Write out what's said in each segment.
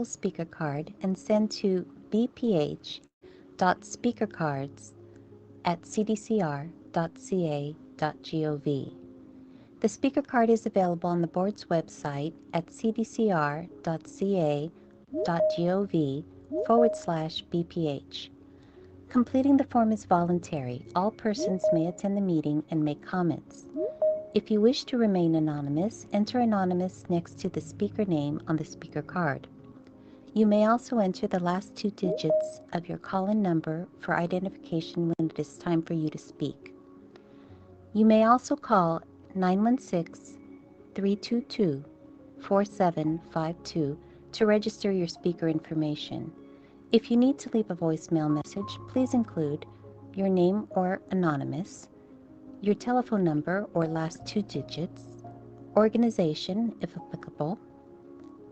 fillable speaker card and send to bph.speakercards@cdcr.ca.gov. The speaker card is available on the board's website at cdcr.ca.gov/BPH. Completing the form is voluntary. All persons may attend the meeting and make comments. If you wish to remain anonymous, enter anonymous next to the speaker name on the speaker card. You may also enter the last 2 digits of your call-in number for identification when it is time for you to speak. You may also call 916-322-4752 to register your speaker information. If you need to leave a voicemail message, please include your name or anonymous, your telephone number or last 2 digits, organization if applicable,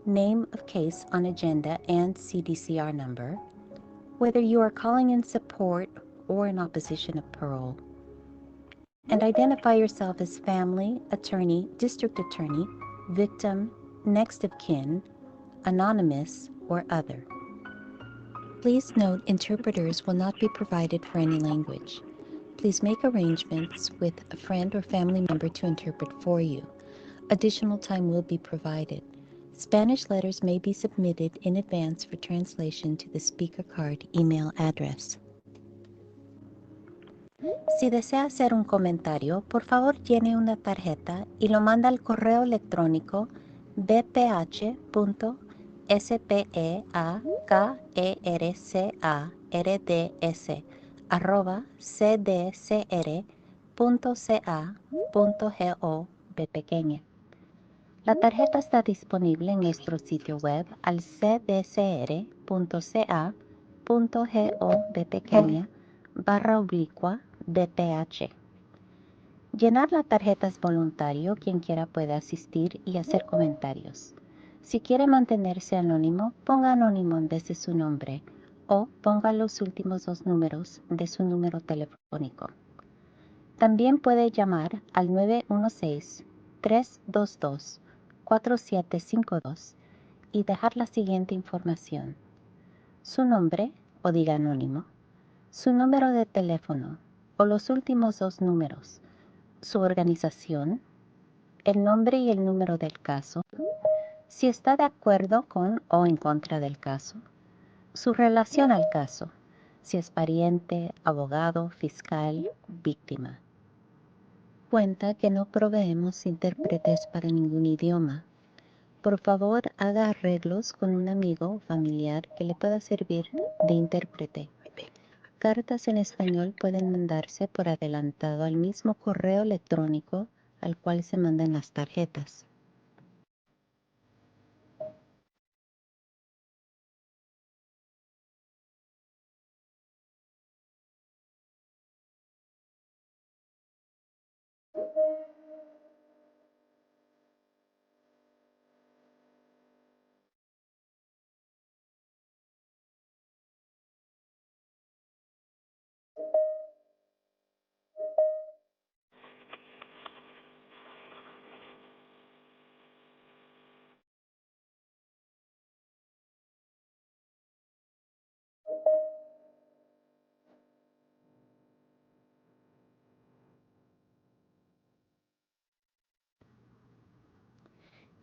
name of case on agenda and CDCR number, whether you are calling in support or in opposition of parole, and identify yourself as family, attorney, district attorney, victim, next of kin, anonymous, or other. Please note interpreters will not be provided for any language. Please make arrangements with a friend or family member to interpret for you. Additional time will be provided. Spanish letters may be submitted in advance for translation to the speaker card email address. Si desea hacer un comentario, por favor llene una tarjeta y lo manda al correo electrónico bph.spercards@cdcr.ca.gov. La tarjeta está disponible en nuestro sitio web al cdcr.ca.gov/BPH. Llenar la tarjeta es voluntario, quien quiera puede asistir y hacer comentarios. Si quiere mantenerse anónimo, ponga anónimo en vez de su nombre o ponga los últimos 2 números de su número telefónico. También puede llamar al 916-322-4752 y dejar la siguiente información: su nombre, o diga anónimo, su número de teléfono o los últimos 2 números, su organización, el nombre y el número del caso, si está de acuerdo con o en contra del caso, su relación al caso, si es pariente, abogado, fiscal, víctima. Cuenta que no proveemos intérpretes para ningún idioma. Por favor, haga arreglos con un amigo o familiar que le pueda servir de intérprete. Cartas en español pueden mandarse por adelantado al mismo correo electrónico al cual se mandan las tarjetas.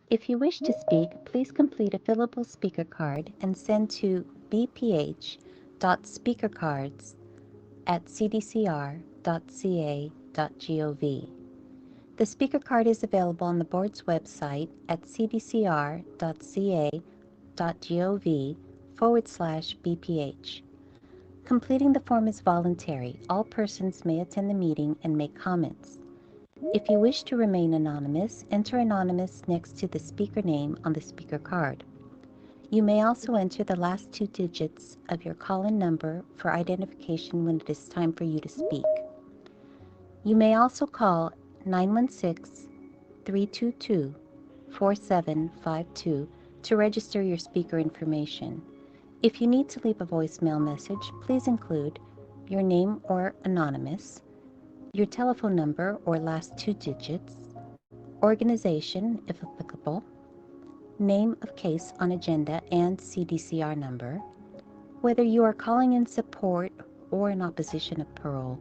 If you wish to speak, please complete a fillable speaker card and send to bph.speakercards@cdcr.ca.gov. The speaker card is available on the board's website at cdcr.ca.gov/BPH. Completing the form is voluntary. All persons may attend the meeting and make comments. If you wish to remain anonymous, enter anonymous next to the speaker name on the speaker card. You may also enter the last 2 digits of your call-in number for identification when it is time for you to speak. You may also call 916-322-4752 to register your speaker information. If you need to leave a voicemail message, please include your name or anonymous, your telephone number or last 2 digits, organization if applicable, name of case on agenda and CDCR number, whether you are calling in support or in opposition of parole,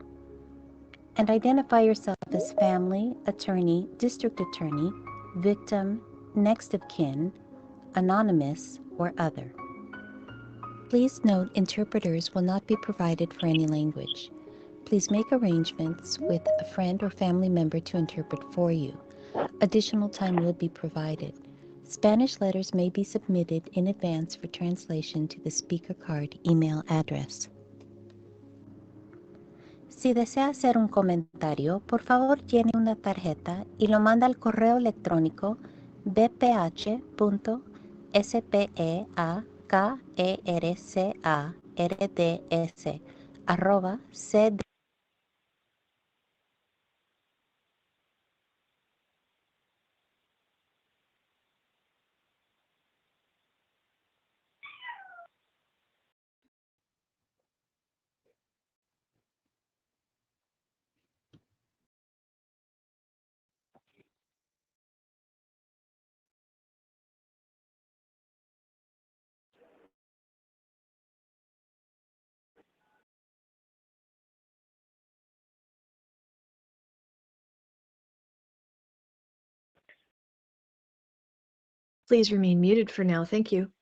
and identify yourself as family, attorney, district attorney, victim, next of kin, anonymous, or other. Please note interpreters will not be provided for any language. Please make arrangements with a friend or family member to interpret for you. Additional time will be provided. Spanish letters may be submitted in advance for translation to the speaker card email address. Si desea hacer un comentario, por favor llene una tarjeta y lo manda al correo electrónico bph.speakercards@cd. Please remain muted for now. Thank you.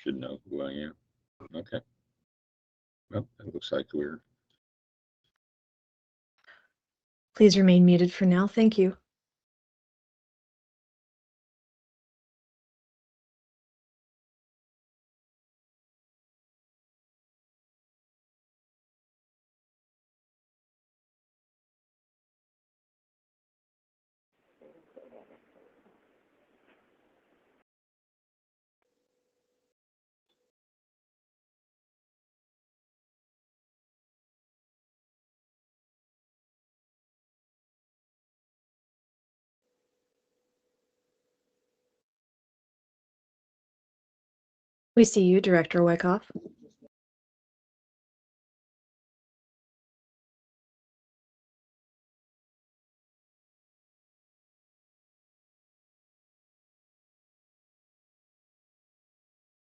Should know who I am. Okay. Well, it looks like we're. Please remain muted for now. Thank you. We see you, Director Wyckoff.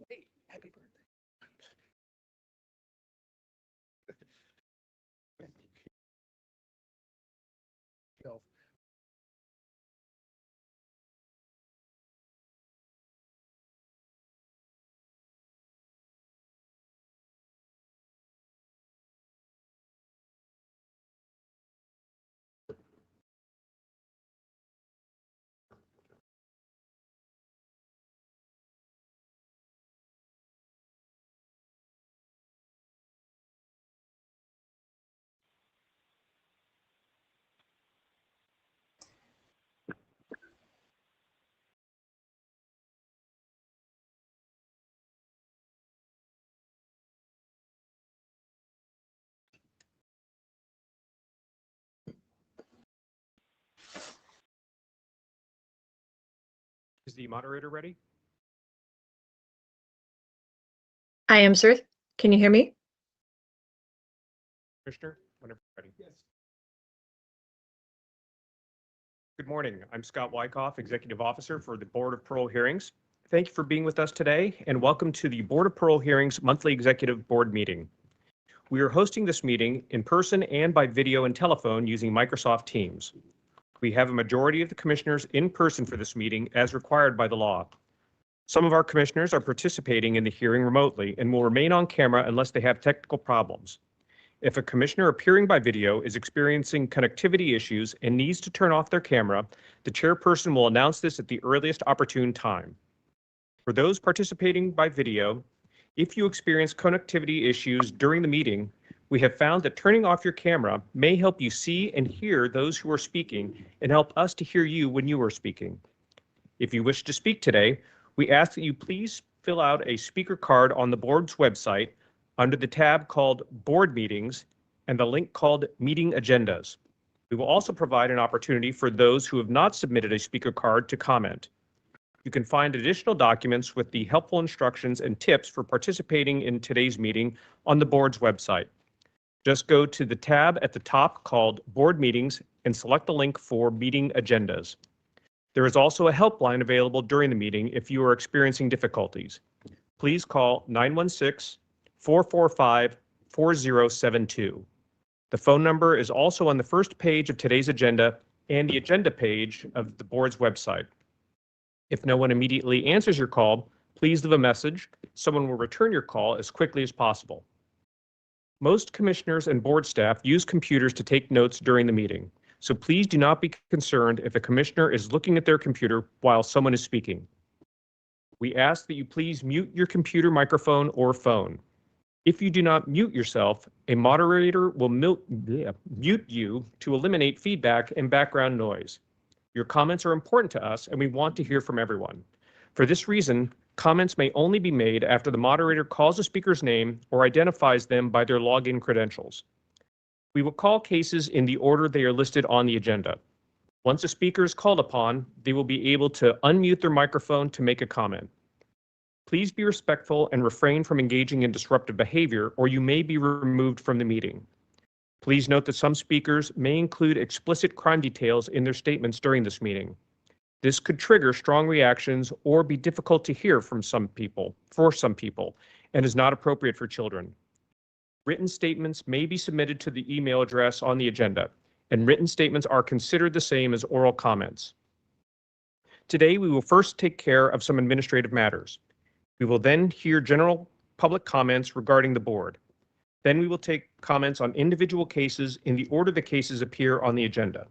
Hey, happy birthday. Go. Is the moderator ready? I am, sir. Can you hear me? Commissioner, whenever you're ready. Yes. Good morning. I'm Scott Wyckoff, Executive Officer for the Board of Parole Hearings. Thank you for being with us today, and welcome to the Board of Parole Hearings Monthly Executive Board Meeting. We are hosting this meeting in person and by video and telephone using Microsoft Teams. We have a majority of the commissioners in person for this meeting as required by the law. Some of our commissioners are participating in the hearing remotely and will remain on camera unless they have technical problems. If a commissioner appearing by video is experiencing connectivity issues and needs to turn off their camera, the chairperson will announce this at the earliest opportune time. For those participating by video, if you experience connectivity issues during the meeting, we have found that turning off your camera may help you see and hear those who are speaking and help us to hear you when you are speaking. If you wish to speak today, we ask that you please fill out a speaker card on the board's website under the tab called Board Meetings and the link called Meeting Agendas. We will also provide an opportunity for those who have not submitted a speaker card to comment. You can find additional documents with the helpful instructions and tips for participating in today's meeting on the board's website. Just go to the tab at the top called Board Meetings and select the link for Meeting Agendas. There is also a helpline available during the meeting if you are experiencing difficulties. Please call 916-445-4072. The phone number is also on the first page of today's agenda and the agenda page of the board's website. If no one immediately answers your call, please leave a message. Someone will return your call as quickly as possible. Most commissioners and board staff use computers to take notes during the meeting, so please do not be concerned if a commissioner is looking at their computer while someone is speaking. We ask that you please mute your computer microphone or phone. If you do not mute yourself, a moderator will mute you to eliminate feedback and background noise. Your comments are important to us and we want to hear from everyone. For this reason, comments may only be made after the moderator calls the speaker's name or identifies them by their login credentials. We will call cases in the order they are listed on the agenda. Once a speaker is called upon, they will be able to unmute their microphone to make a comment. Please be respectful and refrain from engaging in disruptive behavior, or you may be removed from the meeting. Please note that some speakers may include explicit crime details in their statements during this meeting. This could trigger strong reactions or be difficult to hear for some people, and is not appropriate for children. Written statements may be submitted to the email address on the agenda, and written statements are considered the same as oral comments. Today, we will first take care of some administrative matters. We will then hear general public comments regarding the board. Then we will take comments on individual cases in the order the cases appear on the agenda.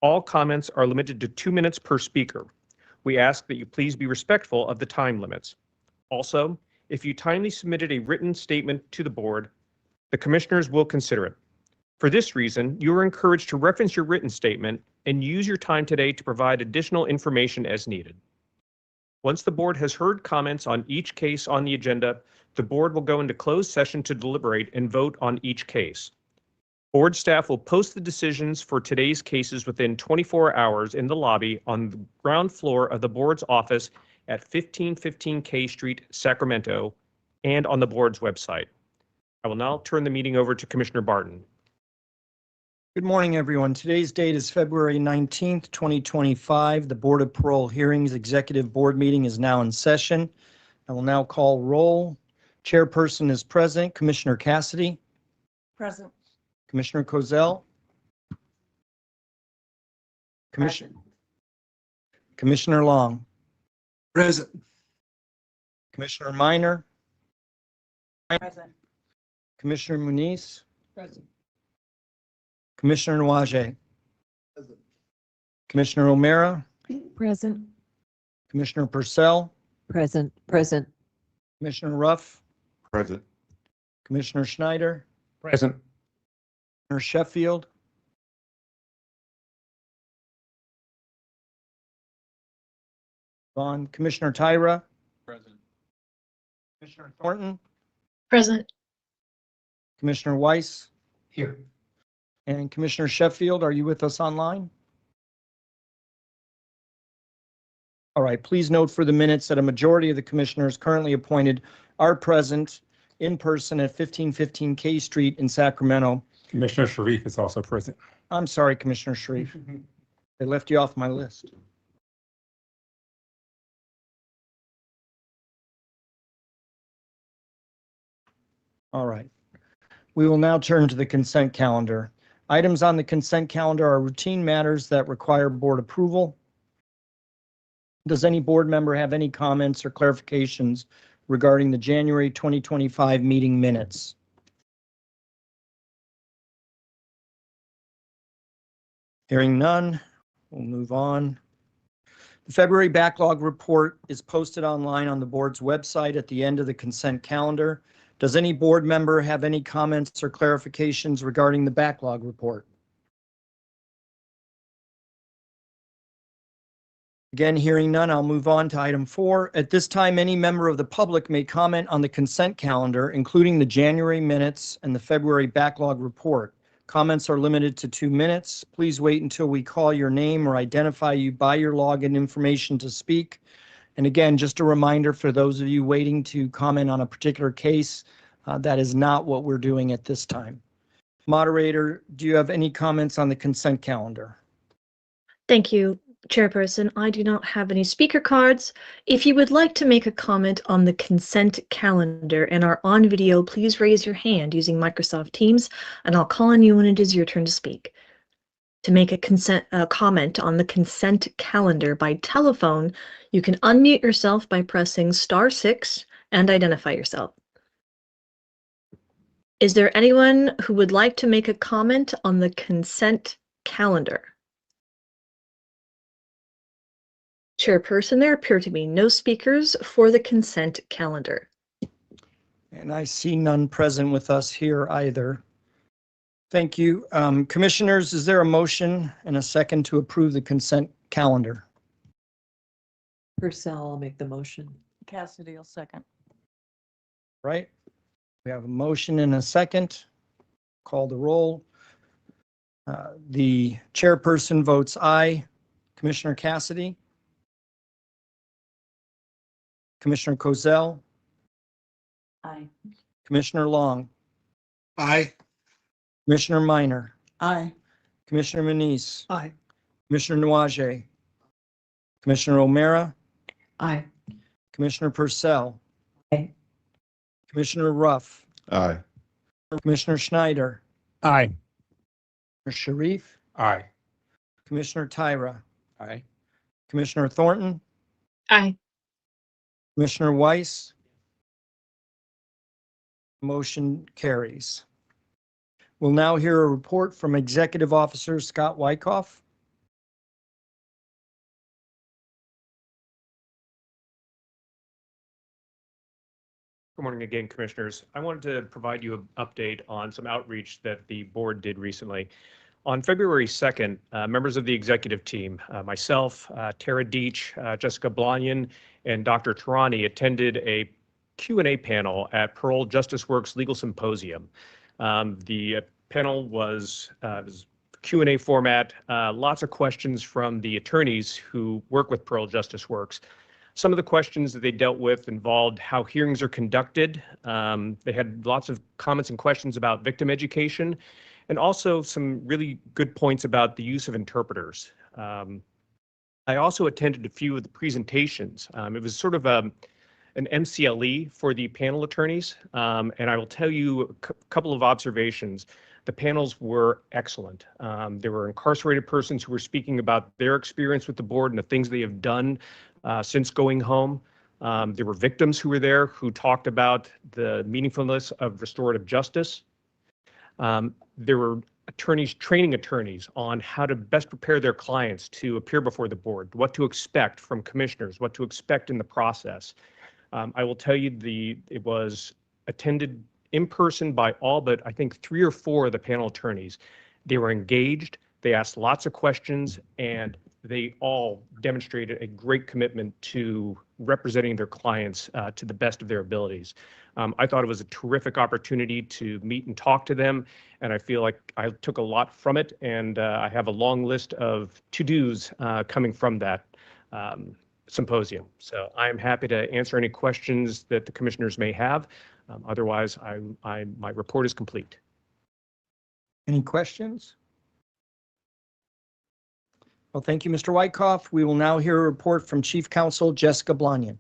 All comments are limited to 2 minutes per speaker. We ask that you please be respectful of the time limits. Also, if you timely submitted a written statement to the board, the commissioners will consider it. For this reason, you are encouraged to reference your written statement and use your time today to provide additional information as needed. Once the board has heard comments on each case on the agenda, the board will go into closed session to deliberate and vote on each case. Board staff will post the decisions for today's cases within 24 hours in the lobby on the ground floor of the board's office at 1515 K Street, Sacramento, and on the board's website. I will now turn the meeting over to Commissioner Barton. Good morning, everyone. Today's date is February 19th, 2025. The Board of Parole Hearings Executive Board meeting is now in session. I will now call roll. Chairperson is present. Commissioner Cassidy. Present. Commissioner Kozel. Commissioner Long. Present. Commissioner Minor. Present. Commissioner Muniz. Present. Commissioner Nwajé. Commissioner O'Mara. Present. Commissioner Purcell. Present. Commissioner Ruff. Present. Commissioner Schneider. Present. Commissioner Sheffield. Vaughn. Commissioner Tyra. Present. Commissioner Thornton. Present. Commissioner Weiss. Here. And Commissioner Sheffield, are you with us online? All right, please note for the minutes that a majority of the commissioners currently appointed are present in person at 1515 K Street in Sacramento. Commissioner Sharif is also present. I'm sorry, Commissioner Sharif. I left you off my list. All right. We will now turn to the consent calendar. Items on the consent calendar are routine matters that require board approval. Does any board member have any comments or clarifications regarding the January 2025 meeting minutes? Hearing none, we'll move on. The February backlog report is posted online on the board's website at the end of the consent calendar. Does any board member have any comments or clarifications regarding the backlog report? Again, hearing none, I'll move on to item 4. At this time, any member of the public may comment on the consent calendar, including the January minutes and the February backlog report. Comments are limited to 2 minutes. Please wait until we call your name or identify you by your login information to speak. And again, just a reminder for those of you waiting to comment on a particular case, that is not what we're doing at this time. Moderator, do you have any comments on the consent calendar? Thank you, Chairperson. I do not have any speaker cards. If you would like to make a comment on the consent calendar and are on video, please raise your hand using Microsoft Teams, and I'll call on you when it is your turn to speak. To make a comment on the consent calendar by telephone, you can unmute yourself by pressing *6 and identify yourself. Is there anyone who would like to make a comment on the consent calendar? Chairperson, there appear to be no speakers for the consent calendar. And I see none present with us here either. Thank you. Commissioners, is there a motion and a second to approve the consent calendar? Purcell will make the motion. Cassidy will second. Right? We have a motion and a second. Call the roll. The chairperson votes aye. Commissioner Cassidy? Commissioner Kozel? Aye. Commissioner Long? Aye. Commissioner Minor? Aye. Commissioner Manise? Aye. Commissioner Nuaje? Commissioner O'Mara? Aye. Commissioner Purcell? Aye. Commissioner Ruff? Aye. Commissioner Schneider? Aye. Commissioner Sharif? Aye. Commissioner Tyra? Aye. Commissioner Thornton? Aye. Commissioner Weiss? Motion carries. We'll now hear a report from Executive Officer Scott Wyckoff. Good morning again, Commissioners. I wanted to provide you an update on some outreach that the board did recently. On February 2nd, members of the executive team, myself, Tara Deach, Jessica Blonyan, and Dr. Tarani attended a Q&A panel at Parole Justice Works Legal Symposium. The panel was Q&A format, lots of questions from the attorneys who work with Parole Justice Works. Some of the questions that they dealt with involved how hearings are conducted. They had lots of comments and questions about victim education, and also some really good points about the use of interpreters. I also attended a few of the presentations. It was sort of an MCLE for the panel attorneys, and I will tell you a couple of observations. The panels were excellent. There were incarcerated persons who were speaking about their experience with the board and the things they have done since going home. There were victims who were there who talked about the meaningfulness of restorative justice. There were attorneys training attorneys on how to best prepare their clients to appear before the board, what to expect from commissioners, what to expect in the process. I will tell you it was attended in person by all but I think 3 or 4 of the panel attorneys. They were engaged, they asked lots of questions, and they all demonstrated a great commitment to representing their clients to the best of their abilities. I thought it was a terrific opportunity to meet and talk to them, and I feel like I took a lot from it, and I have a long list of to-dos coming from that. symposium. So I'm happy to answer any questions that the commissioners may have. Otherwise, my report is complete. Any questions? Well, thank you, Mr. Wyckoff. We will now hear a report from Chief Counsel Jessica Blanian.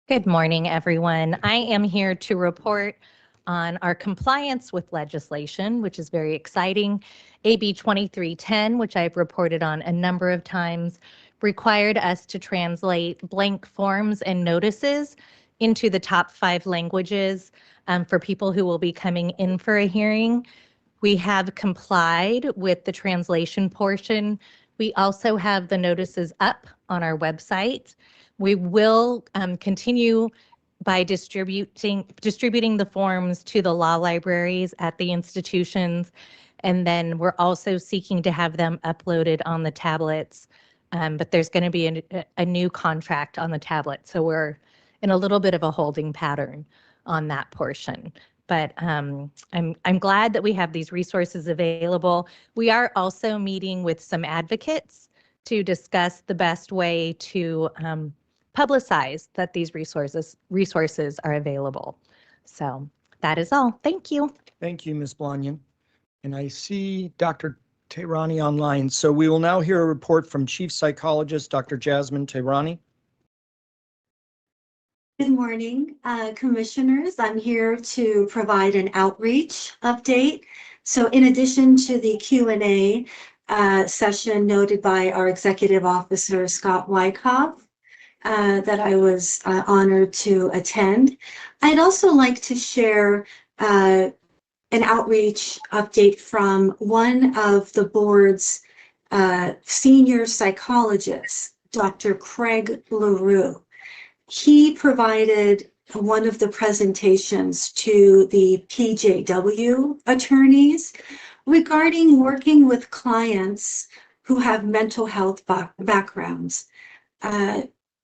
Good morning, everyone. I am here to report on our compliance with legislation, which is very exciting. AB 2310, which I've reported on a number of times, required us to translate blank forms and notices into the top 5 languages for people who will be coming in for a hearing. We have complied with the translation portion. We also have the notices up on our website. We will continue by distributing the forms to the law libraries at the institutions. And then we're also seeking to have them uploaded on the tablets. But there's going to be a new contract on the tablet. So we're in a little bit of a holding pattern on that portion. But I'm glad that we have these resources available. We are also meeting with some advocates to discuss the best way to publicize that these resources are available. So that is all. Thank you. Thank you, Ms. Blanian. And I see Dr. Tehrani online. So we will now hear a report from Chief Psychologist, Dr. Jasmine Tehrani. Good morning, commissioners. I'm here to provide an outreach update. So in addition to the Q&A session noted by our executive officer, Scott Wyckoff, that I was honored to attend, I'd also like to share an outreach update from one of the board's senior psychologists, Dr. Craig LaRue. He provided one of the presentations to the PJW attorneys regarding working with clients who have mental health backgrounds.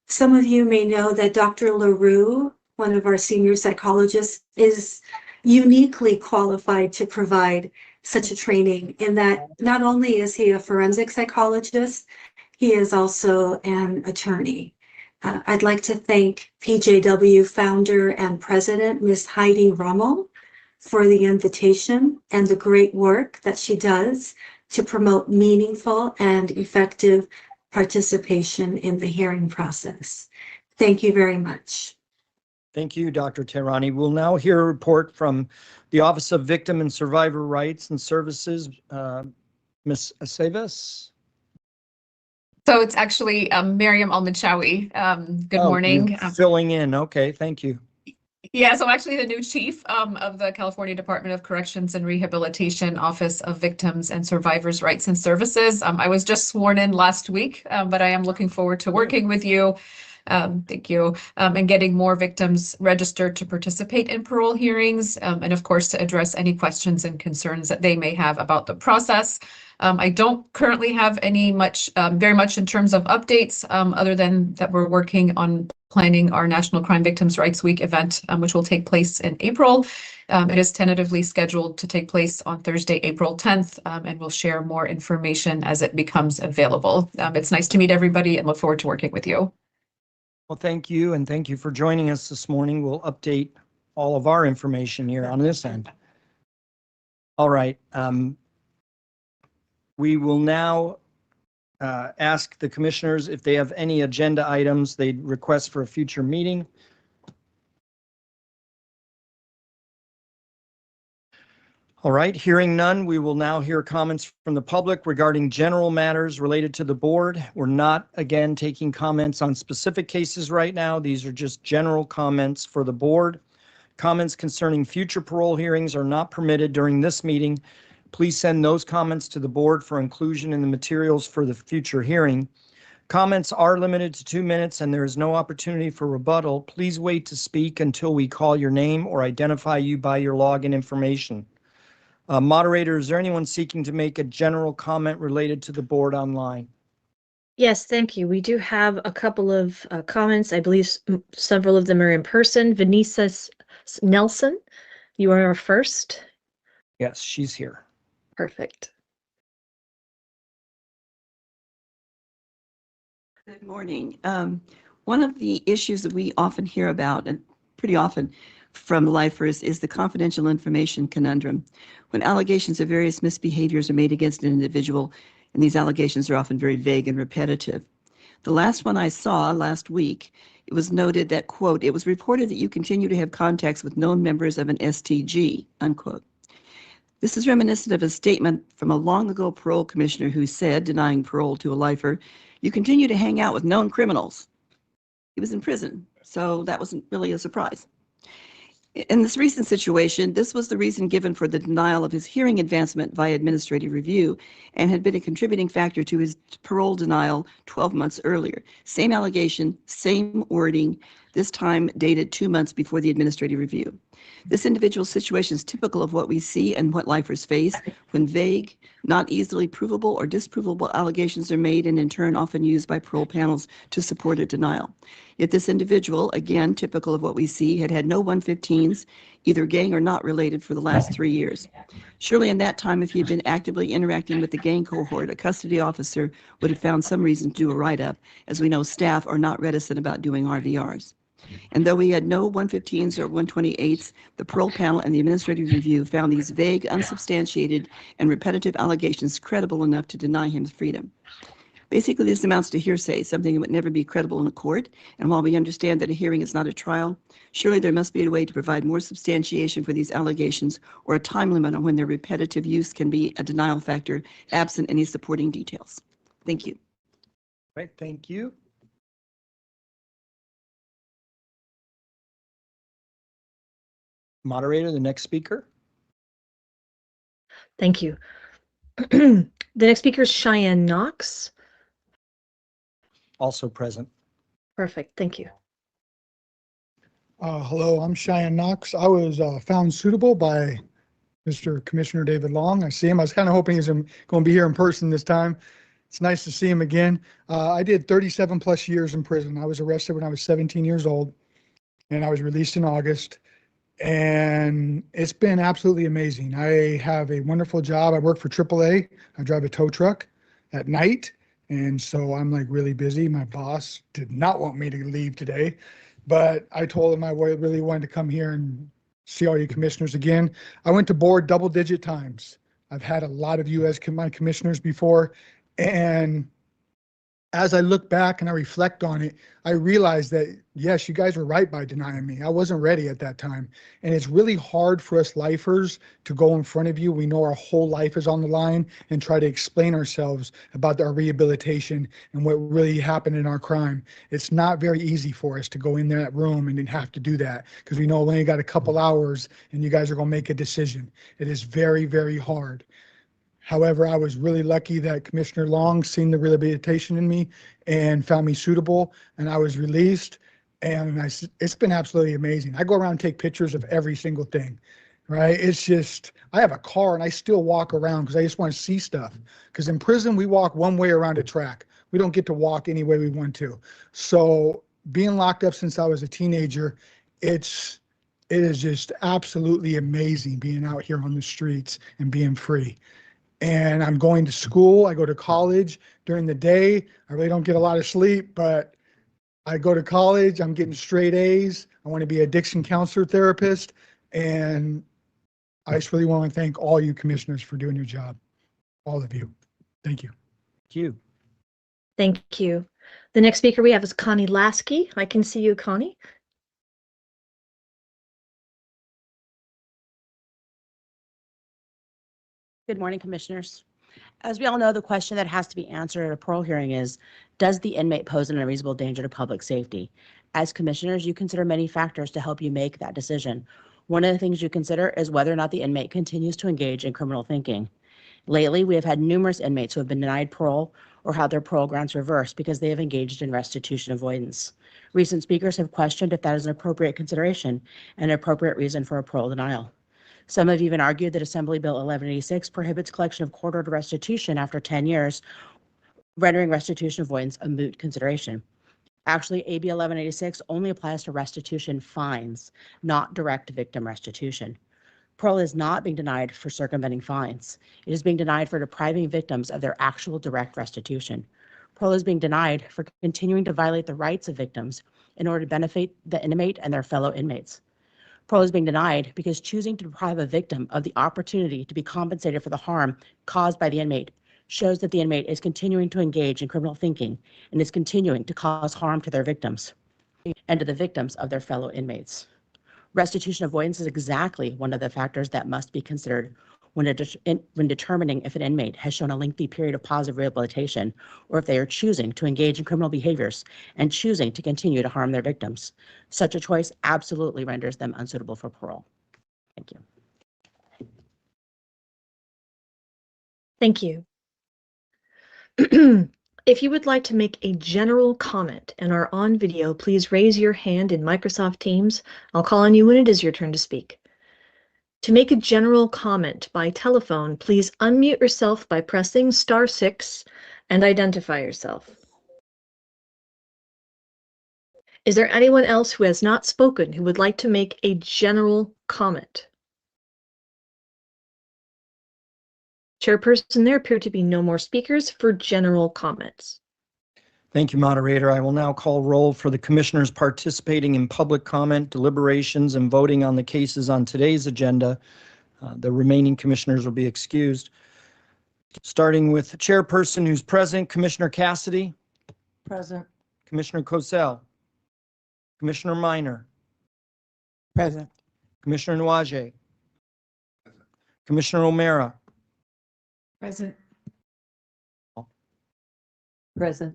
Some of you may know that Dr. LaRue, one of our senior psychologists, is uniquely qualified to provide such a training in that not only is he a forensic psychologist, he is also an attorney. I'd like to thank PJW founder and president, Ms. Heidi Rummel, for the invitation and the great work that she does to promote meaningful and effective participation in the hearing process. Thank you very much. Thank you, Dr. Tehrani. We'll now hear a report from the Office of Victim and Survivor Rights and Services, Ms. Aceves. So it's actually Miriam Almachawi. Good morning. Filling in. Okay, thank you. Yeah, so I'm actually the new chief of the California Department of Corrections and Rehabilitation Office of Victims and Survivors Rights and Services. I was just sworn in last week, but I am looking forward to working with you. Thank you. And getting more victims registered to participate in parole hearings, and of course to address any questions and concerns that they may have about the process. I don't currently have any very much in terms of updates, other than that we're working on planning our National Crime Victims' Rights Week event, which will take place in April. It is tentatively scheduled to take place on Thursday, April 10th, and we'll share more information as it becomes available. It's nice to meet everybody and look forward to working with you. Well, thank you, and thank you for joining us this morning. We'll update all of our information here on this end. All right. We will now ask the commissioners if they have any agenda items they'd request for a future meeting. All right, hearing none, we will now hear comments from the public regarding general matters related to the board. We're not, again, taking comments on specific cases right now. These are just general comments for the board. Comments concerning future parole hearings are not permitted during this meeting. Please send those comments to the board for inclusion in the materials for the future hearing. Comments are limited to 2 minutes and there is no opportunity for rebuttal. Please wait to speak until we call your name or identify you by your login information. Moderator, is there anyone seeking to make a general comment related to the board online? Yes, thank you. We do have a couple of comments. I believe several of them are in person. Vanessa Nelson, You are our first. Yes, she's here. Perfect. Good morning. One of the issues that we often hear about, and pretty often from lifers, is the confidential information conundrum. When allegations of various misbehaviors are made against an individual, and these allegations are often very vague and repetitive. The last one I saw last week, it was noted that, quote, it was reported that you continue to have contacts with known members of an STG, unquote. This is reminiscent of a statement from a long ago parole commissioner who said, denying parole to a lifer, you continue to hang out with known criminals. He was in prison, so that wasn't really a surprise. In this recent situation, this was the reason given for the denial of his hearing advancement via administrative review and had been a contributing factor to his parole denial 12 months earlier. Same allegation, same wording, this time dated 2 months before the administrative review. This individual situation is typical of what we see and what lifers face when vague, not easily provable or disprovable allegations are made and in turn often used by parole panels to support a denial. Yet this individual, again typical of what we see, had had no 115s, either gang or not related, for the last 3 years. Surely in that time, if he had been actively interacting with the gang cohort, a custody officer would have found some reason to do a write-up, as we know staff are not reticent about doing RVRs. And though we had no 115s or 128s, the parole panel and the administrative review found these vague, unsubstantiated, and repetitive allegations credible enough to deny him freedom. Basically, this amounts to hearsay, something that would never be credible in a court. And while we understand that a hearing is not a trial, surely there must be a way to provide more substantiation for these allegations or a time limit on when their repetitive use can be a denial factor, absent any supporting details. Thank you. Right, thank you. Moderator, the next speaker. Thank you. The next speaker is Cheyenne Knox. Also present. Perfect, thank you. Hello, I'm Cheyenne Knox. I was found suitable by Mr. Commissioner David Long. I see him. I was kind of hoping he's going to be here in person this time. It's nice to see him again. I did 37 plus years in prison. I was arrested when I was 17 years old, and I was released in August. And it's been absolutely amazing. I have a wonderful job. I work for AAA. I drive a tow truck at night. And so I'm like really busy. My boss did not want me to leave today, but I told him I really wanted to come here and see all you commissioners again. I went to board double-digit times. I've had a lot of you as my commissioners before. And as I look back and I reflect on it, I realized that, yes, you guys were right by denying me. I wasn't ready at that time. And it's really hard for us lifers to go in front of you. We know our whole life is on the line and try to explain ourselves about our rehabilitation and what really happened in our crime. It's not very easy for us to go in that room and have to do that because we know we only got a couple hours and you guys are going to make a decision. It is very, very hard. However, I was really lucky that Commissioner Long seen the rehabilitation in me and found me suitable, and I was released. And it's been absolutely amazing. I go around and take pictures of every single thing, right? It's just, I have a car and I still walk around because I just want to see stuff. Because in prison, we walk one way around a track. We don't get to walk any way we want to. So being locked up since I was a teenager, it is just absolutely amazing being out here on the streets and being free. And I'm going to school. I go to college during the day. I really don't get a lot of sleep, but I go to college. I'm getting straight A's. I want to be an addiction counselor therapist. And I just really want to thank all you commissioners for doing your job. All of you. Thank you. Thank you. Thank you. The next speaker we have is Connie Lasky. I can see you, Connie. Good morning, commissioners. As we all know, the question that has to be answered at a parole hearing is, does the inmate pose an unreasonable danger to public safety? As commissioners, you consider many factors to help you make that decision. One of the things you consider is whether or not the inmate continues to engage in criminal thinking. Lately, we have had numerous inmates who have been denied parole or had their parole grants reversed because they have engaged in restitution avoidance. Recent speakers have questioned if that is an appropriate consideration and an appropriate reason for a parole denial. Some have even argued that Assembly Bill 1186 prohibits collection of court-ordered restitution after 10 years, rendering restitution avoidance a moot consideration. Actually, AB 1186 only applies to restitution fines, not direct victim restitution. Parole is not being denied for circumventing fines. It is being denied for depriving victims of their actual direct restitution. Parole is being denied for continuing to violate the rights of victims in order to benefit the inmate and their fellow inmates. Parole is being denied because choosing to deprive a victim of the opportunity to be compensated for the harm caused by the inmate shows that the inmate is continuing to engage in criminal thinking and is continuing to cause harm to their victims and to the victims of their fellow inmates. Restitution avoidance is exactly one of the factors that must be considered when determining if an inmate has shown a lengthy period of positive rehabilitation or if they are choosing to engage in criminal behaviors and choosing to continue to harm their victims. Such a choice absolutely renders them unsuitable for parole. Thank you. Thank you. If you would like to make a general comment and are on video, please raise your hand in Microsoft Teams. I'll call on you when it is your turn to speak. To make a general comment by telephone, please unmute yourself by pressing *6 and identify yourself. Is there anyone else who has not spoken who would like to make a general comment? Chairperson, there appear to be no more speakers for general comments. Thank you, moderator. I will now call roll for the commissioners participating in public comment, deliberations, and voting on the cases on today's agenda. The remaining commissioners will be excused. Starting with the chairperson who's present, Commissioner Cassidy. Present. Commissioner Cosell. Commissioner Minor. Present. Commissioner Nwajé. Commissioner O'Mara. Present. Present.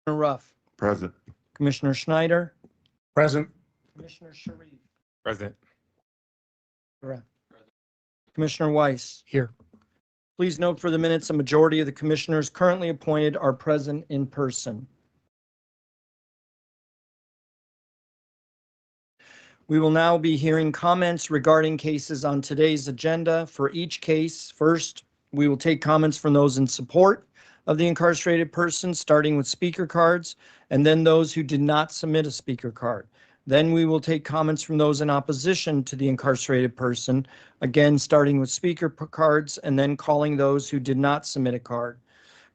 Commissioner Ruff. Present. Commissioner Schneider. Present. Commissioner Sharif. Present. Correct. Commissioner Weiss. Here. Please note for the minutes, a majority of the commissioners currently appointed are present in person. We will now be hearing comments regarding cases on today's agenda. For each case, first, we will take comments from those in support of the incarcerated person, starting with speaker cards, and then those who did not submit a speaker card. Then we will take comments from those in opposition to the incarcerated person, again, starting with speaker cards and then calling those who did not submit a card.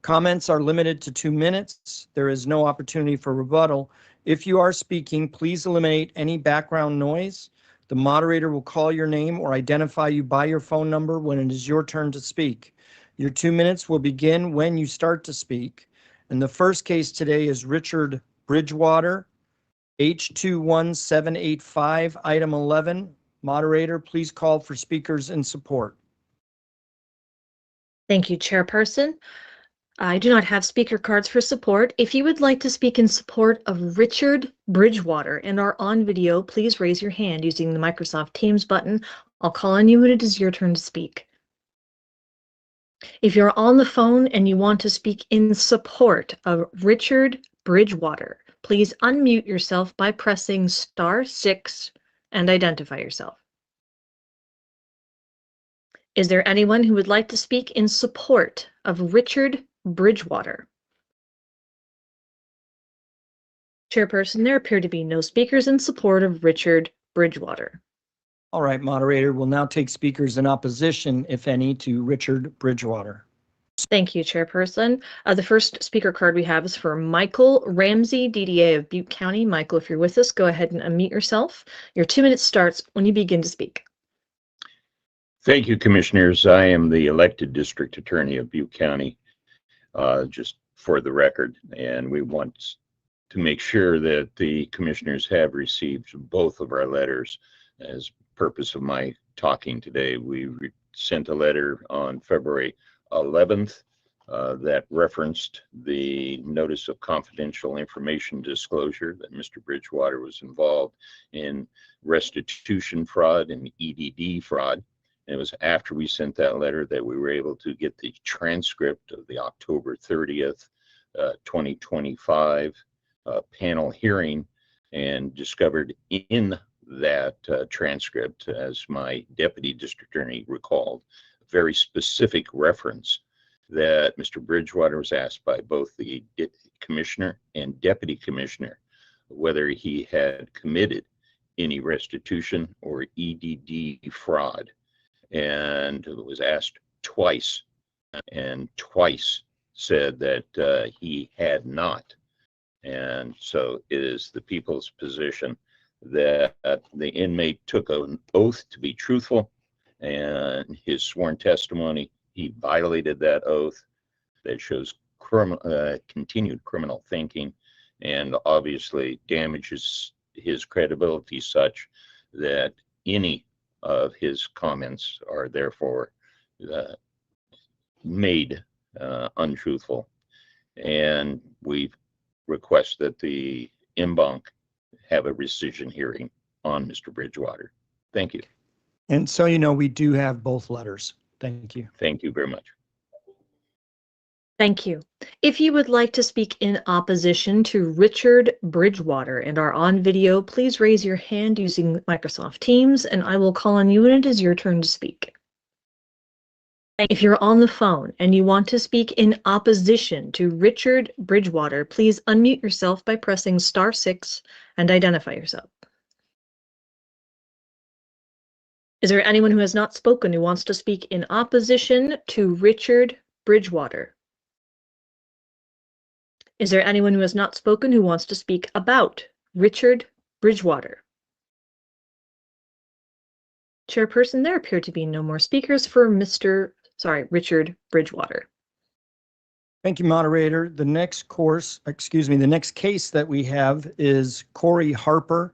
Comments are limited to 2 minutes. There is no opportunity for rebuttal. If you are speaking, please eliminate any background noise. The moderator will call your name or identify you by your phone number when it is your turn to speak. Your 2 minutes will begin when you start to speak. And the first case today is Richard Bridgewater, H21785, item 11. Moderator, please call for speakers in support. Thank you, Chairperson. I do not have speaker cards for support. If you would like to speak in support of Richard Bridgewater and are on video, please raise your hand using the Microsoft Teams button. I'll call on you when it is your turn to speak. If you're on the phone and you want to speak in support of Richard Bridgewater, please unmute yourself by pressing *6 and identify yourself. Is there anyone who would like to speak in support of Richard Bridgewater? Chairperson, there appear to be no speakers in support of Richard Bridgewater. All right, moderator, we'll now take speakers in opposition, if any, to Richard Bridgewater. Thank you, Chairperson. The first speaker card we have is for Michael Ramsey, DDA of Butte County. Michael, if you're with us, go ahead and unmute yourself. Your 2 minutes starts when you begin to speak. Thank you, commissioners. I am the elected district attorney of Butte County, just for the record, and we want to make sure that the commissioners have received both of our letters. As purpose of my talking today, we sent a letter on February 11th that referenced the notice of confidential information disclosure that Mr. Bridgewater was involved in restitution fraud and EDD fraud. And it was after we sent that letter that we were able to get the transcript of the October 30th, 2025 panel hearing, and discovered in that transcript, as my deputy district attorney recalled, a very specific reference that Mr. Bridgewater was asked by both the commissioner and deputy commissioner whether he had committed any restitution or EDD fraud. and was asked twice, and twice said that he had not. And so it is the people's position that the inmate took an oath to be truthful, and his sworn testimony, he violated that oath. That shows continued criminal thinking, and obviously damages his credibility such that any of his comments are therefore made untruthful. And we request that the BANC have a rescission hearing on Mr. Bridgewater. Thank you. And so, you know, we do have both letters. Thank you. Thank you very much. Thank you. If you would like to speak in opposition to Richard Bridgewater and are on video, please raise your hand using Microsoft Teams, and I will call on you when it is your turn to speak. If you're on the phone and you want to speak in opposition to Richard Bridgewater, please unmute yourself by pressing *6 and identify yourself. Is there anyone who has not spoken who wants to speak in opposition to Richard Bridgewater? Is there anyone who has not spoken who wants to speak about Richard Bridgewater? Chairperson, there appear to be no more speakers for Richard Bridgewater. Thank you, moderator. The next case that we have is Corey Harper,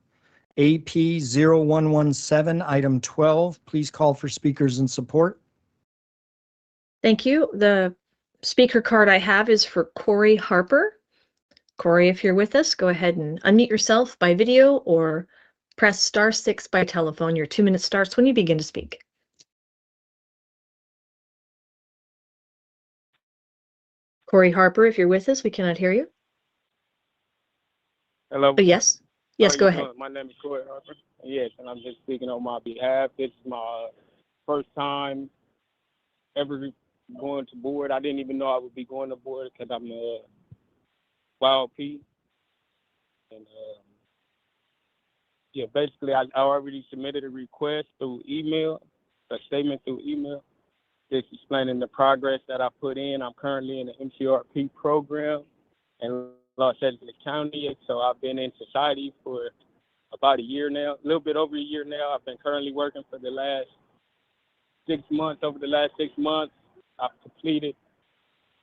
AP 0117, item 12. Please call for speakers in support. Thank you. The speaker card I have is for Corey Harper. Corey, if you're with us, go ahead and unmute yourself by video or press *6 by telephone. Your 2 minutes starts when you begin to speak. Corey Harper, if you're with us, we cannot hear you. Hello. Yes. Yes, go ahead. My name is Corey Harper. Yes, and I'm just speaking on my behalf. This is my first time ever going to board. I didn't even know I would be going to board because I'm a YLP. And yeah, basically I already submitted a request through email, a statement through email, just explaining the progress that I put in. I'm currently in the MCRP program in Los Angeles County. So I've been in society for about a year now, a little bit over a year now. I've been currently working for the last 6 months. Over the last 6 months, I've completed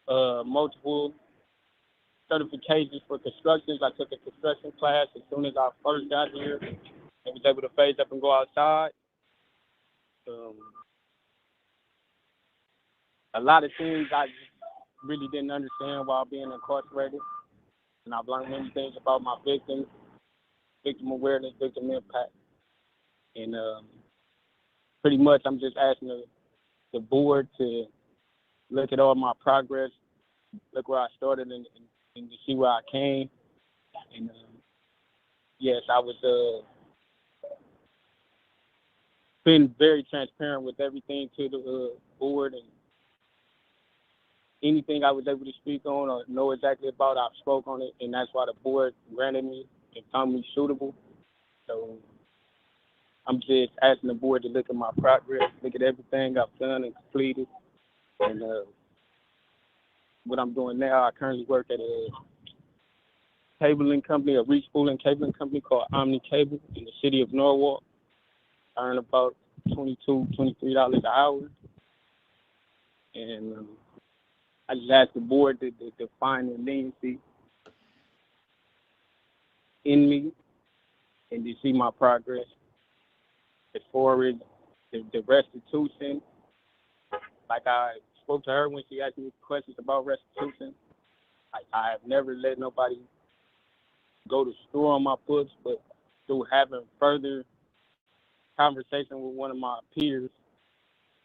multiple certifications for constructions. I took a construction class as soon as I first got here and was able to phase up and go outside. A lot of things I really didn't understand while being incarcerated. And I've learned many things about my victims, victim awareness, victim impact. And pretty much I'm just asking the board to look at all my progress, look where I started and to see where I came. And yes, I was been very transparent with everything to the board, and anything I was able to speak on or know exactly about, I've spoke on it, and that's why the board granted me and found me suitable. So I'm just asking the board to look at my progress, look at everything I've done and completed. And what I'm doing now, I currently work at a cabling company, a re-spooling cabling company called Omni Cable in the city of Norwalk. I earn about $22, $23 an hour. And I just asked the board to find the leniency in me and to see my progress. As far as the restitution, like I spoke to her when she asked me questions about restitution. I have never let nobody go to store on my books, but through having further conversation with one of my peers,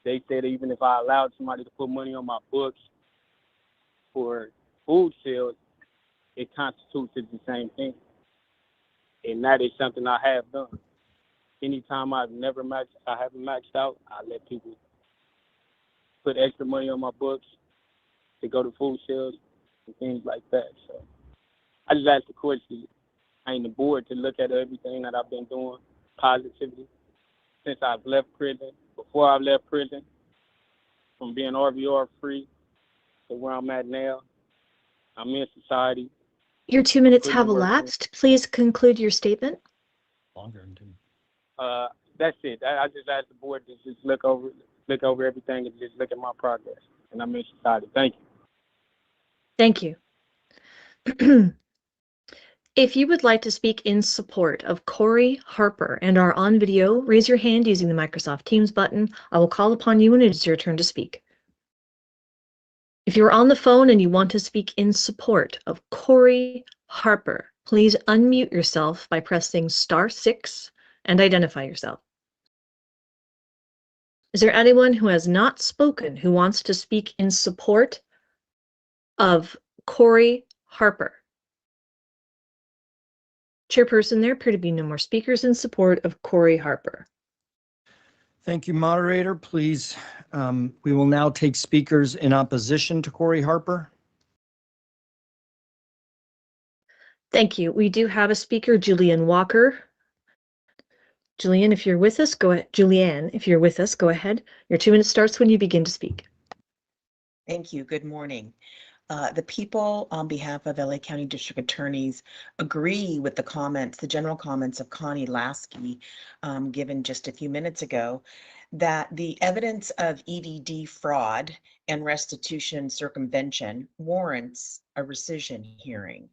they said even if I allowed somebody to put money on my books for food sales, it constitutes the same thing. And that is something I have done. Anytime I haven't maxed out, I let people put extra money on my books to go to food sales and things like that. So I just asked the courts and the board to look at everything that I've been doing positively since I've left prison, before before I left prison, from being RVR free to where I'm at now. I'm in society. Your 2 minutes Putting have the work in. elapsed. Please conclude your statement. Longer than 2. That's it. I just asked the board to just look over everything and just look at my progress. And I'm in society. Thank you. Thank you. If you would like to speak in support of Corey Harper and are on video, raise your hand using the Microsoft Teams button. I will call upon you when it is your turn to speak. If you're on the phone and you want to speak in support of Corey Harper, please unmute yourself by pressing *6 and identify yourself. Is there anyone who has not spoken who wants to speak in support of Corey Harper? Chairperson, there appear to be no more speakers in support of Corey Harper. Thank you, moderator. Please, we will now take speakers in opposition to Corey Harper. Thank you. We do have a speaker, Julianne Walker. Julianne, if you're with us, go ahead. Julianne, if you're with us, go ahead. Your 2 minutes starts when you begin to speak. Thank you. Good morning. The people on behalf of LA County District Attorneys agree with the comments, the general comments of Connie Lasky, given just a few minutes ago, that the evidence of EDD fraud and restitution circumvention warrants a rescission hearing.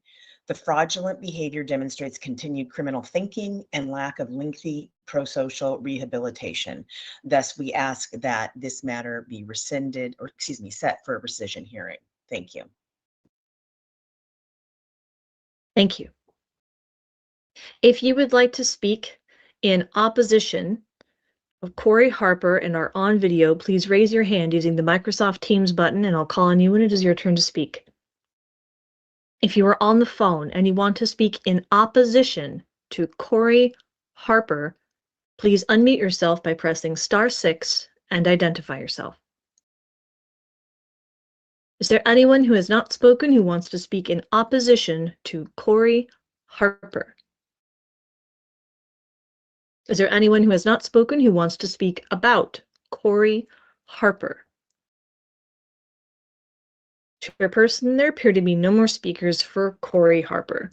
The fraudulent behavior demonstrates continued criminal thinking and lack of lengthy pro-social rehabilitation. Thus, we ask that this matter be rescinded, or set for a rescission hearing. Thank you. Thank you. If you would like to speak in opposition of Corey Harper and are on video, please raise your hand using the Microsoft Teams button and I'll call on you when it is your turn to speak. If you are on the phone and you want to speak in opposition to Corey Harper, please unmute yourself by pressing *6 and identify yourself. Is there anyone who has not spoken who wants to speak in opposition to Corey Harper? Is there anyone who has not spoken who wants to speak about Corey Harper? Chairperson, there appear to be no more speakers for Corey Harper.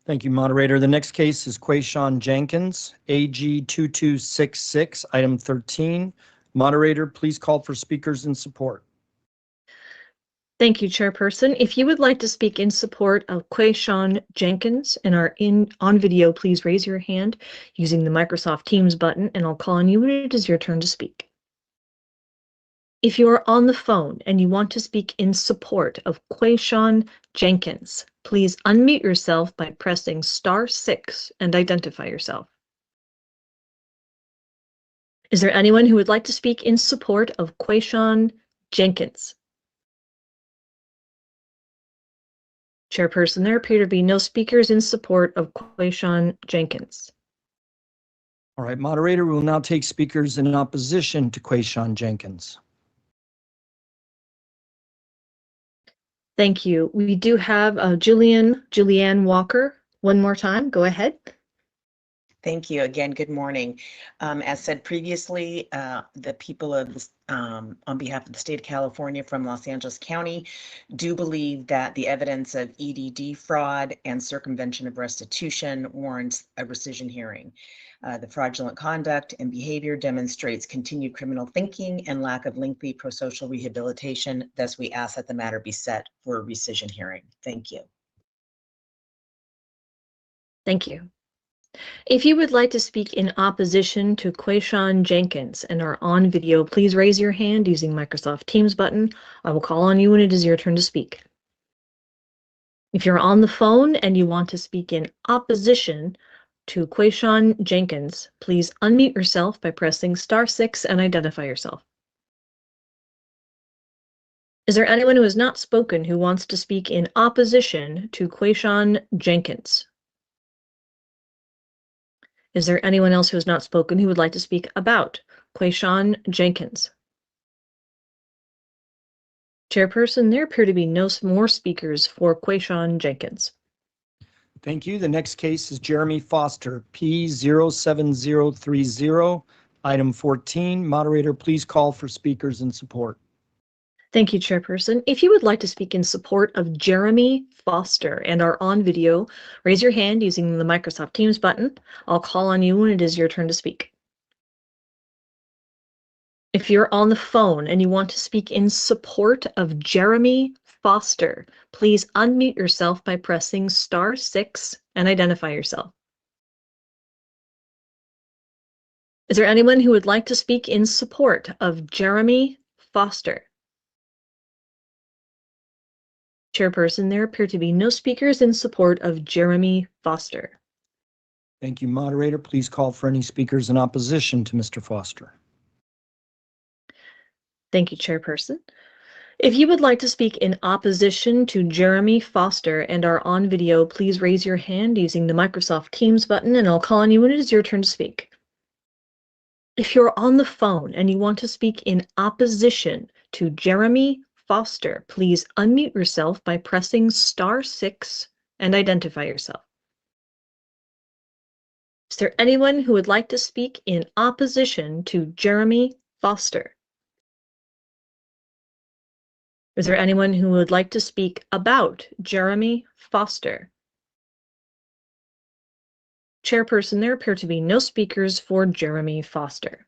Thank you, moderator. The next case is QUAYSHAWN Jenkins, AG 2266, item 13. Moderator, please call for speakers in support. Thank you, Chairperson. If you would like to speak in support of QUAYSHAWN Jenkins and are on video, please raise your hand using the Microsoft Teams button, and I'll call on you when it is your turn to speak. If you are on the phone and you want to speak in support of QUAYSHAWN Jenkins, please unmute yourself by pressing *6 and identify yourself. Is there anyone who would like to speak in support of QUAYSHAWN Jenkins? Chairperson, there appear to be no speakers in support of QUAYSHAWN Jenkins. All right, moderator, we will now take speakers in opposition to QUAYSHAWN Jenkins. Thank you. We do have Julianne Walker. One more time, go ahead. Thank you again. Good morning. As said previously, the people of this, on behalf of the state of California from Los Angeles County do believe that the evidence of EDD fraud and circumvention of restitution warrants a rescission hearing. The fraudulent conduct and behavior demonstrates continued criminal thinking and lack of lengthy prosocial rehabilitation. Thus, we ask that the matter be set for a rescission hearing. Thank you. Thank you. If you would like to speak in opposition to QUAYSHAWN Jenkins and are on video, please raise your hand using Microsoft Teams button. I will call on you when it is your turn to speak. If you're on the phone and you want to speak in opposition to QUAYSHAWN Jenkins, please unmute yourself by pressing *6 and identify yourself. Is there anyone who has not spoken who wants to speak in opposition to QUAYSHAWN Jenkins? Is there anyone else who has not spoken who would like to speak about QUAYSHAWN Jenkins? Chairperson, there appear to be no more speakers for QUAYSHAWN Jenkins. Thank you. The next case is Jeremy Foster, P07030, Item 14, moderator, please call for speakers in support. Thank you, Chairperson. If you would like to speak in support of Jeremy Foster and are on video, raise your hand using the Microsoft Teams button. I'll call on you when it is your turn to speak. If you're on the phone and you want to speak in support of Jeremy Foster, please unmute yourself by pressing *6 and identify yourself. Is there anyone who would like to speak in support of Jeremy Foster? Chairperson, there appear to be no speakers in support of Jeremy Foster. Thank you, moderator. Please call for any speakers in opposition to Mr. Foster. Thank you, Chairperson. If you would like to speak in opposition to Jeremy Foster and are on video, please raise your hand using the Microsoft Teams button and I'll call on you when it is your turn to speak. If you're on the phone and you want to speak in opposition to Jeremy Foster, please unmute yourself by pressing *6 and identify yourself. Is there anyone who would like to speak in opposition to Jeremy Foster? Is there anyone who would like to speak about Jeremy Foster? Chairperson, there appear to be no speakers for Jeremy Foster.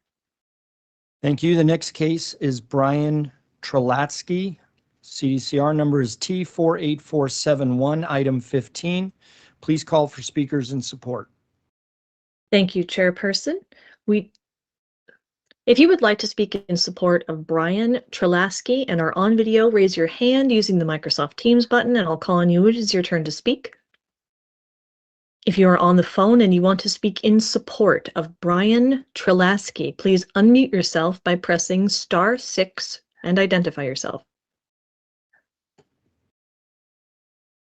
Thank you. The next case is Brian Trelatsky. CDCR number is T48471, item 15. Please call for speakers in support. Thank you, Chairperson. If you would like to speak in support of Brian Trelatsky and are on video, raise your hand using the Microsoft Teams button and I'll call on you when it is your turn to speak. If you are on the phone and you want to speak in support of Brian Trelatsky, please unmute yourself by pressing *6 and identify yourself.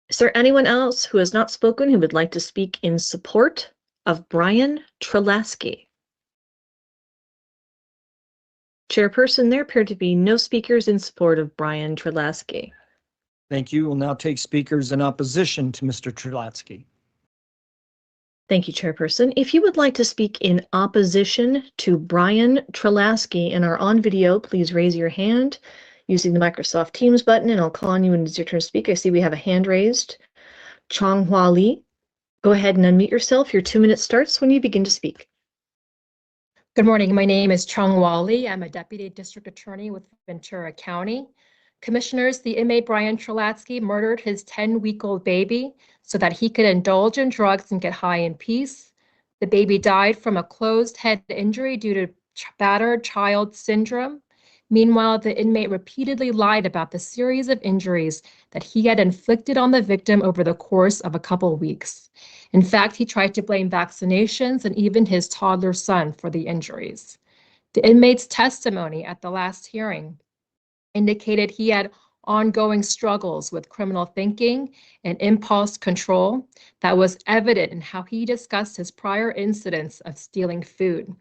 Is there anyone else who has not spoken who would like to speak in support of Brian Trelatsky? Chairperson, there appear to be no speakers in support of Brian Trelatsky. Thank you. We'll now take speakers in opposition to Mr. Trelatsky. Thank you, Chairperson. If you would like to speak in opposition to Brian Trelatsky and are on video, please raise your hand using the Microsoft Teams button and I'll call on you when it's your turn to speak. I see we have a hand raised. Chonghua Lee, go ahead and unmute yourself. Your 2 minutes starts when you begin to speak. Good morning. My name is Chonghua Lee. I'm a Deputy District Attorney with Ventura County. Commissioners, the inmate Brian Trelatsky murdered his 10-week-old baby so that he could indulge in drugs and get high in peace. The baby died from a closed head injury due to battered child syndrome. Meanwhile, the inmate repeatedly lied about the series of injuries that he had inflicted on the victim over the course of a couple weeks. In fact, he tried to blame vaccinations and even his toddler son for the injuries. The inmate's testimony at the last hearing indicated he had ongoing struggles with criminal thinking and impulse control that was evident in how he discussed his prior incidents of stealing food.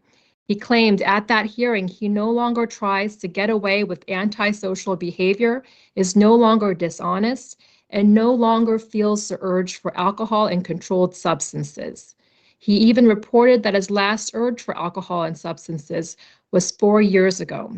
He claimed at that hearing he no longer tries to get away with antisocial behavior, is no longer dishonest, and no longer feels the urge for alcohol and controlled substances. He even reported that his last urge for alcohol and substances was 4 years ago.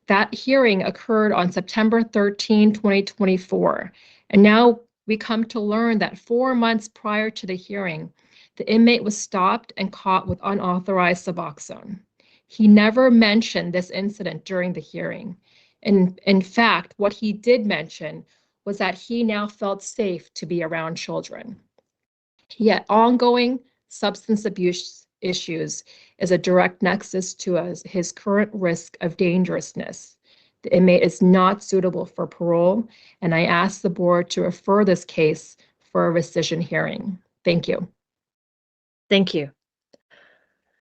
That hearing occurred on September 13, 2024, and now we come to learn that 4 months prior to the hearing, the inmate was stopped and caught with unauthorized Suboxone. He never mentioned this incident during the hearing. In fact, what he did mention was that he now felt safe to be around children. Yet ongoing substance abuse issues is a direct nexus to his current risk of dangerousness. The inmate is not suitable for parole, and I ask the board to refer this case for a rescission hearing. Thank you. Thank you.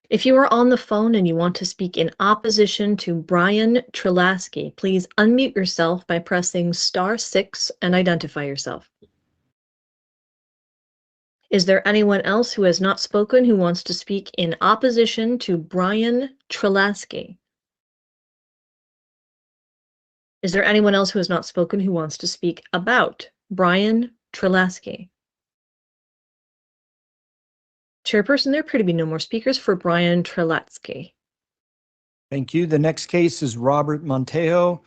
If you are on the phone and you want to speak in opposition to Brian Trelatsky, please unmute yourself by pressing *6 and identify yourself. Is there anyone else who has not spoken who wants to speak in opposition to Brian Trelatsky? Is there anyone else who has not spoken who wants to speak about Brian Trelatsky? Chairperson, there appear to be no more speakers for Brian Trelatsky. Thank you. The next case is Robert Montejo,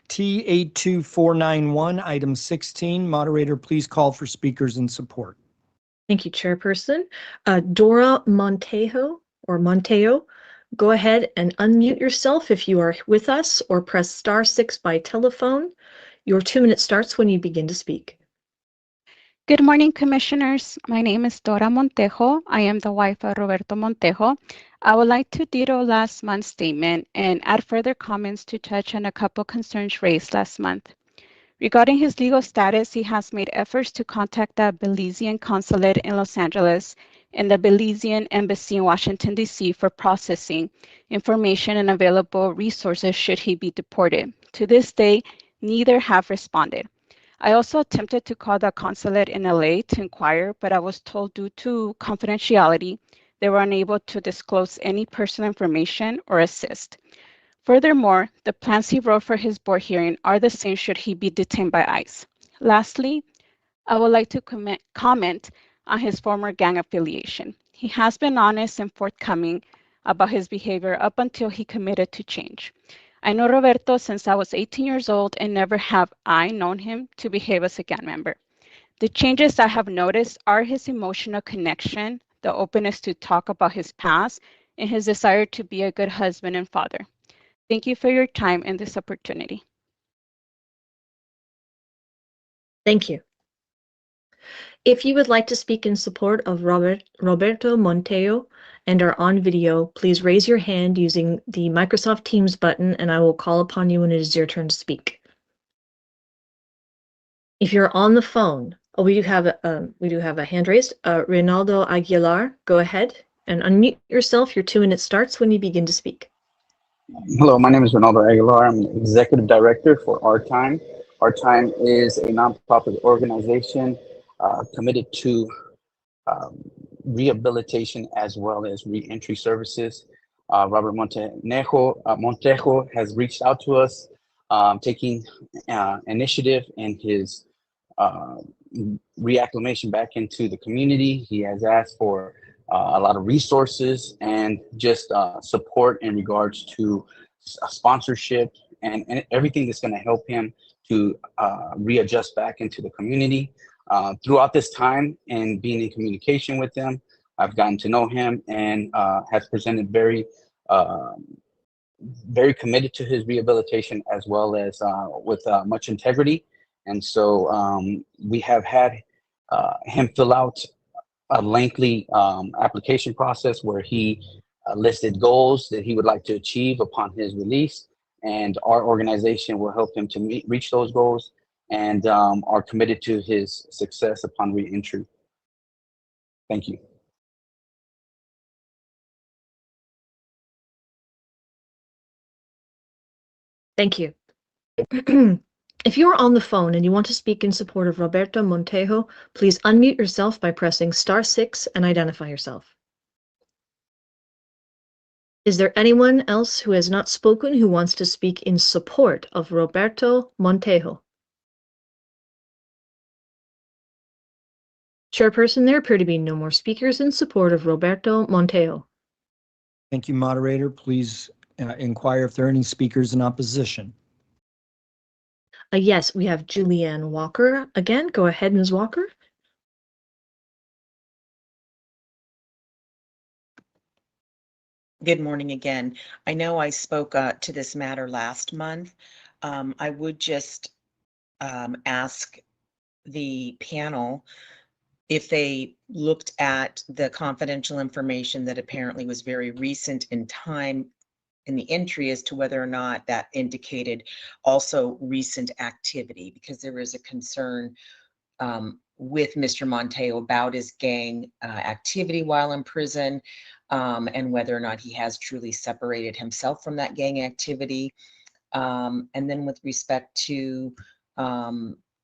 T82491, item 16. Moderator, please call for speakers in support. Thank you, Chairperson. Dora Montejo or Monteo, go ahead and unmute yourself if you are with us, or press *6 by telephone. Your 2 minutes starts when you begin to speak. Good morning, Commissioners. My name is Dora Montejo. I am the wife of Roberto Montejo. I would like to ditto last month's statement and add further comments to touch on a couple concerns raised last month. Regarding his legal status, he has made efforts to contact the Belizean Consulate in Los Angeles and the Belizean Embassy in Washington, D.C. for processing information and available resources should he be deported. To this day, neither have responded. I also attempted to call the consulate in LA to inquire, but I was told due to confidentiality, they were unable to disclose any personal information or assist. Furthermore, the plans he wrote for his board hearing are the same should he be detained by ICE. Lastly, I would like to comment on his former gang affiliation. He has been honest and forthcoming about his behavior up until he committed to change. I know Roberto since I was 18 years old, and never have I known him to behave as a gang member. The changes I have noticed are his emotional connection, the openness to talk about his past, and his desire to be a good husband and father. Thank you for your time and this opportunity. Thank you. If you would like to speak in support of Roberto Montejo and are on video, please raise your hand using the Microsoft Teams button, and I will call upon you when it is your turn to speak. If you're on the phone, we do have a hand raised. Reynaldo Aguilar, go ahead and unmute yourself. Your 2 minutes starts when you begin to speak. Hello, my name is Reynaldo Aguilar. I'm the Executive Director for Our Time. Our Time is a nonprofit organization committed to rehabilitation as well as reentry services. Robert Montejo has reached out to us, taking initiative in his reacclimation back into the community. He has asked for a lot of resources and just support in regards to sponsorship and everything that's going to help him to readjust back into the community. Throughout this time and being in communication with him, I've gotten to know him and has presented very committed to his rehabilitation as well as with much integrity. And so we have had him fill out a lengthy application process where he listed goals that he would like to achieve upon his release, and our organization will help him to reach those goals and are committed to his success upon re-entry. Thank you. Thank you. If you are on the phone and you want to speak in support of Roberto Montejo, please unmute yourself by pressing *6 and identify yourself. Is there anyone else who has not spoken who wants to speak in support of Roberto Montejo? Chairperson, there appear to be no more speakers in support of Roberto Montejo. Thank you, moderator. Please inquire if there are any speakers in opposition. Yes, we have Julianne Walker again. Go ahead, Ms. Walker. Good morning again. I know I spoke to this matter last month. I would just ask the panel if they looked at the confidential information that apparently was very recent in time in the entry as to whether or not that indicated also recent activity, because there is a concern with Mr. Montejo about his gang activity while in prison, and whether or not he has truly separated himself from that gang activity. And then with respect to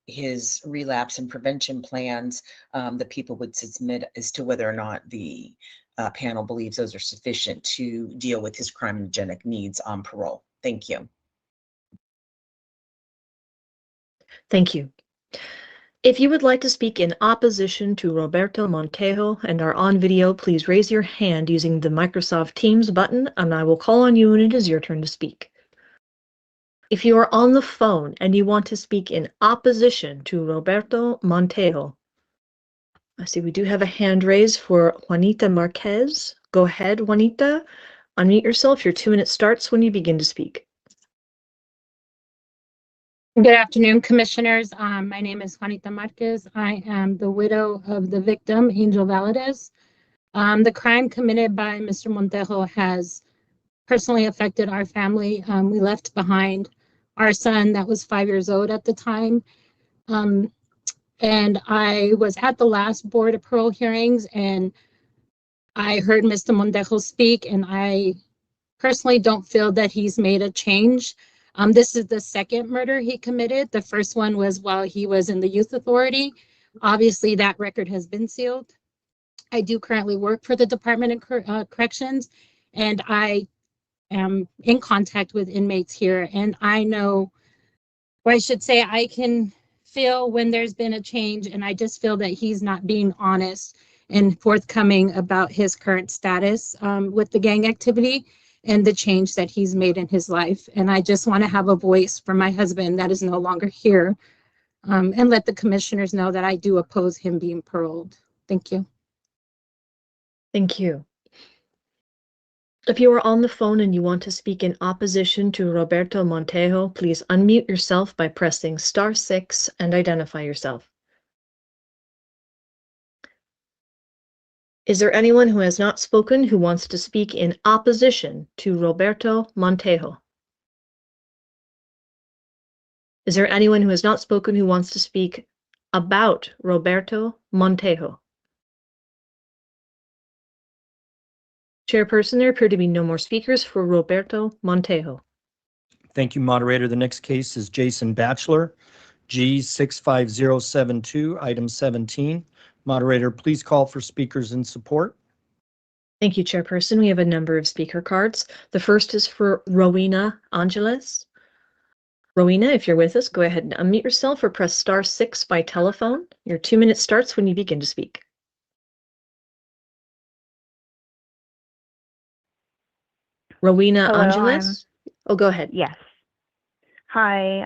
his relapse and prevention plans, that people would submit as to whether or not the panel believes those are sufficient to deal with his criminogenic needs on parole. Thank you. Thank you. If you would like to speak in opposition to Roberto Montejo and are on video, please raise your hand using the Microsoft Teams button, and I will call on you when it is your turn to speak. If you are on the phone and you want to speak in opposition to Roberto Montejo, I see we do have a hand raised for Juanita Marquez. Go ahead, Juanita. Unmute yourself. Your 2 minutes starts when you begin to speak. Good afternoon, Commissioners. My name is Juanita Marquez. I am the widow of the victim, Angel Valadez. The crime committed by Mr. Montejo has personally affected our family. We left behind our son that was 5 years old at the time. And I was at the last board of parole hearings, and I heard Mr. Montejo speak, and I personally don't feel that he's made a change. This is the second murder he committed. The first one was while he was in the youth authority. Obviously, that record has been sealed. I do currently work for the Department of Corrections, and I am in contact with inmates here. And I know, or I should say, I can feel when there's been a change, and I just feel that he's not being honest and forthcoming about his current status with the gang activity and the change that he's made in his life. And I just want to have a voice for my husband that is no longer here, and let the commissioners know that I do oppose him being paroled. Thank you. Thank you. If you are on the phone and you want to speak in opposition to Roberto Montejo, please unmute yourself by pressing *6 and identify yourself. Is there anyone who has not spoken who wants to speak in opposition to Roberto Montejo? Is there anyone who has not spoken who wants to speak about Roberto Montejo? Chairperson, there appear to be no more speakers for Roberto Montejo. Thank you, moderator. The next case is Jason Batchelor, G65072, item 17. Moderator, please call for speakers in support. Thank you, Chairperson. We have a number of speaker cards. The first is for Rowena Angeles. Rowena, if you're with us, go ahead and unmute yourself or press *6 by telephone. Your 2 minutes starts when you begin to speak. Rowena Hello, Angeles. Oh, go ahead. Yes. Hi.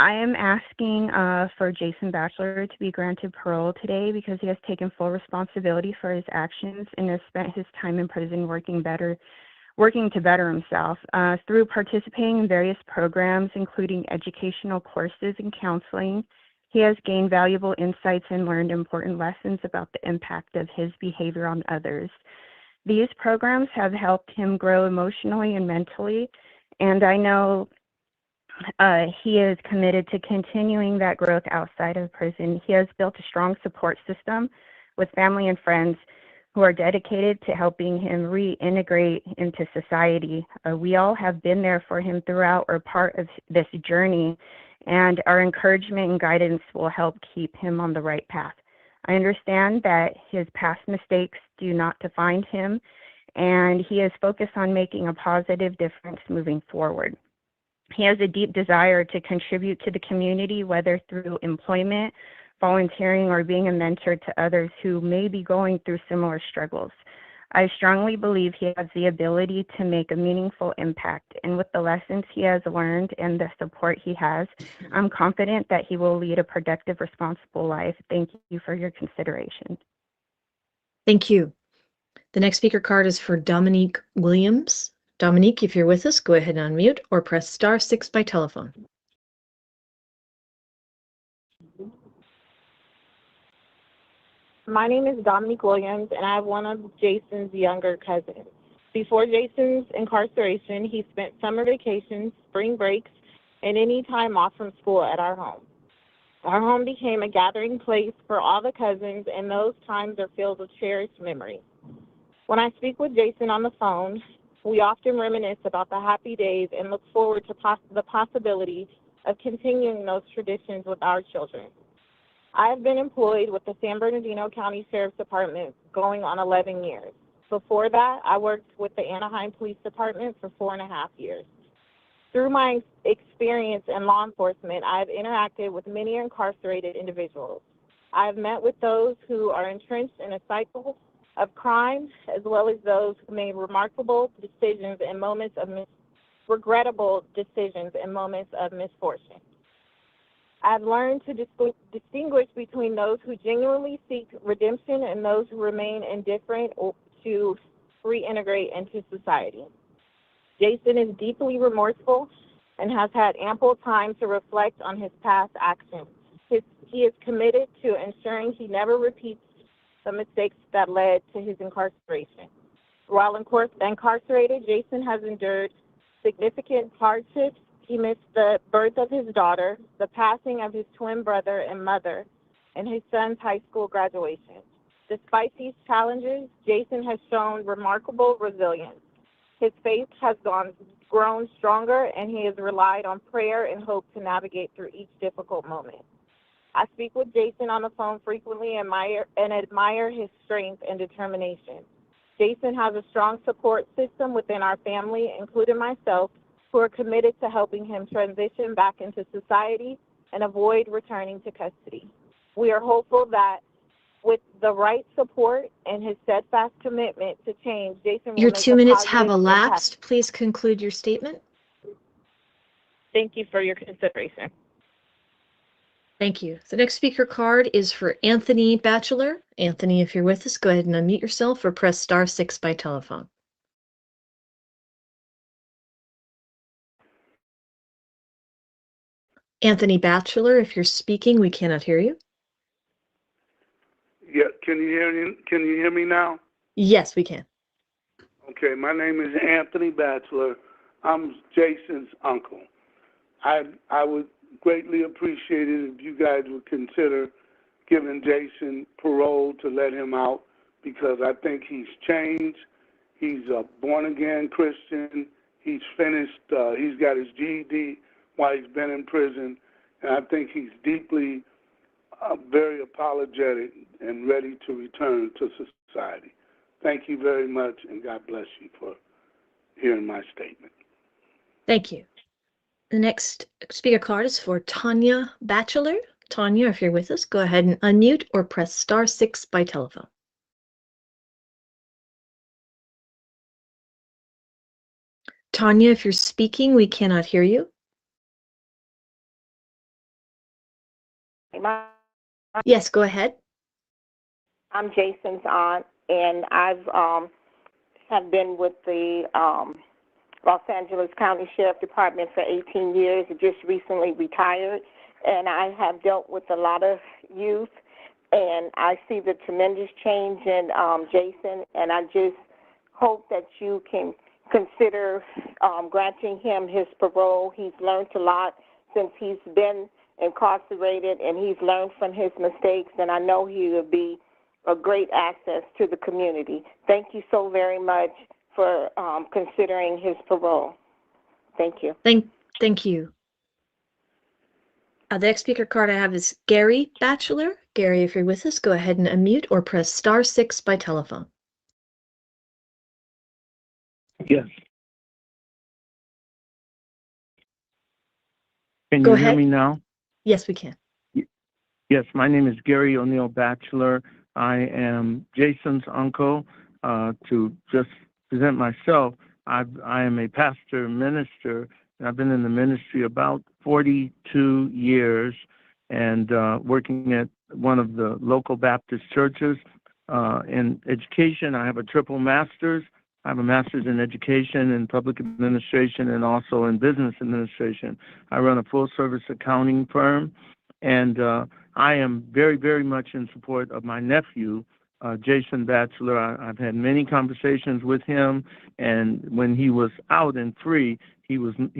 I am asking for Jason Batchelor to be granted parole today because he has taken full responsibility for his actions and has spent his time in prison working to better himself. Through participating in various programs, including educational courses and counseling, he has gained valuable insights and learned important lessons about the impact of his behavior on others. These programs have helped him grow emotionally and mentally, and I know he is committed to continuing that growth outside of prison. He has built a strong support system with family and friends who are dedicated to helping him reintegrate into society. We all have been there for him throughout or part of this journey, and our encouragement and guidance will help keep him on the right path. I understand that his past mistakes do not define him, and he is focused on making a positive difference moving forward. He has a deep desire to contribute to the community, whether through employment, volunteering, or being a mentor to others who may be going through similar struggles. I strongly believe he has the ability to make a meaningful impact, and with the lessons he has learned and the support he has, I'm confident that he will lead a productive, responsible life. Thank you for your consideration. Thank you. The next speaker card is for Dominique Williams. Dominique, if you're with us, go ahead and unmute or press *6 by telephone. My name is Dominique Williams, and I'm one of Jason's younger cousins. Before Jason's incarceration, he spent summer vacations, spring breaks, and any time off from school at our home. Our home became a gathering place for all the cousins, and those times are filled with cherished memories. When I speak with Jason on the phone, we often reminisce about the happy days and look forward to the possibility of continuing those traditions with our children. I have been employed with the San Bernardino County Sheriff's Department going on 11 years. Before that, I worked with the Anaheim Police Department for 4.5 years. Through my experience in law enforcement, I've interacted with many incarcerated individuals. I've met with those who are entrenched in a cycle of crime, as well as those who made remarkable decisions in moments of regrettable decisions in moments of misfortune. I've learned to distinguish between those who genuinely seek redemption and those who remain indifferent to reintegrate into society. Jason is deeply remorseful and has had ample time to reflect on his past actions. He is committed to ensuring he never repeats the mistakes that led to his incarceration. While incarcerated, Jason has endured significant hardships. He missed the birth of his daughter, the passing of his twin brother and mother, and his son's high school graduation. Despite these challenges, Jason has shown remarkable resilience. His faith has grown stronger, and he has relied on prayer and hope to navigate through each difficult moment. I speak with Jason on the phone frequently and admire his strength and determination. Jason has a strong support system within our family, including myself, who are committed to helping him transition back into society and avoid returning to custody. We are hopeful that with the right support and his steadfast commitment to change, Jason will Your make 2 a minutes have positive elapsed. impact. Please conclude your statement. Thank you for your consideration. Thank you. The next speaker card is for Anthony Batchelor. Anthony, if you're with us, go ahead and unmute yourself or press *6 by telephone. Anthony Batchelor, if you're speaking, we cannot hear you. Yeah, can you hear me now? Yes, we can. Okay, my name is Anthony Batchelor. I'm Jason's uncle. I would greatly appreciate it if you guys would consider giving Jason parole to let him out, because I think he's changed. He's a born-again Christian. He's finished, he's got his GED while he's been in prison, and I think he's deeply, very apologetic and ready to return to society. Thank you very much, and God bless you for hearing my statement. Thank you. The next speaker card is for Tanya Batchelor. Tanya, if you're with us, go ahead and unmute or press *6 by telephone. Tanya, if you're speaking, we cannot hear you. Yes, go ahead. I'm Jason's aunt, and I've have been with the Los Angeles County Sheriff Department for 18 years. I just recently retired, and I have dealt with a lot of youth, and I see the tremendous change in Jason, and I just hope that you can consider granting him his parole. He's learned a lot since he's been incarcerated, and he's learned from his mistakes, and I know he will be a great asset to the community. Thank you so very much for considering his parole. Thank you. Thank you. The next speaker card I have is Gary Batchelor. Gary, if you're with us, go ahead and unmute or press *6 by telephone. Yes. Can Go you ahead. hear me now? Yes, we can. Yes, my name is Gary O'Neill Batchelor. I am Jason's uncle. To just present myself, I am a pastor minister, and I've been in the ministry about 42 years and working at one of the local Baptist churches. In education, I have a triple master's. I have a master's in education and public administration and also in business administration. I run a full-service accounting firm, and I am very, very much in support of my nephew, Jason Batchelor. I've had many conversations with him, and when he was out and free, he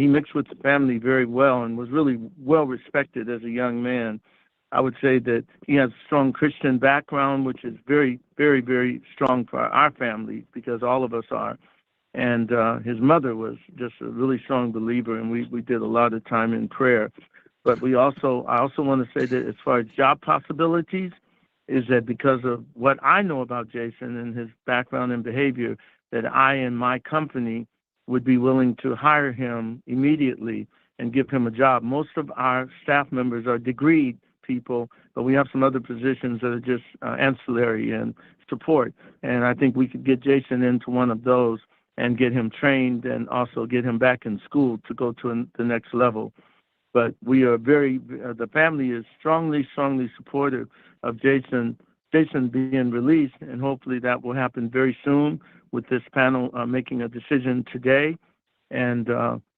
mixed with the family very well and was really well respected as a young man. I would say that he has a strong Christian background, which is very, very, very strong for our family because all of us are. And his mother was just a really strong believer, and we did a lot of time in prayer. But I also want to say that as far as job possibilities, is that because of what I know about Jason and his background and behavior, that I and my company would be willing to hire him immediately and give him a job. Most of our staff members are degreed people, but we have some other positions that are just ancillary and support. And I think we could get Jason into one of those and get him trained and also get him back in school to go to the next level. But we are the family is strongly supportive of Jason being released, and hopefully that will happen very soon with this panel making a decision today. And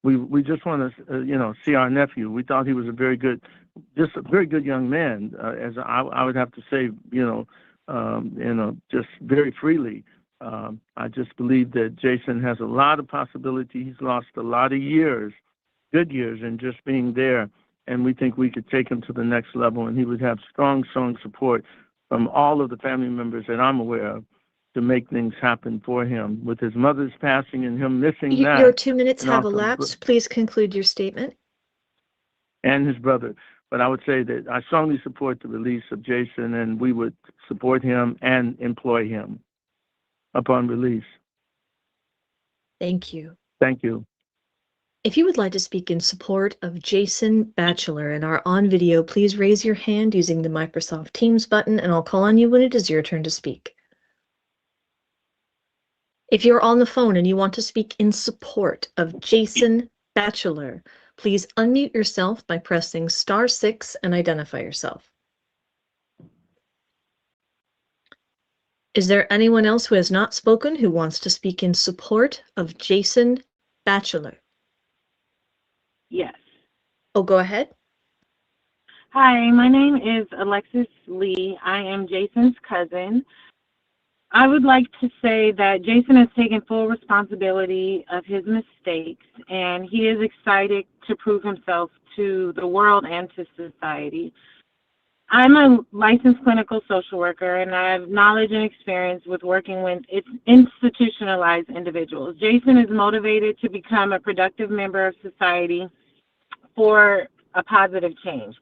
we just want to, see our nephew. We thought he was a very good young man, as I would have to say, just very freely. I just believe that Jason has a lot of possibility. He's lost a lot of years, good years, in just being there. And we think we could take him to the next level, and he would have strong support from all of the family members that I'm aware of to make things happen for him. With his mother's passing and him missing that. Your 2 minutes and have also- elapsed. Please conclude your statement. And his brother. But I would say that I strongly support the release of Jason, and we would support him and employ him upon release. Thank you. Thank you. If you would like to speak in support of Jason Batchelor and are on video, please raise your hand using the Microsoft Teams button, and I'll call on you when it is your turn to speak. If you're on the phone and you want to speak in support of Jason Batchelor, please unmute yourself by pressing *6 and identify yourself. Is there anyone else who has not spoken who wants to speak in support of Jason Batchelor? Yes. Oh, go ahead. Hi, my name is Alexis Lee. I am Jason's cousin. I would like to say that Jason has taken full responsibility of his mistakes, and he is excited to prove himself to the world and to society. I'm a licensed clinical social worker, and I have knowledge and experience with working with institutionalized individuals. Jason is motivated to become a productive member of society for a positive change.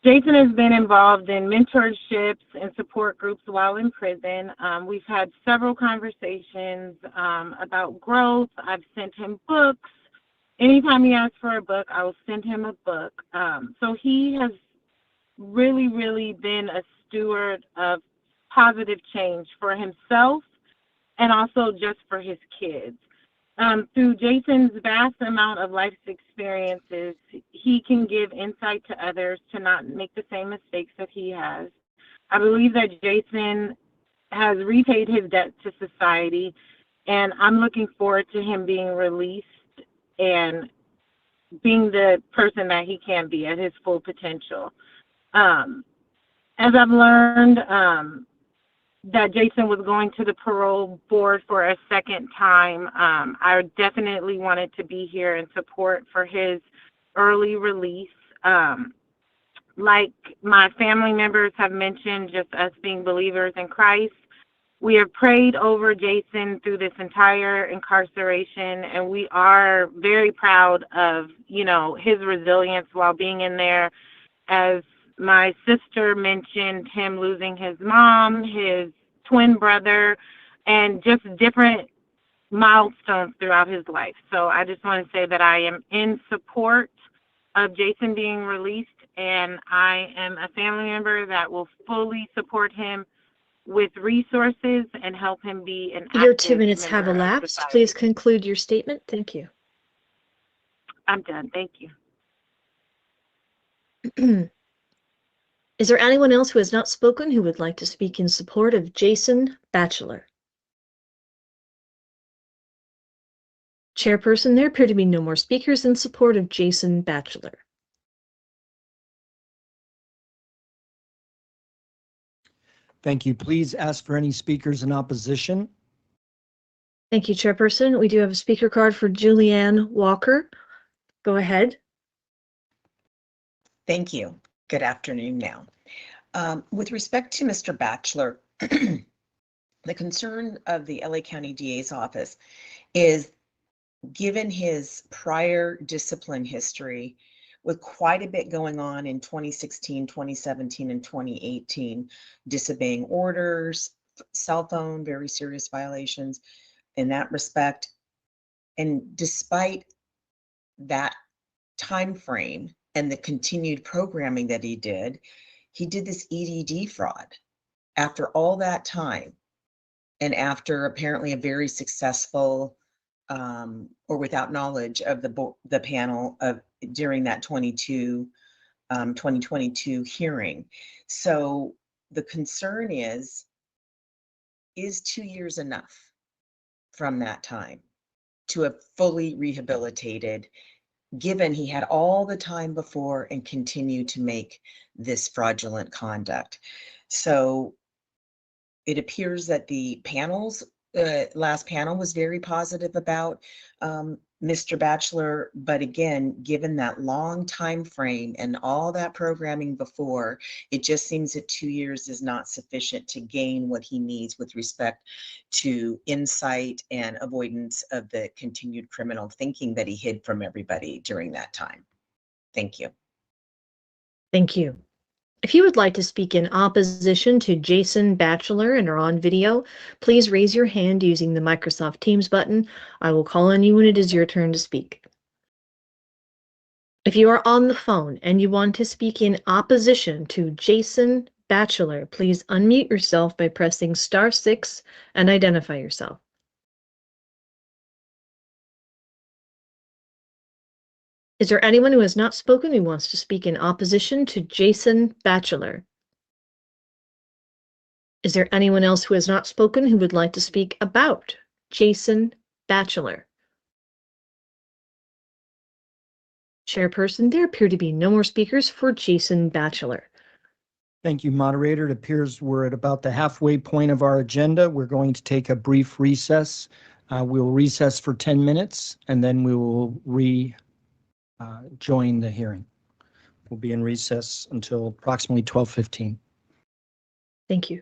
Jason has been involved in mentorships and support groups while in prison. We've had several conversations about growth. I've sent him books. Anytime he asks for a book, I will send him a book. So he has really been a steward of positive change for himself and also just for his kids. Through Jason's vast amount of life's experiences, he can give insight to others to not make the same mistakes that he has. I believe that Jason has repaid his debt to society, and I'm looking forward to him being released and being the person that he can be at his full potential. As I've learned, that Jason was going to the parole board for a second time, I definitely wanted to be here in support for his early release. Like my family members have mentioned, just us being believers in Christ, we have prayed over Jason through this entire incarceration, and we are very proud of, his resilience while being in there. As my sister mentioned, him losing his mom, his twin brother, and just different milestones throughout his life. So I just want to say that I am in support of Jason being released, and I am a family member that will fully support him with resources and help him be an Your active 2 minutes have member of elapsed. society. Please conclude your statement. Thank you. I'm done. Thank you. Is there anyone else who has not spoken who would like to speak in support of Jason Batchelor? Chairperson, there appear to be no more speakers in support of Jason Batchelor. Thank you. Please ask for any speakers in opposition. Thank you, Chairperson. We do have a speaker card for Julianne Walker. Go ahead. Thank you. Good afternoon now. With respect to Mr. Batchelor, the concern of the LA County DA's office is, given his prior discipline history, with quite a bit going on in 2016, 2017, and 2018, disobeying orders, cell phone, very serious violations. In that respect, And despite that time frame and the continued programming that he did this EDD fraud after all that time, and after apparently a very successful or without knowledge of the panel of during that 2022 hearing. So the concern is 2 years enough from that time to have fully rehabilitated, given he had all the time before and continued to make this fraudulent conduct? So it appears that the last panel was very positive about Mr. Batchelor, but again, given that long time frame and all that programming before, it just seems that 2 years is not sufficient to gain what he needs with respect to insight and avoidance of the continued criminal thinking that he hid from everybody during that time. Thank you. Thank you. If you would like to speak in opposition to Jason Batchelor and are on video, please raise your hand using the Microsoft Teams button. I will call on you when it is your turn to speak. If you are on the phone and you want to speak in opposition to Jason Batchelor, please unmute yourself by pressing *6 and identify yourself. Is there anyone who has not spoken who wants to speak in opposition to Jason Batchelor? Is there anyone else who has not spoken who would like to speak about Jason Batchelor? Chairperson, there appear to be no more speakers for Jason Batchelor. Thank you, moderator. It appears we're at about the halfway point of our agenda. We're going to take a brief recess. We'll recess for 10 minutes and then we will join the hearing. We'll be in recess until approximately 12:15. Thank you.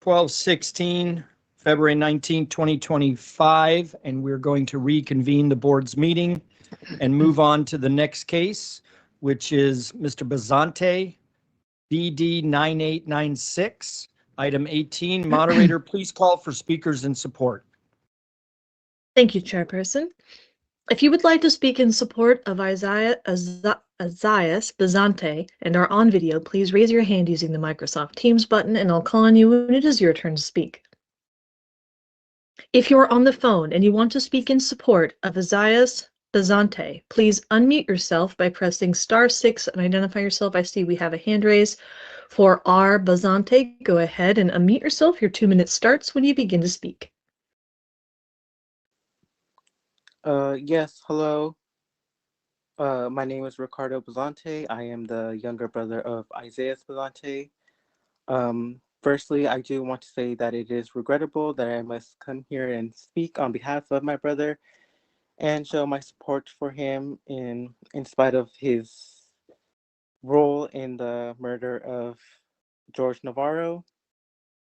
12/16, February 19, 2025, and we're going to reconvene the board's meeting and move on to the next case, which is Mr. Bazante, BD 9896, item 18. Moderator, please call for speakers in support. Thank you, Chairperson. If you would like to speak in support of Isaias Bazante and are on video, please raise your hand using the Microsoft Teams button, and I'll call on you when it is your turn to speak. If you are on the phone and you want to speak in support of Isaias Bazante, please unmute yourself by pressing *6 and identify yourself. I see we have a hand raised for R. Bazante. Go ahead and unmute yourself. Your 2 minutes starts when you begin to speak. Yes, hello. My name is Ricardo Bazante. I am the younger brother of Isaias Bazante. Firstly, I do want to say that it is regrettable that I must come here and speak on behalf of my brother and show my support for him in spite of his role in the murder of George Navarro.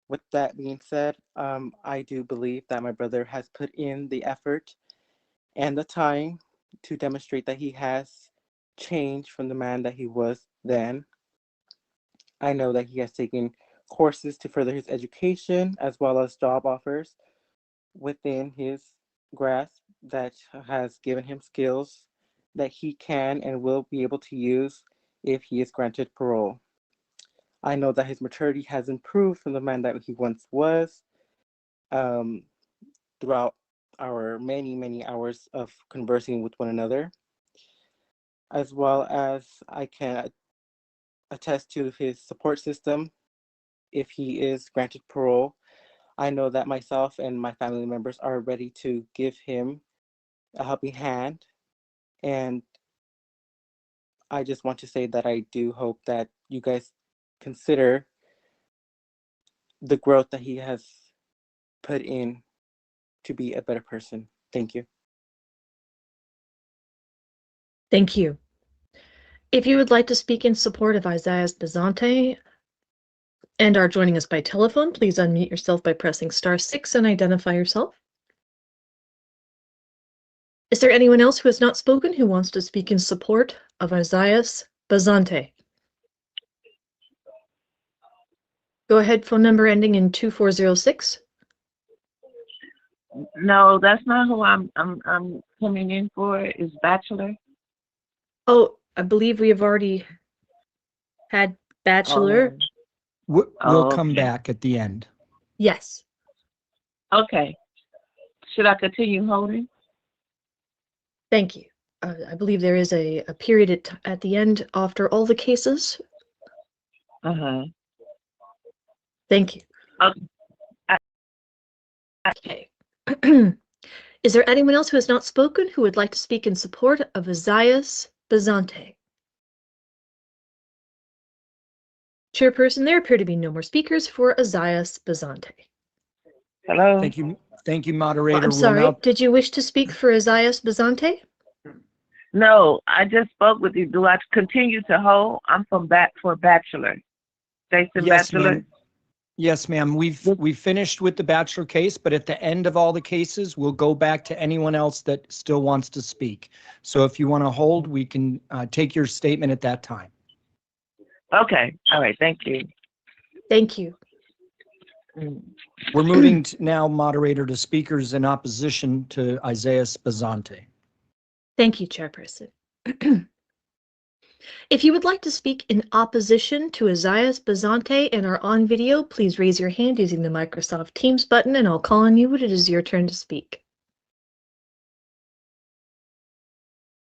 With that being said, I do believe that my brother has put in the effort and the time to demonstrate that he has changed from the man that he was then. I know that he has taken courses to further his education as well as job offers within his grasp that has given him skills that he can and will be able to use if he is granted parole. I know that his maturity has improved from the man that he once was throughout our many hours of conversing with one another, as well as I can attest to his support system if he is granted parole. I know that myself and my family members are ready to give him a helping hand, and I just want to say that I do hope that you guys consider the growth that he has put in to be a better person. Thank you. Thank you. If you would like to speak in support of Isaias Bazante and are joining us by telephone, please unmute yourself by pressing *6 and identify yourself. Is there anyone else who has not spoken who wants to speak in support of Isaias Bazante? Go ahead, phone number ending in 2406. No, that's not who I'm coming in for. Is Bachelor. Oh, I believe we have already had Bachelor. We'll come back at the end. Yes. Okay. Should I continue holding? Thank you. I believe there is a period at the end after all the cases. Thank you. Okay. Is there anyone else who has not spoken who would like to speak in support of Isaias Bazante? Chairperson, there appear to be no more speakers for Isaias Bazante. Hello. Thank you, moderator. I'm sorry. Did you wish to speak for Isaias Bazante? No, I just spoke with you. Do I continue to hold? I'm for Bachelor. Jason Yes, Bachelor. ma'am. Yes, ma'am. We've finished with the Bachelor case, but at the end of all the cases, we'll go back to anyone else that still wants to speak. So if you want to hold, we can take your statement at that time. Okay. All right. Thank you. Thank you. We're moving now, moderator, to speakers in opposition to Isaias Bazante. Thank you, Chairperson. If you would like to speak in opposition to Isaias Bazante and are on video, please raise your hand using the Microsoft Teams button, and I'll call on you when it is your turn to speak.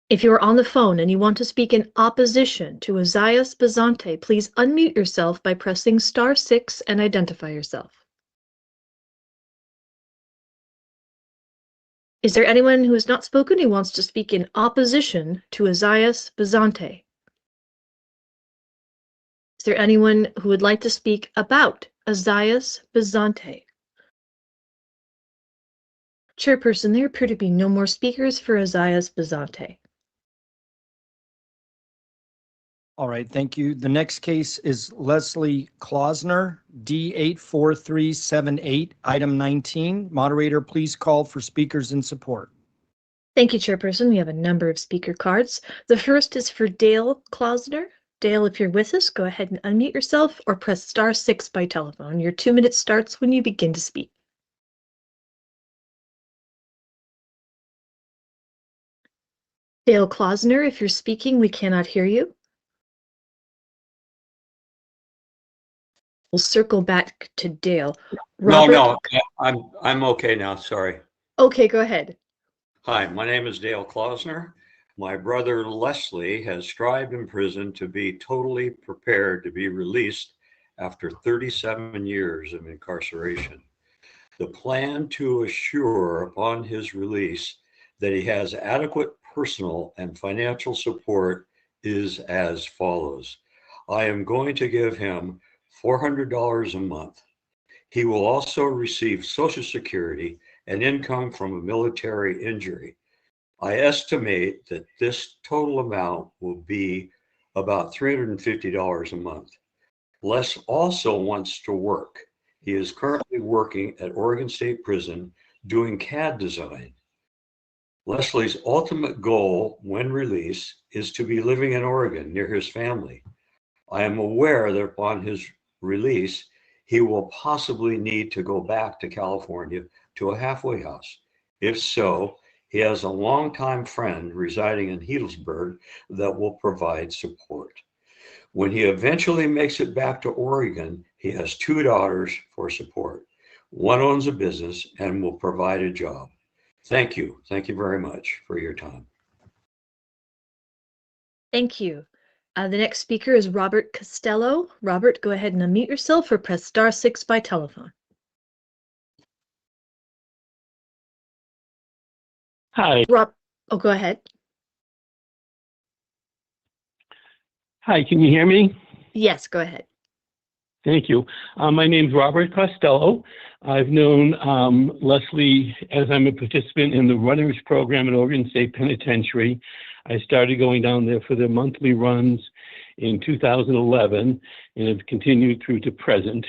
If you are on the phone and you want to speak in opposition to Isaias Bazante, please unmute yourself by pressing *6 and identify yourself. Is there anyone who has not spoken who wants to speak in opposition to Isaias Bazante? Is there anyone who would like to speak about Isaias Bazante? Chairperson, there appear to be no more speakers for Isaias Bazante. All right, thank you. The next case is Leslie Klausner, D84378, item 19. Moderator, please call for speakers in support. Thank you, Chairperson. We have a number of speaker cards. The first is for Dale Klausner. Dale, if you're with us, go ahead and unmute yourself or press *6 by telephone. Your 2 minutes starts when you begin to speak. Dale Klausner, if you're speaking, we cannot hear you. We'll circle back to Dale. Robert, No, I'm okay now. Sorry. Okay, go ahead. Hi, my name is Dale Klausner. My brother Leslie has strived in prison to be totally prepared to be released after 37 years of incarceration. The plan to assure upon his release that he has adequate personal and financial support is as follows. I am going to give him $400 a month. He will also receive Social Security and income from a military injury. I estimate that this total amount will be about $350 a month. Les also wants to work. He is currently working at Oregon State Prison doing CAD design. Leslie's ultimate goal when released is to be living in Oregon near his family. I am aware that upon his release, he will possibly need to go back to California to a halfway house. If so, he has a longtime friend residing in Healdsburg that will provide support. When he eventually makes it back to Oregon, he has 2 daughters for support. One owns a business and will provide a job. Thank you. Thank you very much for your time. Thank you. The next speaker is Robert Costello. Robert, go ahead and unmute yourself or press *6 by telephone. Hi. Go ahead. Hi, can you hear me? Yes, go ahead. Thank you. My name's Robert Costello. I've known Leslie as I'm a participant in the runners program at Oregon State Penitentiary. I started going down there for their monthly runs in 2011 and have continued through to present.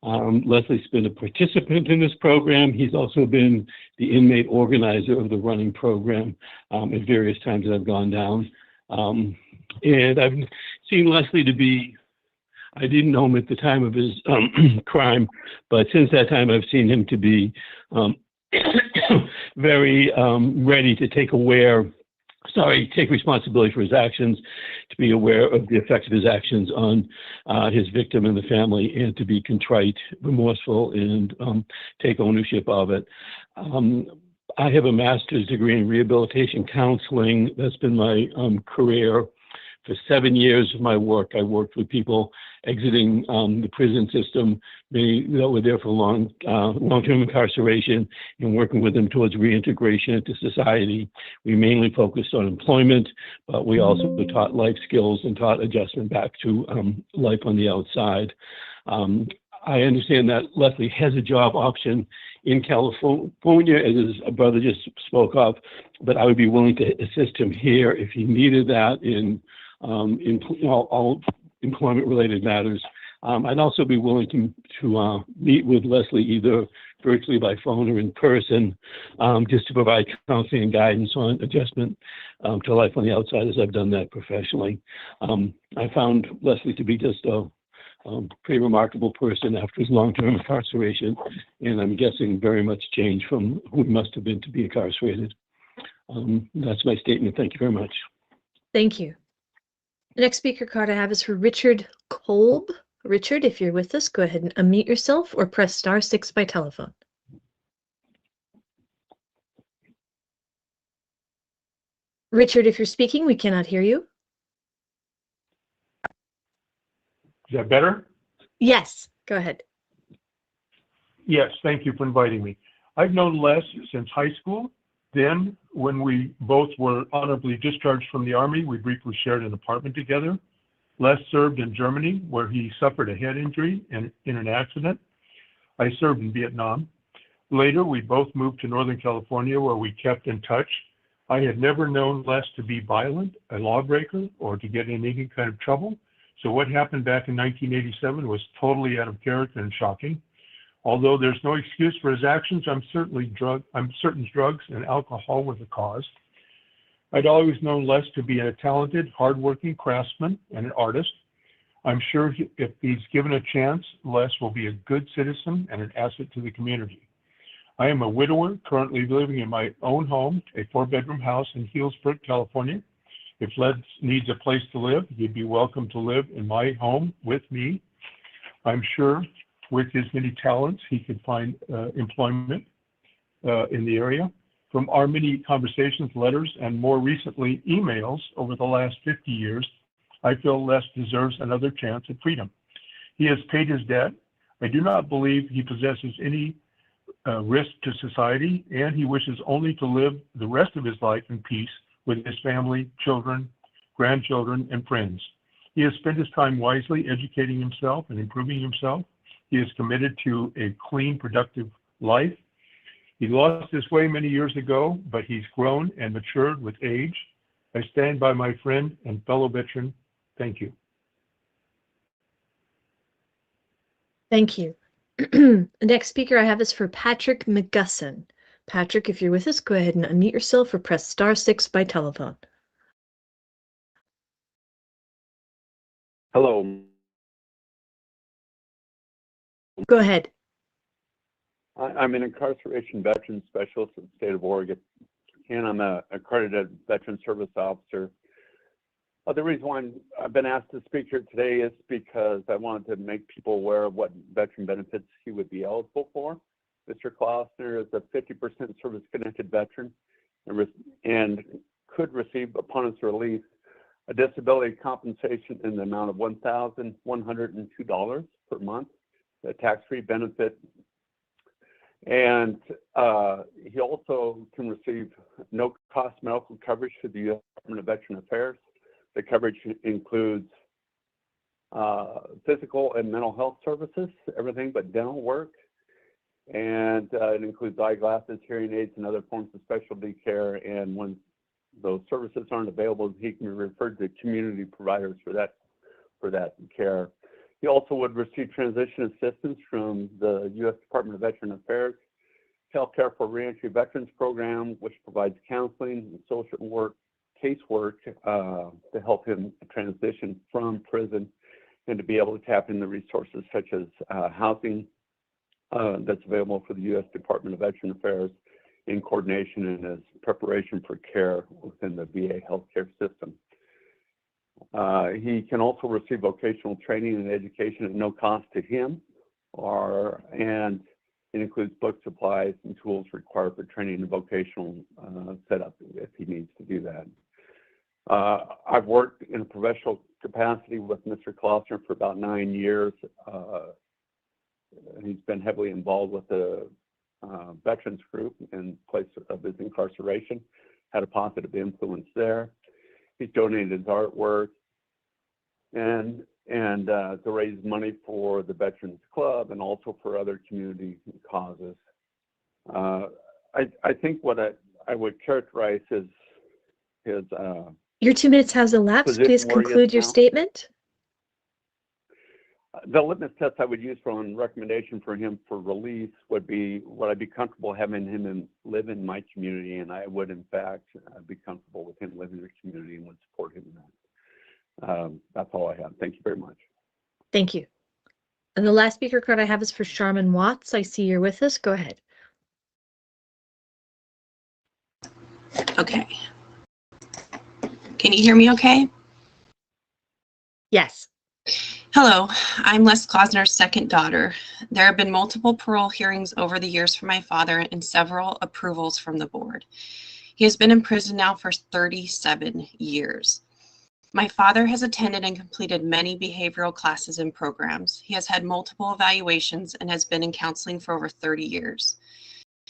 Leslie's been a participant in this program. He's also been the inmate organizer of the running program at various times that I've gone down. And I've seen Leslie to be, I didn't know him at the time of his crime, but since that time I've seen him to be very ready to take responsibility for his actions, to be aware of the effect of his actions on his victim and the family, and to be contrite, remorseful, and take ownership of it. I have a master's degree in rehabilitation counseling. That's been my career. For 7 years of my work, I worked with people exiting the prison system, many that were there for long-term incarceration, and working with them towards reintegration into society. We mainly focused on employment, but we also taught life skills and taught adjustment back to life on the outside. I understand that Leslie has a job option in California, as his brother just spoke of, but I would be willing to assist him here if he needed that in all employment-related matters. I'd also be willing to meet with Leslie either virtually by phone or in person, just to provide counseling and guidance on adjustment to life on the outside, as I've done that professionally. I found Leslie to be just a pretty remarkable person after his long-term incarceration, and I'm guessing very much changed from who he must have been to be incarcerated. That's my statement. Thank you very much. Thank you. The next speaker card I have is for Richard Kolb. Richard, if you're with us, go ahead and unmute yourself or press *6 by telephone. Richard, if you're speaking, we cannot hear you. Is that better? Yes, go ahead. Yes, thank you for inviting me. I've known Les since high school. Then, when we both were honorably discharged from the Army, we briefly shared an apartment together. Les served in Germany, where he suffered a head injury in an accident. I served in Vietnam. Later, we both moved to Northern California, where we kept in touch. I had never known Les to be violent, a lawbreaker, or to get in any kind of trouble. So what happened back in 1987 was totally out of character and shocking. Although there's no excuse for his actions, I'm certain drugs and alcohol were the cause. I'd always known Les to be a talented, hardworking craftsman and an artist. I'm sure if he's given a chance, Les will be a good citizen and an asset to the community. I am a widower, currently living in my own home, a 4-bedroom house in Healdsburg, California. If Les needs a place to live, he'd be welcome to live in my home with me. I'm sure with his many talents, he could find employment in the area. From our many conversations, letters, and more recently emails over the last 50 years, I feel Les deserves another chance at freedom. He has paid his debt. I do not believe he possesses any risk to society, and he wishes only to live the rest of his life in peace with his family, children, grandchildren, and friends. He has spent his time wisely educating himself and improving himself. He is committed to a clean, productive life. He lost his way many years ago, but he's grown and matured with age. I stand by my friend and fellow veteran. Thank you. Thank you. The next speaker I have is for Patrick McGusson. Patrick, if you're with us, go ahead and unmute yourself or press *6 by telephone. Hello. Go ahead. I'm an incarceration veteran specialist in the state of Oregon, and I'm an accredited veteran service officer. The reason why I've been asked to speak here today is because I wanted to make people aware of what veteran benefits he would be eligible for. Mr. Klausner is a 50% service-connected veteran and could receive, upon his release, a disability compensation in the amount of $1,102 per month, a tax-free benefit. And he also can receive no-cost medical coverage through the U.S. Department of Veteran Affairs. The coverage includes physical and mental health services, everything but dental work. And it includes eyeglasses, hearing aids, and other forms of specialty care. And when those services aren't available, he can be referred to community providers for that care. He also would receive transition assistance from the U.S. Department of Veteran Affairs, Healthcare for Reentry Veterans Program, which provides counseling and social work, casework to help him transition from prison and to be able to tap into resources such as housing that's available for the U.S. Department of Veteran Affairs in coordination and as preparation for care within the VA healthcare system. He can also receive vocational training and education at no cost to him, and it includes book supplies and tools required for training and vocational setup if he needs to do that. I've worked in a professional capacity with Mr. Klausner for about 9 years. He's been heavily involved with the veterans group in place of his incarceration, had a positive influence there. He's donated his artwork and to raise money for the Veterans Club and also for other community causes. I think what I would characterize his Your 2 minutes has elapsed. Please conclude your statement. The litmus test I would use on recommendation for him for release would be, would I be comfortable having him live in my community? And I would, in fact, be comfortable with him living in the community and would support him in that. That's all I have. Thank you very much. Thank you. And the last speaker card I have is for Charmin Watts. I see you're with us. Go ahead. Okay. Can you hear me okay? Yes. Hello, I'm Les Klausner's second daughter. There have been multiple parole hearings over the years for my father and several approvals from the board. He has been in prison now for 37 years. My father has attended and completed many behavioral classes and programs. He has had multiple evaluations and has been in counseling for over 30 years.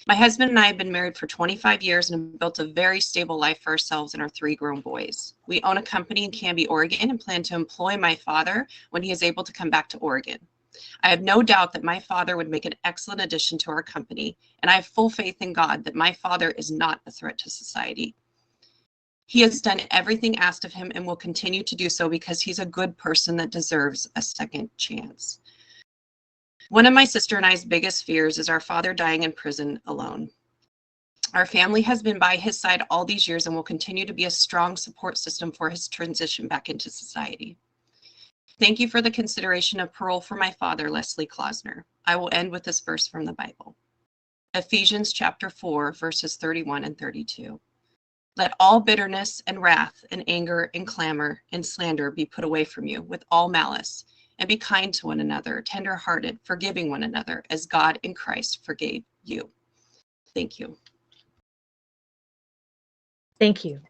My husband and I have been married for 25 years and have built a very stable life for ourselves and our 3 grown boys. We own a company in Canby, Oregon, and plan to employ my father when he is able to come back to Oregon. I have no doubt that my father would make an excellent addition to our company, and I have full faith in God that my father is not a threat to society. He has done everything asked of him and will continue to do so because he's a good person that deserves a second chance. One of my sister and I's biggest fears is our father dying in prison alone. Our family has been by his side all these years and will continue to be a strong support system for his transition back into society. Thank you for the consideration of parole for my father, Leslie Klausner. I will end with this verse from the Bible. Ephesians chapter 4, verses 31 and 32. Let all bitterness and wrath and anger and clamor and slander be put away from you with all malice, and be kind to one another, tender-hearted, forgiving one another, as God in Christ forgave you. Thank you. Thank you.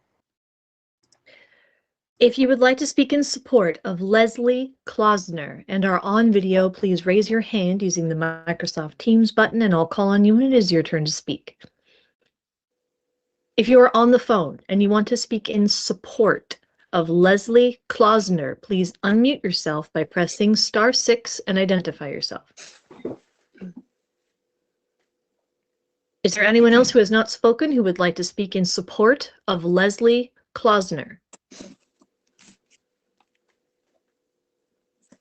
If you would like to speak in support of Leslie Klausner and are on video, please raise your hand using the Microsoft Teams button, and I'll call on you when it is your turn to speak. If you are on the phone and you want to speak in support of Leslie Klausner, please unmute yourself by pressing *6 and identify yourself. Is there anyone else who has not spoken who would like to speak in support of Leslie Klausner?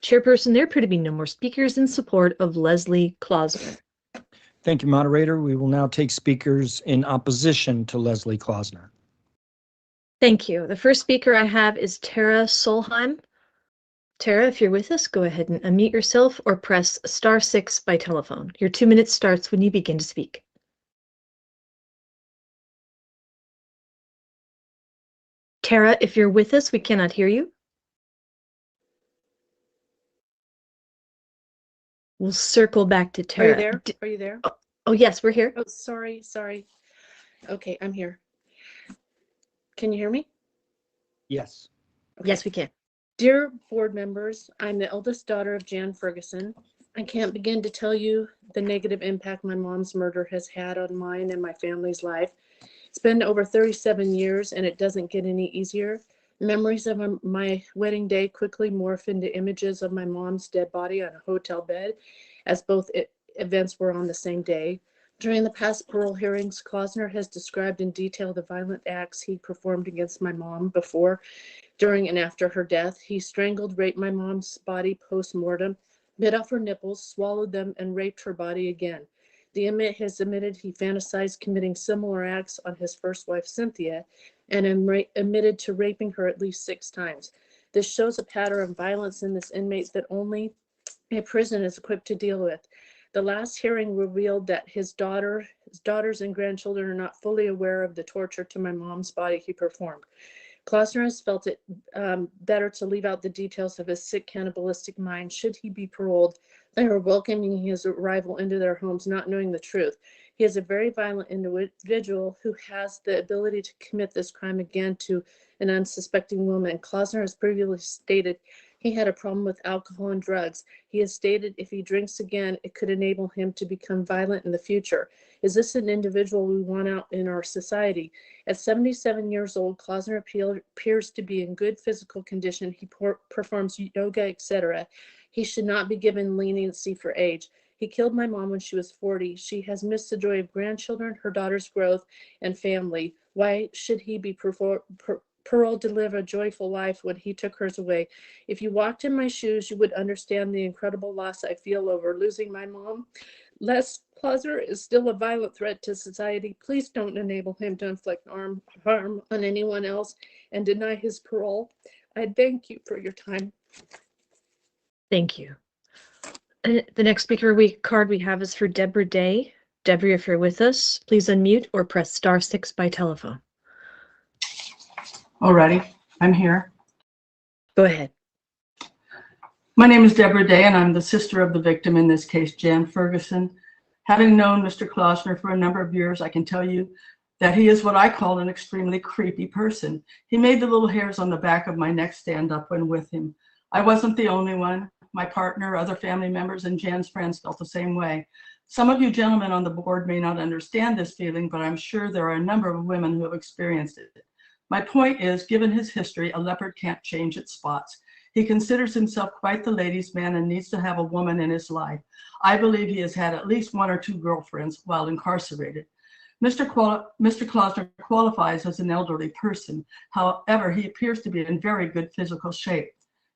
Chairperson, there appear to be no more speakers in support of Leslie Klausner. Thank you, moderator. We will now take speakers in opposition to Leslie Klausner. Thank you. The first speaker I have is Tara Solheim. Tara, if you're with us, go ahead and unmute yourself or press *6 by telephone. Your 2 minutes starts when you begin to speak. Tara, if you're with us, we cannot hear you. We'll circle back to Tara. Are you there? Are you there? Oh, yes, we're here. Oh, sorry. Okay, I'm here. Can you hear me? Yes. Okay. Yes, we can. Dear board members, I'm the eldest daughter of Jan Ferguson. I can't begin to tell you the negative impact my mom's murder has had on mine and my family's life. It's been over 37 years and it doesn't get any easier. Memories of my wedding day quickly morph into images of my mom's dead body on a hotel bed, as both events were on the same day. During the past parole hearings, Klausner has described in detail the violent acts he performed against my mom before, during, and after her death. He strangled, raped my mom's body post-mortem, bit off her nipples, swallowed them, and raped her body again. The inmate has admitted he fantasized committing similar acts on his first wife, Cynthia, and admitted to raping her at least 6 times. This shows a pattern of violence in this inmate that only a prison is equipped to deal with. The last hearing revealed that his daughters and grandchildren are not fully aware of the torture to my mom's body he performed. Klausner has felt it better to leave out the details of his sick, cannibalistic mind should he be paroled. They are welcoming his arrival into their homes, not knowing the truth. He is a very violent individual who has the ability to commit this crime again to an unsuspecting woman. Klausner has previously stated he had a problem with alcohol and drugs. He has stated if he drinks again, it could enable him to become violent in the future. Is this an individual we want out in our society? At 77 years old, Klausner appears to be in good physical condition. He performs yoga, etc. He should not be given leniency for age. He killed my mom when she was 40. She has missed the joy of grandchildren, her daughter's growth, and family. Why should he be paroled to live a joyful life when he took hers away? If you walked in my shoes, you would understand the incredible loss I feel over losing my mom. Les Klausner is still a violent threat to society. Please don't enable him to inflict harm on anyone else and deny his parole. I thank you for your time. Thank you. And the next speaker card we have is for Deborah Day. Deborah, if you're with us, please unmute or press *6 by telephone. Alrighty, I'm here. Go ahead. My name is Deborah Day, and I'm the sister of the victim in this case, Jan Ferguson. Having known Mr. Klausner for a number of years, I can tell you that he is what I call an extremely creepy person. He made the little hairs on the back of my neck stand up when with him. I wasn't the only one. My partner, other family members, and Jan's friends felt the same way. Some of you gentlemen on the board may not understand this feeling, but I'm sure there are a number of women who have experienced it. My point is, given his history, a leopard can't change its spots. He considers himself quite the ladies' man and needs to have a woman in his life. I believe he has had at least 1 or 2 girlfriends while incarcerated. Mr. Klausner qualifies as an elderly person. However, he appears to be in very good physical shape.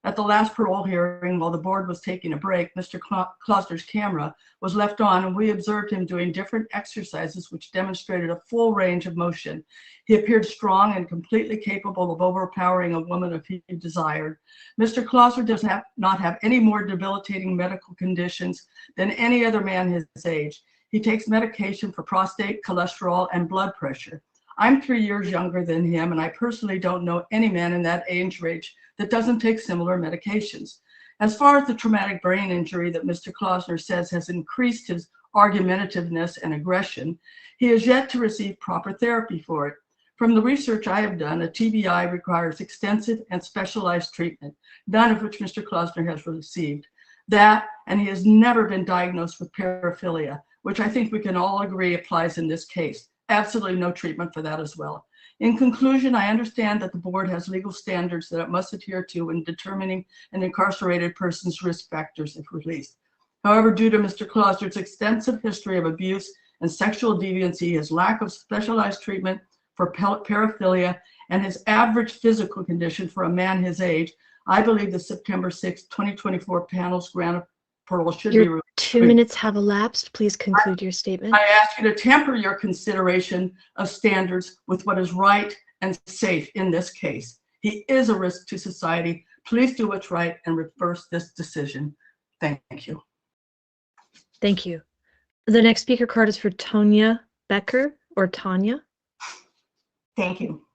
At the last parole hearing, while the board was taking a break, Mr. Klausner's camera was left on, and we observed him doing different exercises which demonstrated a full range of motion. He appeared strong and completely capable of overpowering a woman if he desired. Mr. Klausner does not have any more debilitating medical conditions than any other man his age. He takes medication for prostate, cholesterol, and blood pressure. I'm 3 years younger than him, and I personally don't know any man in that age range that doesn't take similar medications. As far as the traumatic brain injury that Mr. Klausner says has increased his argumentativeness and aggression, he has yet to receive proper therapy for it. From the research I have done, a TBI requires extensive and specialized treatment, none of which Mr. Klausner has received. That, and he has never been diagnosed with paraphilia, which I think we can all agree applies in this case. Absolutely no treatment for that as well. In conclusion, I understand that the board has legal standards that it must adhere to in determining an incarcerated person's risk factors if released. However, due to Mr. Klausner's extensive history of abuse and sexual deviancy, his lack of specialized treatment for paraphilia, and his average physical condition for a man his age, I believe the September 6, 2024 panel's grant of parole should be Your 2 minutes have elapsed. Please conclude your statement. I ask you to temper your consideration of standards with what is right and safe in this case. He is a risk to society. Please do what's right and reverse this decision. Thank you. Thank you. The next speaker card is for Tonya Becker or Tanya. Thank you.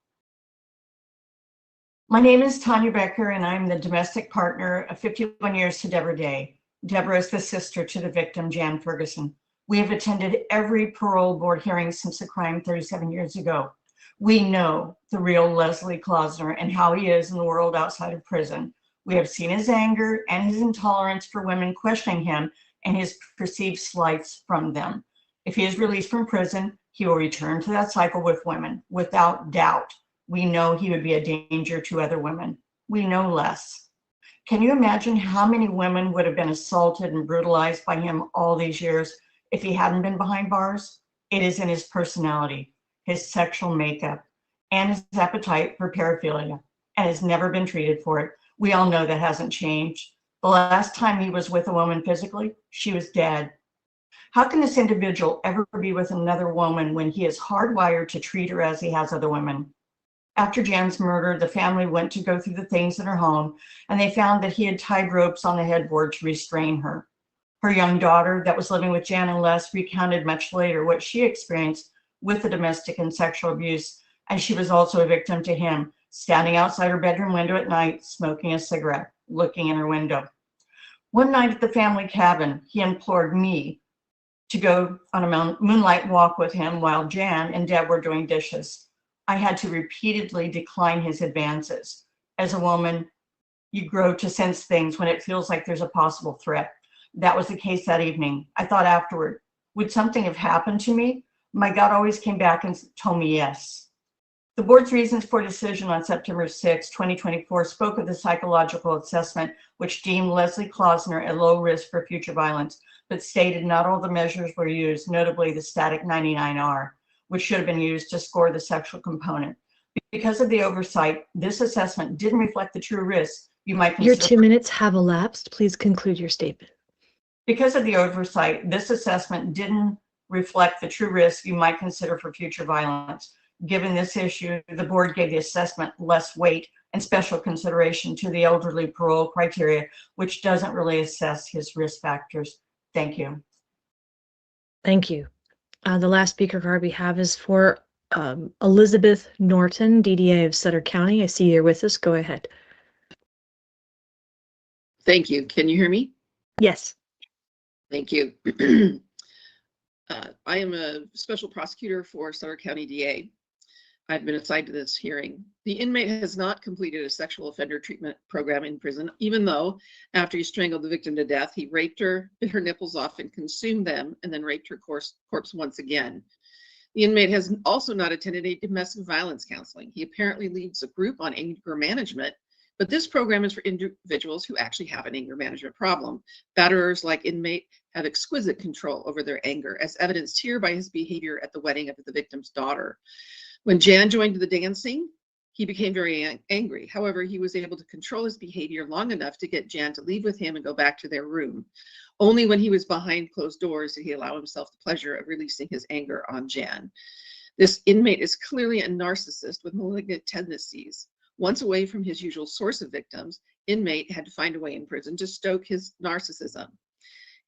My name is Tanya Becker, and I'm the domestic partner of 51 years to Deborah Day. Deborah is the sister to the victim, Jan Ferguson. We have attended every parole board hearing since the crime 37 years ago. We know the real Leslie Klausner and how he is in the world outside of prison. We have seen his anger and his intolerance for women questioning him and his perceived slights from them. If he is released from prison, he will return to that cycle with women, without doubt. We know he would be a danger to other women. We know less. Can you imagine how many women would have been assaulted and brutalized by him all these years if he hadn't been behind bars? It is in his personality, his sexual makeup, and his appetite for paraphilia, and has never been treated for it. We all know that hasn't changed. The last time he was with a woman physically, she was dead. How can this individual ever be with another woman when he is hardwired to treat her as he has other women? After Jan's murder, the family went to go through the things in her home, and they found that he had tied ropes on the headboard to restrain her. Her young daughter that was living with Jan and Les recounted much later what she experienced with the domestic and sexual abuse, and she was also a victim to him, standing outside her bedroom window at night, smoking a cigarette, looking in her window. One night at the family cabin, he implored me to go on a moonlight walk with him while Jan and Deb were doing dishes. I had to repeatedly decline his advances. As a woman, you grow to sense things when it feels like there's a possible threat. That was the case that evening. I thought afterward, would something have happened to me? My gut always came back and told me yes. The board's reasons for decision on September 6, 2024 spoke of the psychological assessment, which deemed Leslie Klausner a low risk for future violence, but stated not all the measures were used, notably the static 99R, which should have been used to score the sexual component. Because of the oversight, this assessment didn't reflect the true risk you might consider. Your 2 minutes have elapsed. Please conclude your statement. Because of the oversight, this assessment didn't reflect the true risk you might consider for future violence. Given this issue, the board gave the assessment less weight and special consideration to the elderly parole criteria, which doesn't really assess his risk factors. Thank you. Thank you. The last speaker card we have is for Elizabeth Norton, DDA of Sutter County. I see you're with us. Go ahead. Thank you. Can you hear me? Yes. Thank you. I am a special prosecutor for Sutter County DA. I've been assigned to this hearing. The inmate has not completed a sexual offender treatment program in prison, even though after he strangled the victim to death, he raped her, bit her nipples off and consumed them, and then raped her corpse once again. The inmate has also not attended a domestic violence counseling. He apparently leads a group on anger management, But this program is for individuals who actually have an anger management problem. Batterers like inmate have exquisite control over their anger, as evidenced here by his behavior at the wedding of the victim's daughter. When Jan joined the dancing, he became very angry. However, he was able to control his behavior long enough to get Jan to leave with him and go back to their room. Only when he was behind closed doors did he allow himself the pleasure of releasing his anger on Jan. This inmate is clearly a narcissist with malignant tendencies. Once away from his usual source of victims, inmate had to find a way in prison to stoke his narcissism.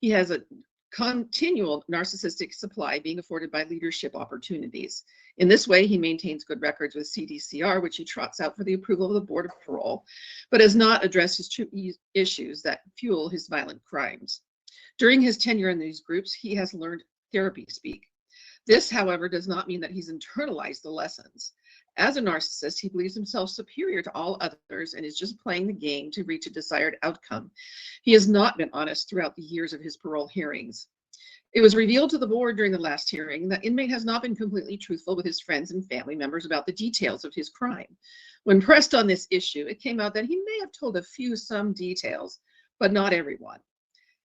He has a continual narcissistic supply being afforded by leadership opportunities. In this way, he maintains good records with CDCR, which he trots out for the approval of the Board of Parole, but has not addressed his true issues that fuel his violent crimes. During his tenure in these groups, he has learned therapy speak. This, however, does not mean that he's internalized the lessons. As a narcissist, he believes himself superior to all others and is just playing the game to reach a desired outcome. He has not been honest throughout the years of his parole hearings. It was revealed to the board during the last hearing that inmate has not been completely truthful with his friends and family members about the details of his crime. When pressed on this issue, it came out that he may have told some details, but not everyone.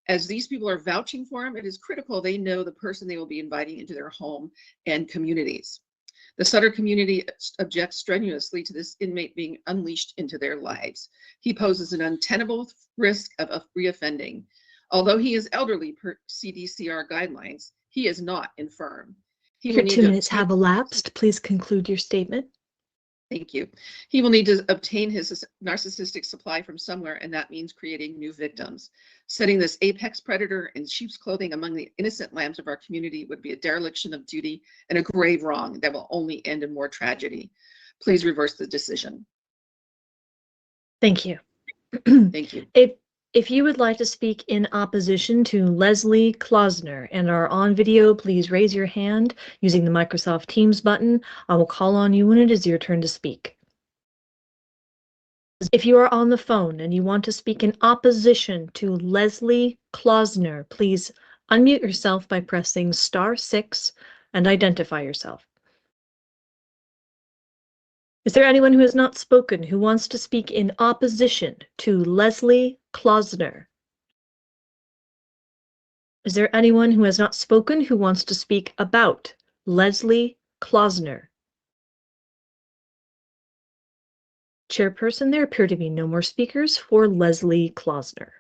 As these people are vouching for him, it is critical they know the person they will be inviting into their home and communities. The Sutter community objects strenuously to this inmate being unleashed into their lives. He poses an untenable risk of reoffending. Although he is elderly per CDCR guidelines, he is not infirm. Your 2 minutes have elapsed. Please conclude your statement. Thank you. He will need to obtain his narcissistic supply from somewhere, and that means creating new victims. Setting this apex predator in sheep's clothing among the innocent lambs of our community would be a dereliction of duty and a grave wrong that will only end in more tragedy. Please reverse the decision. Thank you. Thank you. If you would like to speak in opposition to Leslie Klausner and are on video, please raise your hand using the Microsoft Teams button. I will call on you when it is your turn to speak. If you are on the phone and you want to speak in opposition to Leslie Klausner, please unmute yourself by pressing *6 and identify yourself. Is there anyone who has not spoken who wants to speak in opposition to Leslie Klausner? Is there anyone who has not spoken who wants to speak about Leslie Klausner? Chairperson, there appear to be no more speakers for Leslie Klausner.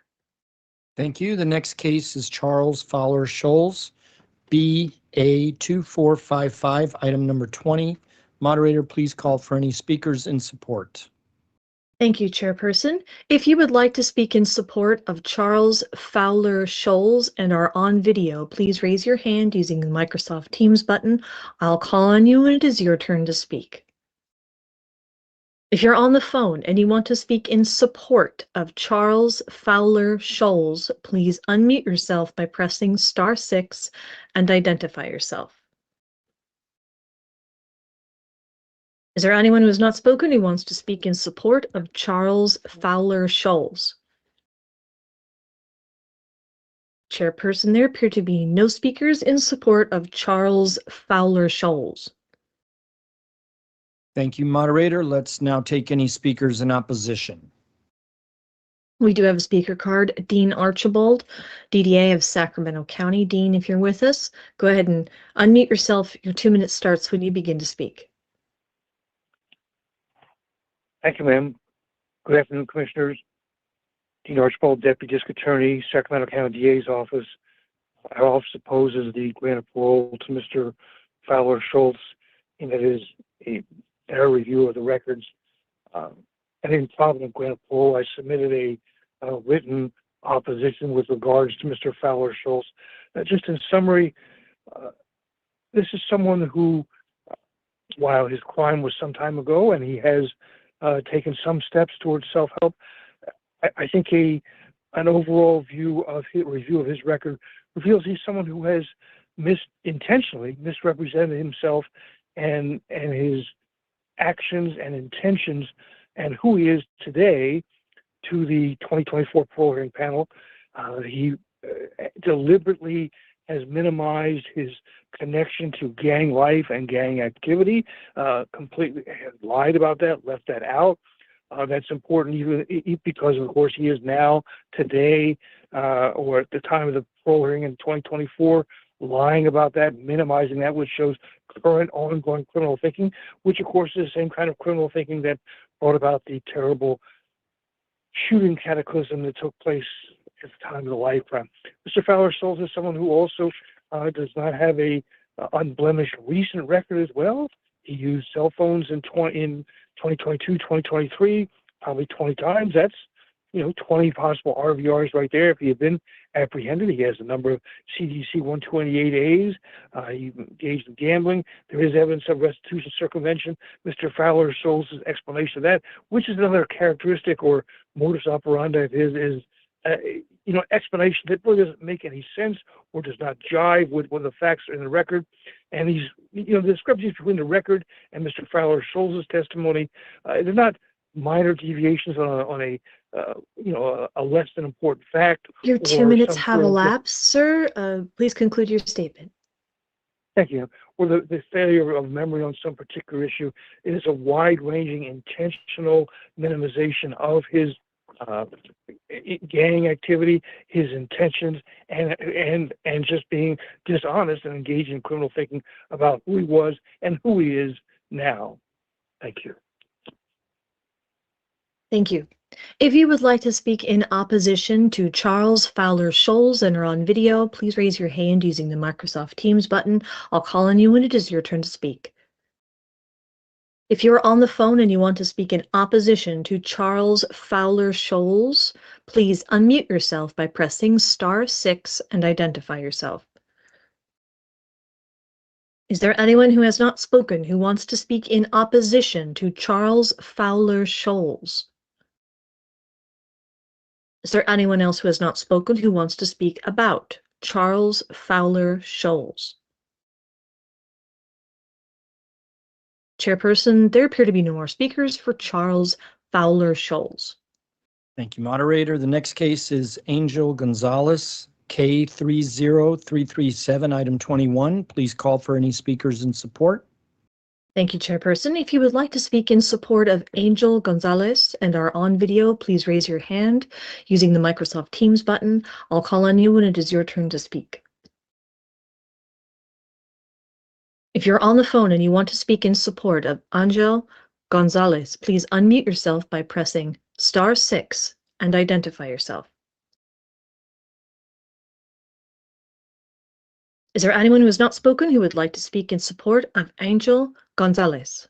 Thank you. The next case is Charles Fowler Scholes, BA 2455, item number 20. Moderator, please call for any speakers in support. Thank you, Chairperson. If you would like to speak in support of Charles Fowler Scholes and are on video, please raise your hand using the Microsoft Teams button. I'll call on you when it is your turn to speak. If you're on the phone and you want to speak in support of Charles Fowler Scholes, please unmute yourself by pressing *6 and identify yourself. Is there anyone who has not spoken who wants to speak in support of Charles Fowler Scholes? Chairperson, there appear to be no speakers in support of Charles Fowler Scholes. Thank you, moderator. Let's now take any speakers in opposition. We do have a speaker card, Dean Archibald, DDA of Sacramento County. Dean, if you're with us, go ahead and unmute yourself. Your 2 minutes starts when you begin to speak. Thank you, ma'am. Good afternoon, Commissioners. Dean Archibald, Deputy District Attorney, Sacramento County DA's office. Our office opposes the grant of parole to Mr. Fowler Scholes, and it is a error review of the records. And in following grant of parole, I submitted a written opposition with regards to Mr. Fowler Scholes. Just in summary, this is someone who, while his crime was some time ago and he has taken some steps towards self-help, I think an overall review of his record reveals he's someone who has intentionally misrepresented himself and his actions and intentions and who he is today to the 2024 parole hearing panel. He deliberately has minimized his connection to gang life and gang activity, completely lied about that, left that out. That's important because, of course, he is now, today, or at the time of the parole hearing in 2024, lying about that, minimizing that, which shows current ongoing criminal thinking, which, of course, is the same kind of criminal thinking that brought about the terrible shooting cataclysm that took place at the time of the life crime. Mr. Fowler-Schultz is someone who also does not have a unblemished recent record as well. He used cell phones in 2022, 2023, probably 20 times. That's 20 possible RVRs right there. If he had been apprehended, he has a number of CDC 128As. He engaged in gambling. There is evidence of restitution circumvention. Mr. Fowler-Schultz's explanation of that, which is another characteristic or modus operandi of his, is explanation that really doesn't make any sense or does not jive with the facts in the record. And these, the discrepancies between the record and Mr. Fowler-Schultz's testimony, they're not minor deviations on a less than important fact. Your 2 minutes have elapsed, sir. Please conclude your statement. Thank you. Or the failure of memory on some particular issue. It is a wide-ranging, intentional minimization of his gang activity, his intentions, and just being dishonest and engaging in criminal thinking about who he was and who he is now. Thank you. Thank you. If you would like to speak in opposition to Charles Fowler-Schultz and are on video, please raise your hand using the Microsoft Teams button. I'll call on you when it is your turn to speak. If you're on the phone and you want to speak in opposition to Charles Fowler-Schultz, please unmute yourself by pressing *6 and identify yourself. Is there anyone who has not spoken who wants to speak in opposition to Charles Fowler-Schultz? Is there anyone else who has not spoken who wants to speak about Charles Fowler-Schultz? Chairperson, there appear to be no more speakers for Charles Fowler-Schultz. Thank you, moderator. The next case is Angel Gonzalez, K30337, item 21. Please call for any speakers in support. Thank you, Chairperson. If you would like to speak in support of Angel Gonzalez and are on video, please raise your hand using the Microsoft Teams button. I'll call on you when it is your turn to speak. If you're on the phone and you want to speak in support of Angel Gonzalez, please unmute yourself by pressing *6 and identify yourself. Is there anyone who has not spoken who would like to speak in support of Angel Gonzalez?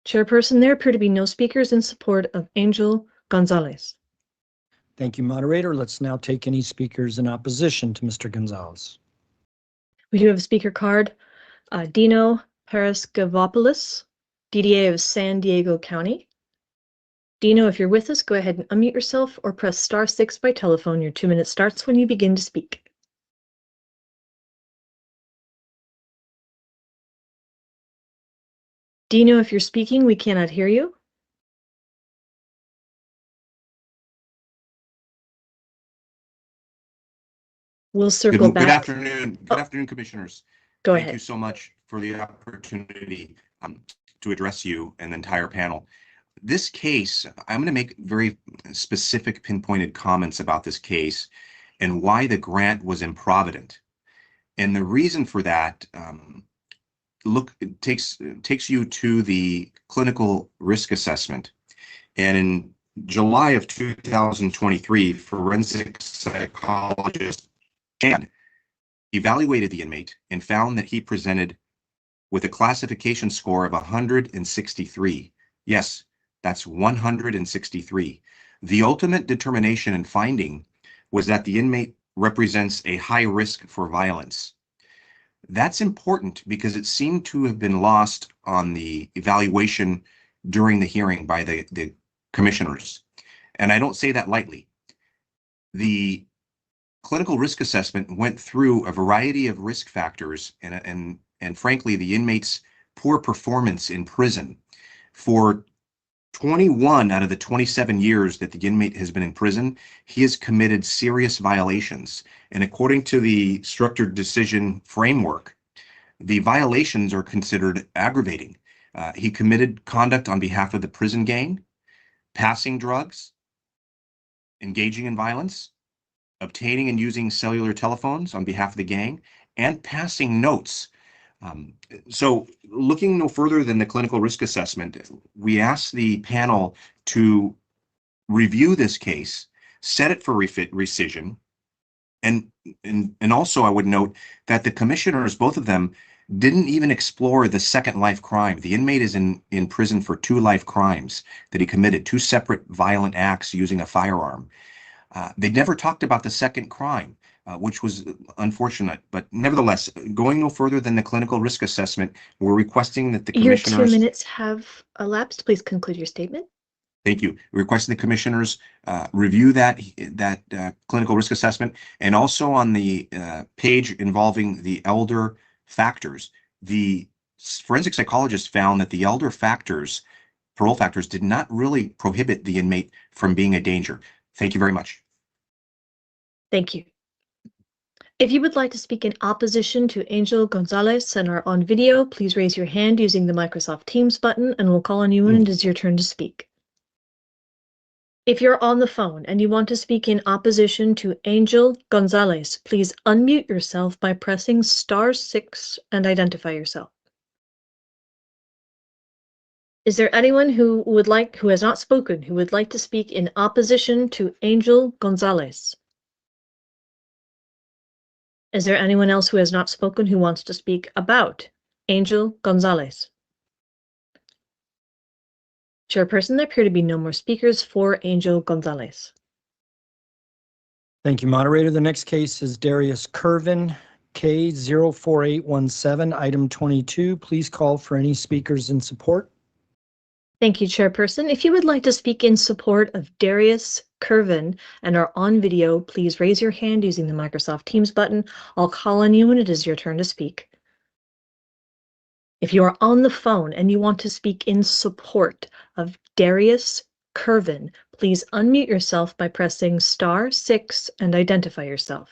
Chairperson, there appear to be no speakers in support of Angel Gonzalez. Thank you, moderator. Let's now take any speakers in opposition to Mr. Gonzalez. We do have a speaker card. Dino Paraskevopoulos, DDA of San Diego County. Dino, if you're with us, go ahead and unmute yourself or press *6 by telephone. Your 2 minutes starts when you begin to speak. Dino, if you're speaking, we cannot hear you. We'll circle back. Good afternoon. Good afternoon, commissioners. Go Thank ahead. you so much for the opportunity to address you and the entire panel. This case, I'm going to make very specific pinpointed comments about this case and why the grant was improvident. And the reason for that takes you to the clinical risk assessment. And in July of 2023, forensic psychologist evaluated the inmate and found that he presented with a classification score of 163. Yes, that's 163. The ultimate determination and finding was that the inmate represents a high risk for violence. That's important because it seemed to have been lost on the evaluation during the hearing by the commissioners. And I don't say that lightly. The clinical risk assessment went through a variety of risk factors and frankly, the inmate's poor performance in prison. For 21 out of the 27 years that the inmate has been in prison, he has committed serious violations. And according to the structured decision framework, the violations are considered aggravating. He committed conduct on behalf of the prison gang, passing drugs, engaging in violence, obtaining and using cellular telephones on behalf of the gang, and passing notes. So looking no further than the clinical risk assessment, we asked the panel to review this case, set it for rescission, and also I would note that the commissioners, both of them, didn't even explore the second life crime. The inmate is in prison for 2 life crimes that he committed, 2 separate violent acts using a firearm. They never talked about the second crime, which was unfortunate. But nevertheless, going no further than the clinical risk assessment, we're requesting that the commissioners... Your 2 minutes have elapsed. Please conclude your statement. Thank you. Requesting the commissioners review that clinical risk assessment, and also on the page involving the elder factors, the forensic psychologist found that the elder factors, parole factors, did not really prohibit the inmate from being a danger. Thank you very much. Thank you. If you would like to speak in opposition to Angel Gonzalez and are on video, please raise your hand using the Microsoft Teams button, and we'll call on you when it is your turn to speak. If you're on the phone and you want to speak in opposition to Angel Gonzalez, please unmute yourself by pressing *6 and identify yourself. Is there anyone who has not spoken, who would like to speak in opposition to Angel Gonzalez? Is there anyone else who has not spoken who wants to speak about Angel Gonzalez? Chairperson, there appear to be no more speakers for Angel Gonzalez. Thank you, moderator. The next case is Darius Curvin, K04817, item 22. Please call for any speakers in support. Thank you, Chairperson. If you would like to speak in support of Darius Curvin and are on video, please raise your hand using the Microsoft Teams button. I'll call on you when it is your turn to speak. If you are on the phone and you want to speak in support of Darius Curvin, please unmute yourself by pressing *6 and identify yourself.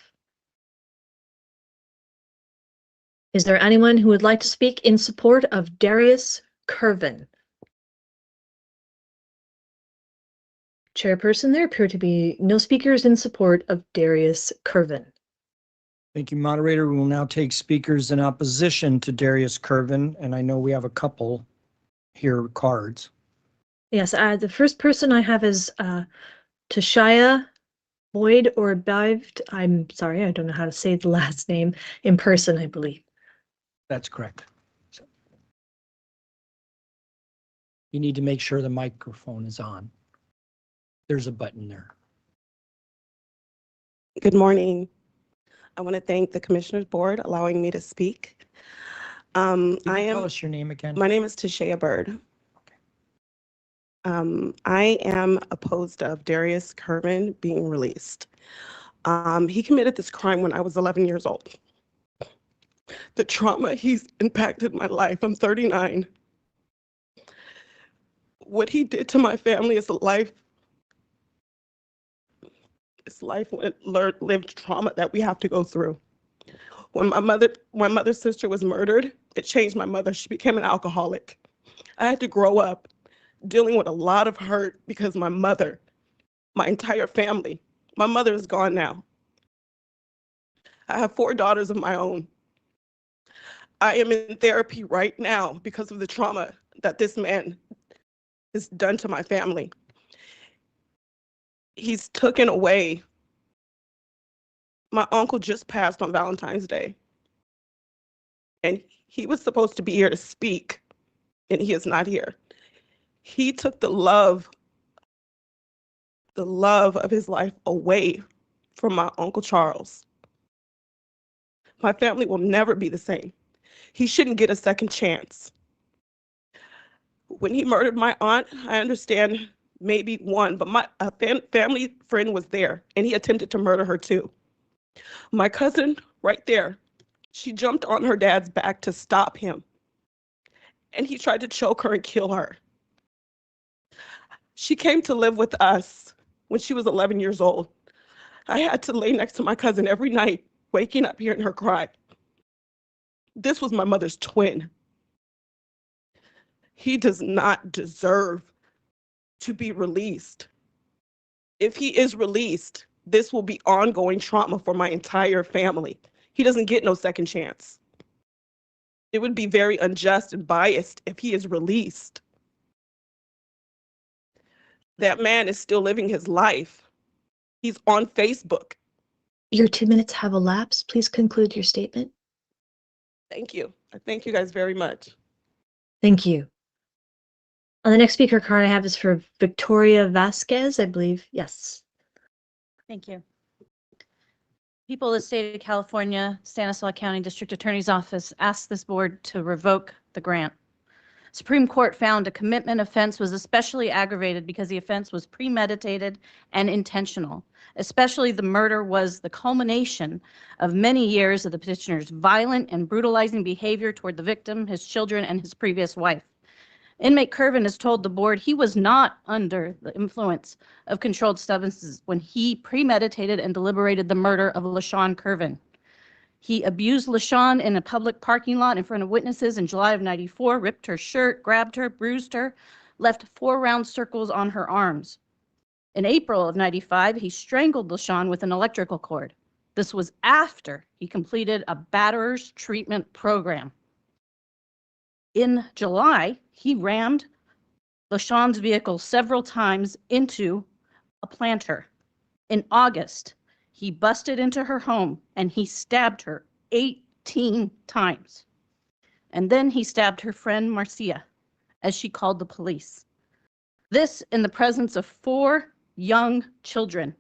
Is there anyone who would like to speak in support of Darius Curvin? Chairperson, there appear to be no speakers in support of Darius Curvin. Thank you, moderator. We will now take speakers in opposition to Darius Curvin, and I know we have a couple here cards. Yes, the first person I have is Tashaya Boyd or Bived. I'm sorry, I don't know how to say the last name. In person, I believe. That's correct. So, you need to make sure the microphone is on. There's a button there. Good morning. I want to thank the Commissioners Board allowing me to speak. Tell us your name again. My name is Tashaya Bird. I am opposed of Darius Curvin being released. He committed this crime when I was 11 years old. The trauma he's impacted my life. I'm 39. What he did to my family is lived trauma that we have to go through. When my mother's sister was murdered, it changed my mother. She became an alcoholic. I had to grow up dealing with a lot of hurt because my entire family, my mother is gone now. I have 4 daughters of my own. I am in therapy right now because of the trauma that this man has done to my family. He's taken away. My uncle just passed on Valentine's Day, and he was supposed to be here to speak, and he is not here. He took the love of his life away from my Uncle Charles. My family will never be the same. He shouldn't get a second chance. When he murdered my aunt, I understand maybe one, but my family friend was there, and he attempted to murder her too. My cousin, right there, she jumped on her dad's back to stop him, and he tried to choke her and kill her. She came to live with us when she was 11 years old. I had to lay next to my cousin every night, waking up hearing her cry. This was my mother's twin. He does not deserve to be released. If he is released, this will be ongoing trauma for my entire family. He doesn't get no second chance. It would be very unjust and biased if he is released. That man is still living his life. He's on Facebook. Your 2 minutes have elapsed. Please conclude your statement. Thank you. I thank you guys very much. Thank you. The next speaker card I have is for Victoria Vasquez, I believe. Yes. Thank you. People of the state of California, Stanislaus County District Attorney's Office asked this board to revoke the grant. Supreme Court found a commitment offense was especially aggravated because the offense was premeditated and intentional. Especially the murder was the culmination of many years of the petitioner's violent and brutalizing behavior toward the victim, his children, and his previous wife. Inmate Curvin has told the board he was not under the influence of controlled substances when he premeditated and deliberated the murder of LaShawn Curvin. He abused LaShawn in a public parking lot in front of witnesses in July of '94, ripped her shirt, grabbed her, bruised her, left 4 round circles on her arms. In April of '95, he strangled LaShawn with an electrical cord. This was after he completed a batterer's treatment program. In July, he rammed LaShawn's vehicle several times into a planter. In August, he busted into her home and he stabbed her 18 times. And then he stabbed her friend Marcia as she called the police. This in the presence of 4 young children,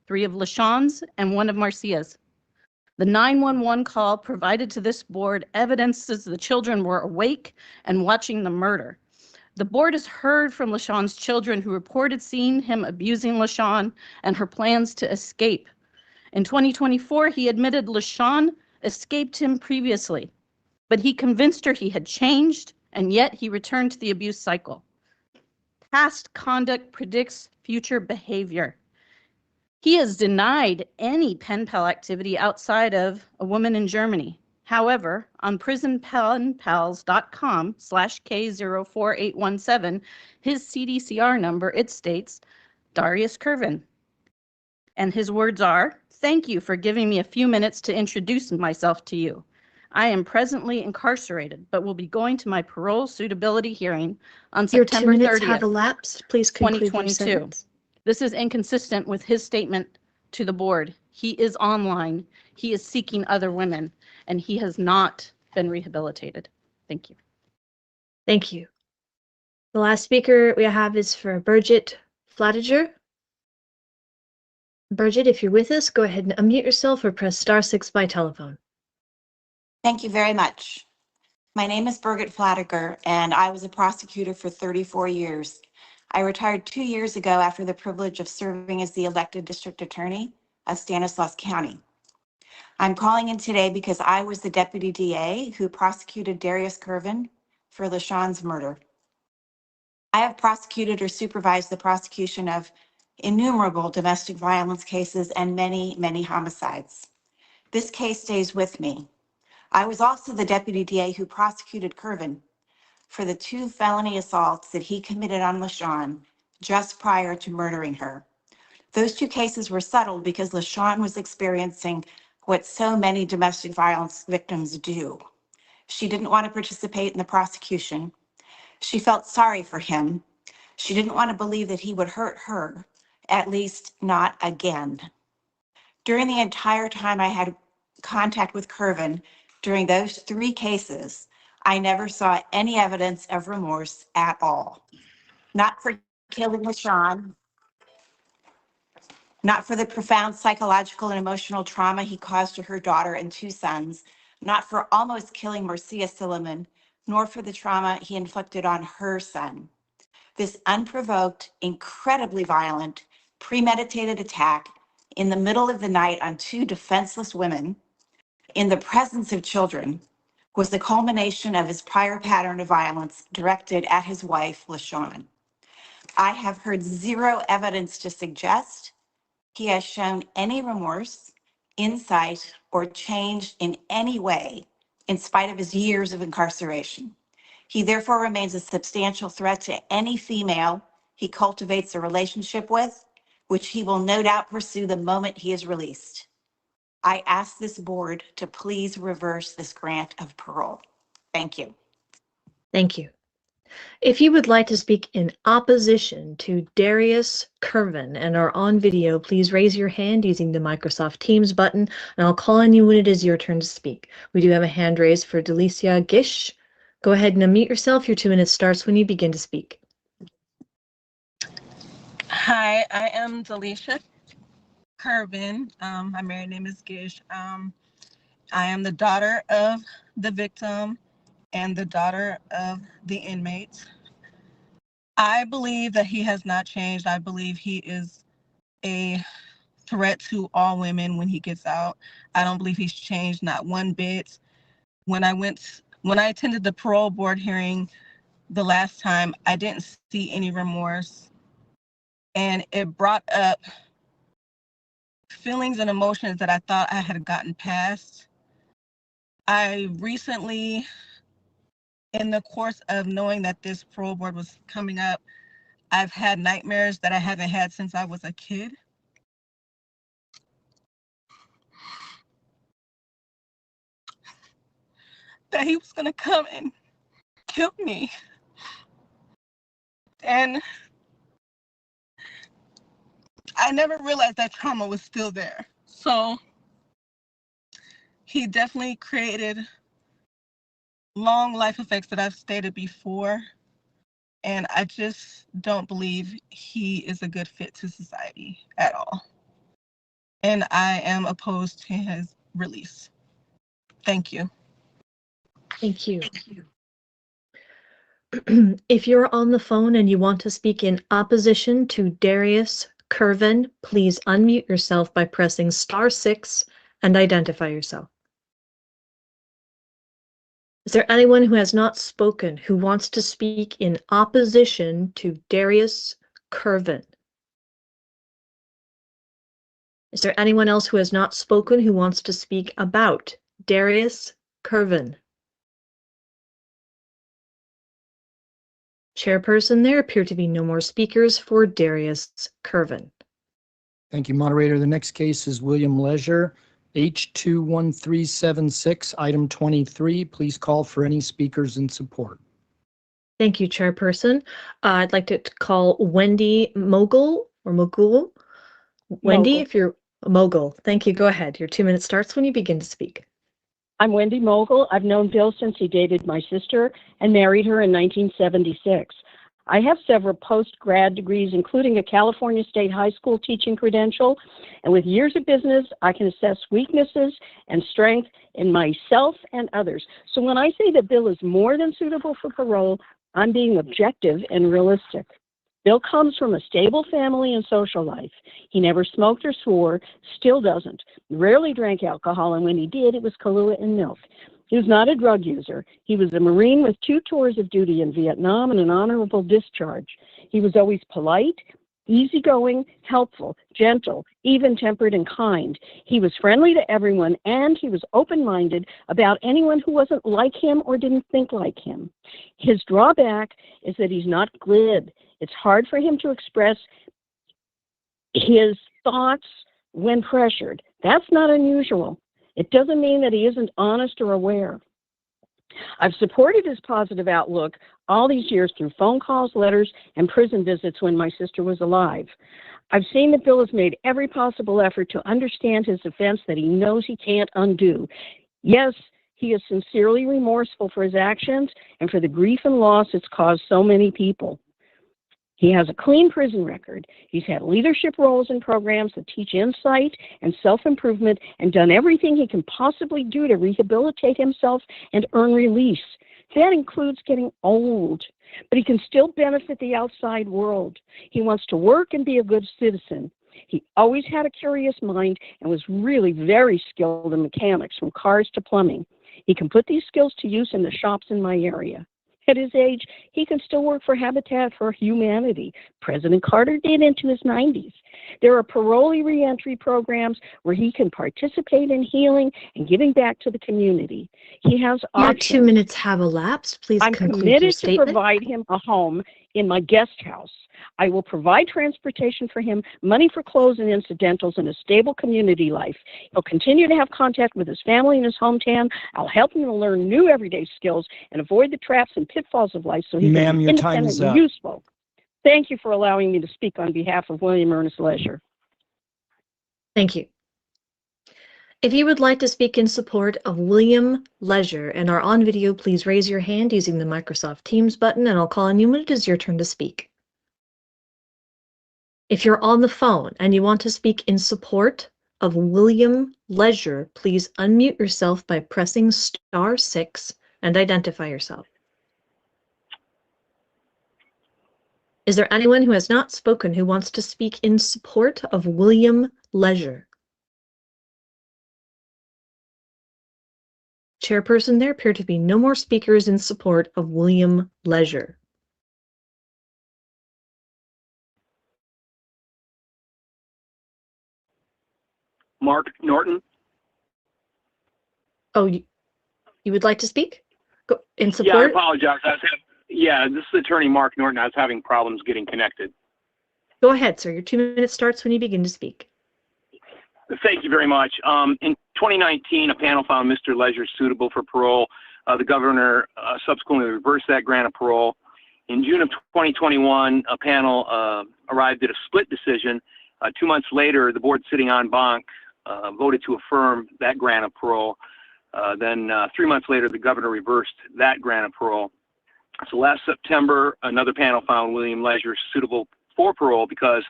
3 of LaShawn's and 1 of Marcia's. The 911 call provided to this board evidences the children were awake and watching the murder. The board has heard from LaShawn's children who reported seeing him abusing LaShawn and her plans to escape. In 2024, he admitted LaShawn escaped him previously, but he convinced her he had changed, and yet he returned to the abuse cycle. Past conduct predicts future behavior. He has denied any pen pal activity outside of a woman in Germany. However, on prisonpenpals.com/K048817, his CDCR number, it states Darius Curvin. And his words are, "Thank you for giving me a few minutes to introduce myself to you. I am presently incarcerated, but will be going to my parole suitability hearing on September 30th, Your 2 minutes have elapsed. Please conclude your 2022. sentence. This is inconsistent with his statement to the board. He is online, he is seeking other women, and he has not been rehabilitated." Thank you. Thank you. The last speaker we have is for Birgit Flatiger. Birgit, if you're with us, go ahead and unmute yourself or press *6 by telephone. Thank you very much. My name is Birgit Flatiger, and I was a prosecutor for 34 years. I retired 2 years ago after the privilege of serving as the elected district attorney of Stanislaus County. I'm calling in today because I was the deputy DA who prosecuted Darius Curvin for LaShawn's murder. I have prosecuted or supervised the prosecution of innumerable domestic violence cases and many, many homicides. This case stays with me. I was also the deputy DA who prosecuted Curvin for the 2 felony assaults that he committed on LaShawn just prior to murdering her. Those 2 cases were settled because LaShawn was experiencing what so many domestic violence victims do. She didn't want to participate in the prosecution. She felt sorry for him. She didn't want to believe that he would hurt her, at least not again. During the entire time I had contact with Curvin during those 3 cases, I never saw any evidence of remorse at all. Not for killing LaShawn, not for the profound psychological and emotional trauma he caused to her daughter and 2 sons, not for almost killing Marcia Silliman, nor for the trauma he inflicted on her son. This unprovoked, incredibly violent, premeditated attack in the middle of the night on 2 defenseless women in the presence of children was the culmination of his prior pattern of violence directed at his wife, LaShawn. I have heard 0 evidence to suggest he has shown any remorse, insight, or change in any way in spite of his years of incarceration. He therefore remains a substantial threat to any female he cultivates a relationship with, which he will no doubt pursue the moment he is released. I ask this board to please reverse this grant of parole. Thank you. Thank you. If you would like to speak in opposition to Darius Curvin and are on video, please raise your hand using the Microsoft Teams button, and I'll call on you when it is your turn to speak. We do have a hand raised for Delicia Gish. Go ahead and unmute yourself. Your 2 minutes starts when you begin to speak. Hi, I am Delicia Curvin. My married name is Gish. I am the daughter of the victim and the daughter of the inmates. I believe that he has not changed. I believe he is a threat to all women when he gets out. I don't believe he's changed, not one bit. When I attended the parole board hearing the last time, I didn't see any remorse. And it brought up feelings and emotions that I thought I had gotten past. I recently, in the course of knowing that this parole board was coming up, I've had nightmares that I haven't had since I was a kid. That he was gonna come and kill me. And I never realized that trauma was still there. So he definitely created long life effects that I've stated before. And I just don't believe he is a good fit to society at all. And I am opposed to his release. Thank you. Thank you. If you're on the phone and you want to speak in opposition to Darius Curvin, please unmute yourself by pressing *6 and identify yourself. Is there anyone who has not spoken who wants to speak in opposition to Darius Curvin? Is there anyone else who has not spoken who wants to speak about Darius Curvin? Chairperson, there appear to be no more speakers for Darius Curvin. Thank you, moderator. The next case is William Leisure, H21376, item 23. Please call for any speakers in support. Thank you, Chairperson. I'd like to call Wendy Mogul or Mogul. Wendy, Mogul. if you're Mogul, thank you. Go ahead. Your 2 minutes starts when you begin to speak. I'm Wendy Mogul. I've known Bill since he dated my sister and married her in 1976. I have several post-grad degrees, including a California State High School teaching credential, and with years of business, I can assess weaknesses and strength in myself and others. So when I say that Bill is more than suitable for parole, I'm being objective and realistic. Bill comes from a stable family and social life. He never smoked or swore, still doesn't. Rarely drank alcohol, and when he did, it was Kahlua and milk. He was not a drug user. He was a Marine with 2 tours of duty in Vietnam and an honorable discharge. He was always polite, easygoing, helpful, gentle, even-tempered, and kind. He was friendly to everyone, and he was open-minded about anyone who wasn't like him or didn't think like him. His drawback is that he's not glib. It's hard for him to express his thoughts when pressured. That's not unusual. It doesn't mean that he isn't honest or aware. I've supported his positive outlook all these years through phone calls, letters, and prison visits when my sister was alive. I've seen that Bill has made every possible effort to understand his offense that he knows he can't undo. Yes, he is sincerely remorseful for his actions and for the grief and loss it's caused so many people. He has a clean prison record. He's had leadership roles in programs that teach insight and self-improvement and done everything he can possibly do to rehabilitate himself and earn release. That includes getting old, but he can still benefit the outside world. He wants to work and be a good citizen. He always had a curious mind and was really very skilled in mechanics, from cars to plumbing. He can put these skills to use in the shops in my area. At his age, he can still work for Habitat for Humanity. President Carter did into his 90s. There are parolee reentry programs where he can participate in healing and giving back to the community. He has Your options. 2 minutes have elapsed. Please I'm conclude your committed to statement. provide him a home in my guest house. I will provide transportation for him, money for clothes and incidentals, and a stable community life. He'll continue to have contact with his family in his hometown. I'll help him to learn new everyday skills and avoid the traps and pitfalls of life so he Ma'am, can be your time independent is and up. useful. Thank you for allowing me to speak on behalf of William Ernest Leisure. Thank you. If you would like to speak in support of William Leisure and are on video, please raise your hand using the Microsoft Teams button, and I'll call on you when it is your turn to speak. If you're on the phone and you want to speak in support of William Leisure, please unmute yourself by pressing *6 and identify yourself. Is there anyone who has not spoken who wants to speak in support of William Leisure? Chairperson, there appear to be no more speakers in support of William Leisure. Mark Norton. Oh, you would like to speak? Go in Yeah, I support? apologize. This is Attorney Mark Norton. I was having problems getting connected. Go ahead, sir. Your 2 minutes starts when you begin to speak. Thank you very much. In 2019, a panel found Mr. Leisure suitable for parole. The governor subsequently reversed that grant of parole. In June of 2021, a panel arrived at a split decision. 2 months later, the board sitting on BANC voted to affirm that grant of parole. Then 3 months later, the governor reversed that grant of parole. So last September, another panel found William Leisure suitable for parole because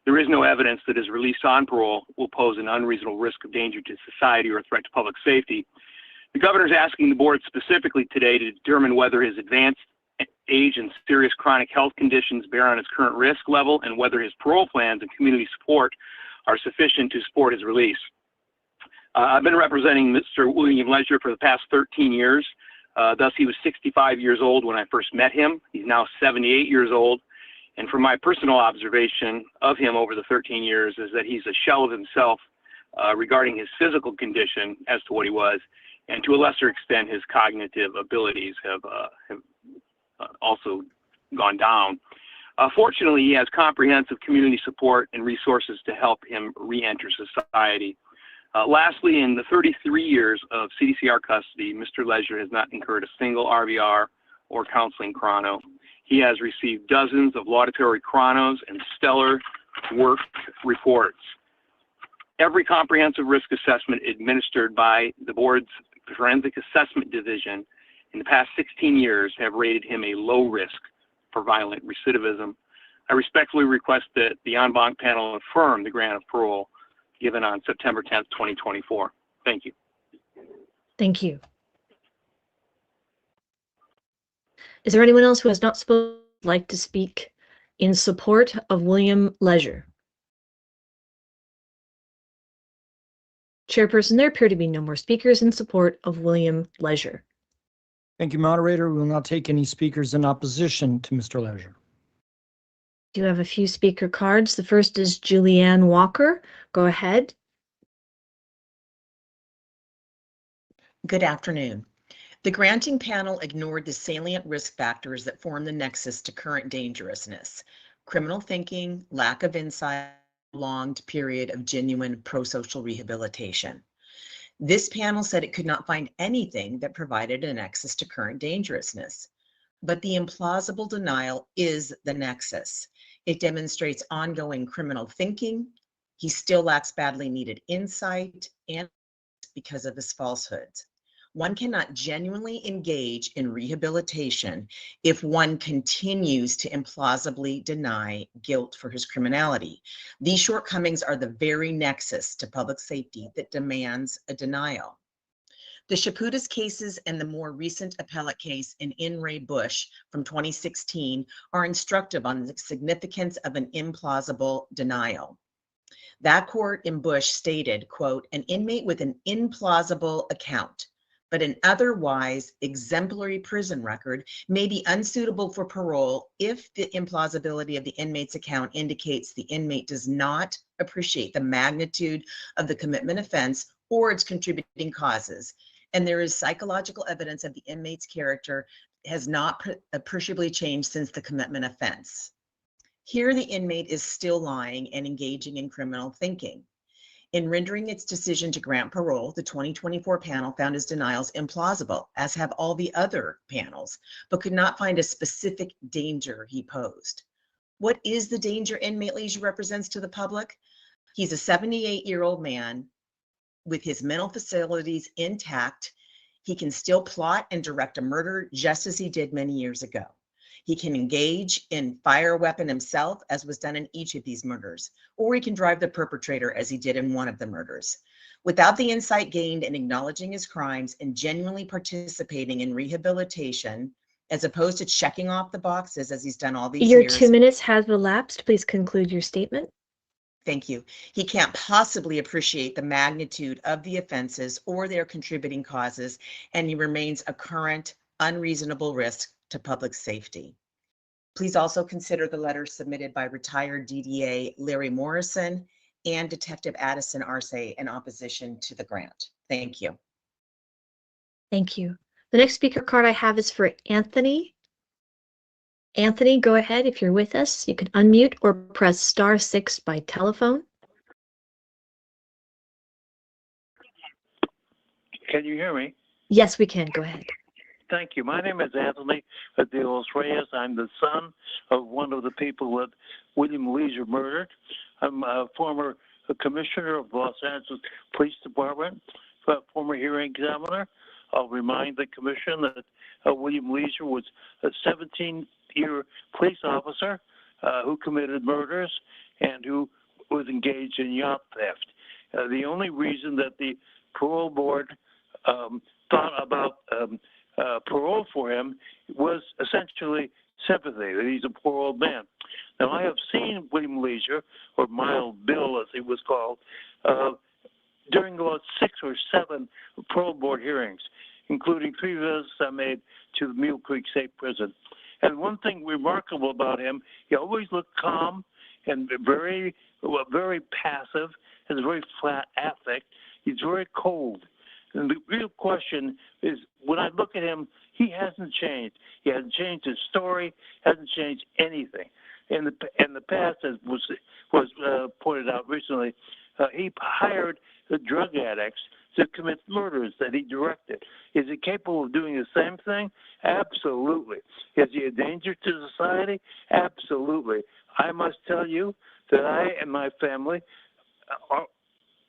there is no evidence that his release on parole will pose an unreasonable risk of danger to society or a threat to public safety. The governor is asking the board specifically today to determine whether his advanced age and serious chronic health conditions bear on his current risk level and whether his parole plans and community support are sufficient to support his release. I've been representing Mr. William Leisure for the past 13 years. Thus, he was 65 years old when I first met him. He's now 78 years old. And from my personal observation of him over the 13 years is that he's a shell of himself regarding his physical condition as to what he was, and to a lesser extent, his cognitive abilities have also gone down. Fortunately, he has comprehensive community support and resources to help him re-enter society. Lastly, in the 33 years of CDCR custody, Mr. Leisure has not incurred a single RVR or counseling chrono. He has received dozens of laudatory chronos and stellar work reports. Every comprehensive risk assessment administered by the board's Forensic Assessment Division in the past 16 years have rated him a low risk for violent recidivism. I respectfully request that the en banc panel affirm the grant of parole given on September 10th, 2024. Thank you. Thank you. Is there anyone else who has not spoken like to speak in support of William Leisure? Chairperson, there appear to be no more speakers in support of William Leisure. Thank you, moderator. We will not take any speakers in opposition to Mr. Leisure. Do you have a few speaker cards? The first is Julianne Walker. Go ahead. Good afternoon. The granting panel ignored the salient risk factors that form the nexus to current dangerousness: criminal thinking, lack of insight, prolonged period of genuine prosocial rehabilitation. This panel said it could not find anything that provided a nexus to current dangerousness. But the implausible denial is the nexus. It demonstrates ongoing criminal thinking. He still lacks badly needed insight and because of his falsehoods. One cannot genuinely engage in rehabilitation if one continues to implausibly deny guilt for his criminality. These shortcomings are the very nexus to public safety that demands a denial. The Chaputis cases and the more recent appellate case in Ray Bush from 2016 are instructive on the significance of an implausible denial. That court in Bush stated, quote, "An inmate with an implausible account, but an otherwise exemplary prison record may be unsuitable for parole if the implausibility of the inmate's account indicates the inmate does not appreciate the magnitude of the commitment offense or its contributing causes, and there is psychological evidence of the inmate's character has not appreciably changed since the commitment offense. Here, the inmate is still lying and engaging in criminal thinking. In rendering its decision to grant parole, the 2024 panel found his denials implausible, as have all the other panels, but could not find a specific danger he posed. What is the danger inmate Leisure represents to the public? He's a 78-year-old man with his mental facilities intact. He can still plot and direct a murder just as he did many years ago. He can engage in fire a weapon himself, as was done in each of these murders, or he can drive the perpetrator as he did in one of the murders. Without the insight gained in acknowledging his crimes and genuinely participating in rehabilitation, as opposed to checking off the boxes as he's done all these Your years. 2 minutes has elapsed. Please conclude your statement. Thank you. He can't possibly appreciate the magnitude of the offenses or their contributing causes, and he remains a current, unreasonable risk to public safety. Please also consider the letter submitted by retired DDA Larry Morrison and Detective Addison Arce in opposition to the grant. Thank you. Thank you. The next speaker card I have is for Anthony. Anthony, go ahead. If you're with us, you can unmute or press *6 by telephone. Can you hear me? Yes, we can. Go ahead. Thank you. My name is Anthony de los Reyes. I'm the son of one of the people that William Leisure murdered. I'm a former commissioner of Los Angeles Police Department, former hearing examiner. I'll remind the commission that William Leisure was a 17-year police officer who committed murders and who was engaged in yacht theft. The only reason that the parole board thought about parole for him was essentially sympathy, that he's a poor old man. Now, I have seen William Leisure, or Mild Bill as he was called, during about 6 or 7 parole board hearings, including 3 visits I made to the Mule Creek State Prison. And one thing remarkable about him, he always looked calm and very passive, has a very flat affect. He's very cold. And the real question is, when I look at him, he hasn't changed. He hasn't changed his story, hasn't changed anything. In the past, as was pointed out recently, he hired the drug addicts to commit murders that he directed. Is he capable of doing the same thing? Absolutely. Is he a danger to society? Absolutely. I must tell you that I and my family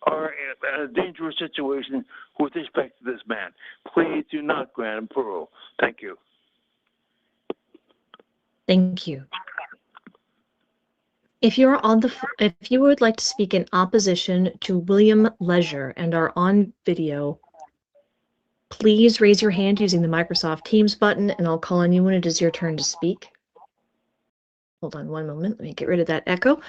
are in a dangerous situation with respect to this man. Please do not grant him parole. Thank you. Thank you. If you would like to speak in opposition to William Leisure and are on video, please raise your hand using the Microsoft Teams button, and I'll call on you when it is your turn to speak. Hold on one moment. Let me get rid of that echo.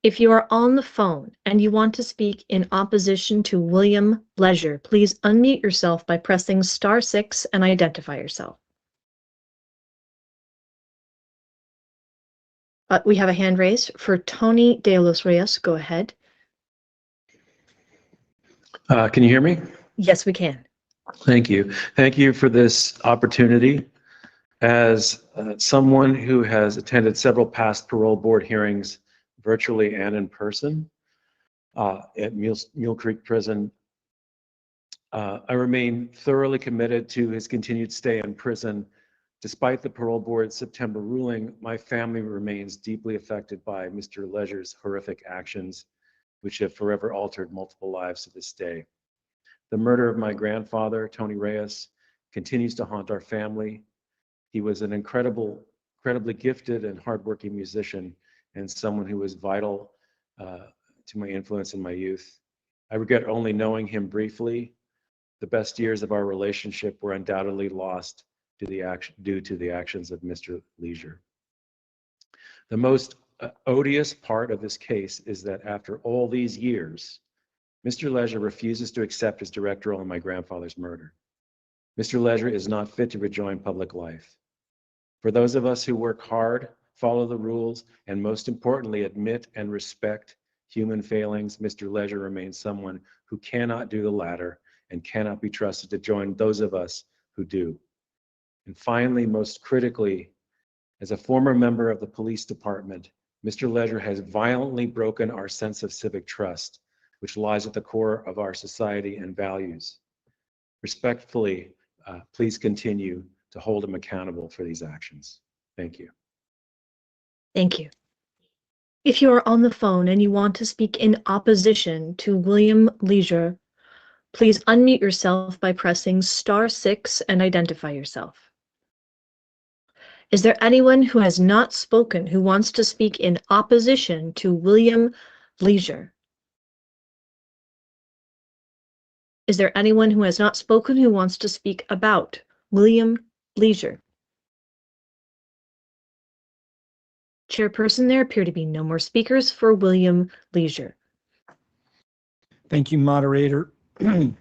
If you are on the phone and you want to speak in opposition to William Leisure, please unmute yourself by pressing *6 and identify yourself. We have a hand raised for Tony de los Reyes. Go ahead. Can you hear me? Yes, we can. Thank you. Thank you for this opportunity. As someone who has attended several past parole board hearings virtually and in person at Mule Creek Prison, I remain thoroughly committed to his continued stay in prison. Despite the parole board's September ruling, my family remains deeply affected by Mr. Leisure's horrific actions, which have forever altered multiple lives to this day. The murder of my grandfather, Tony Reyes, continues to haunt our family. He was an incredibly gifted and hardworking musician and someone who was vital to my influence in my youth. I regret only knowing him briefly. The best years of our relationship were undoubtedly lost due to the actions of Mr. Leisure. The most odious part of this case is that after all these years, Mr. Leisure refuses to accept his direct role in my grandfather's murder. Mr. Leisure is not fit to rejoin public life. For those of us who work hard, follow the rules, and most importantly, admit and respect human failings, Mr. Leisure remains someone who cannot do the latter and cannot be trusted to join those of us who do. And finally, most critically, as a former member of the police department, Mr. Leisure has violently broken our sense of civic trust, which lies at the core of our society and values. Respectfully, please continue to hold him accountable for these actions. Thank you. Thank you. If you are on the phone and you want to speak in opposition to William Leisure, please unmute yourself by pressing *6 and identify yourself. Is there anyone who has not spoken who wants to speak in opposition to William Leisure? Is there anyone who has not spoken who wants to speak about William Leisure? Chairperson, there appear to be no more speakers for William Leisure. Thank you, moderator. The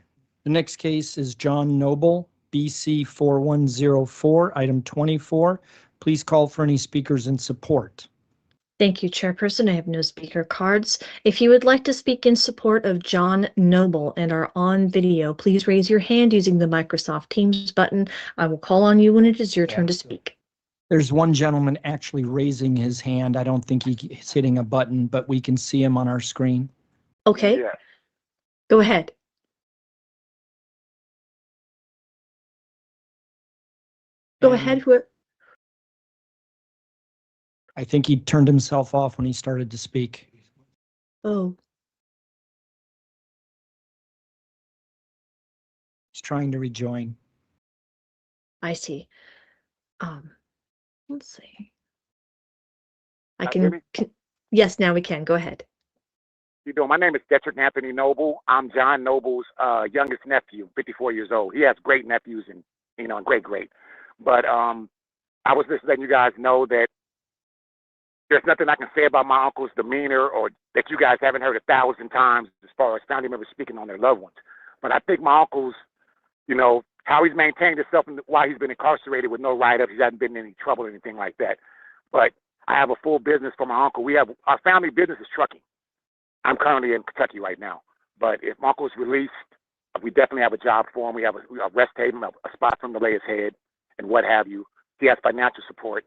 next case is John Noble, BC 4104, item 24. Please call for any speakers in support. Thank you, Chairperson. I have no speaker cards. If you would like to speak in support of John Noble and are on video, please raise your hand using the Microsoft Teams button. I will call on you when it is your turn to speak. There's one gentleman actually raising his hand. I don't think he's hitting a button, but we can see him on our screen. Okay. Yeah. Go ahead. Go ahead. I think he turned himself off when he started to speak. Oh. He's trying to rejoin. I see. Let's see. I Can you hear can, yes, now we can. Go ahead. You doing? My name is Detrick Anthony Noble. I'm John Noble's youngest nephew, 54 years old. He has great nephews and, and great. But I was just letting you guys know that there's nothing I can say about my uncle's demeanor or that you guys haven't heard 1,000 times as far as family members speaking on their loved ones. But I think my uncle's, how he's maintained himself while he's been incarcerated with no write-up. He hasn't been in any trouble or anything like that. But I have a full business for my uncle. Our family business is trucking. I'm currently in Kentucky right now. But if my uncle's released, we definitely have a job for him. We have a rest haven, a spot for him to lay his head and what have you. He has financial support.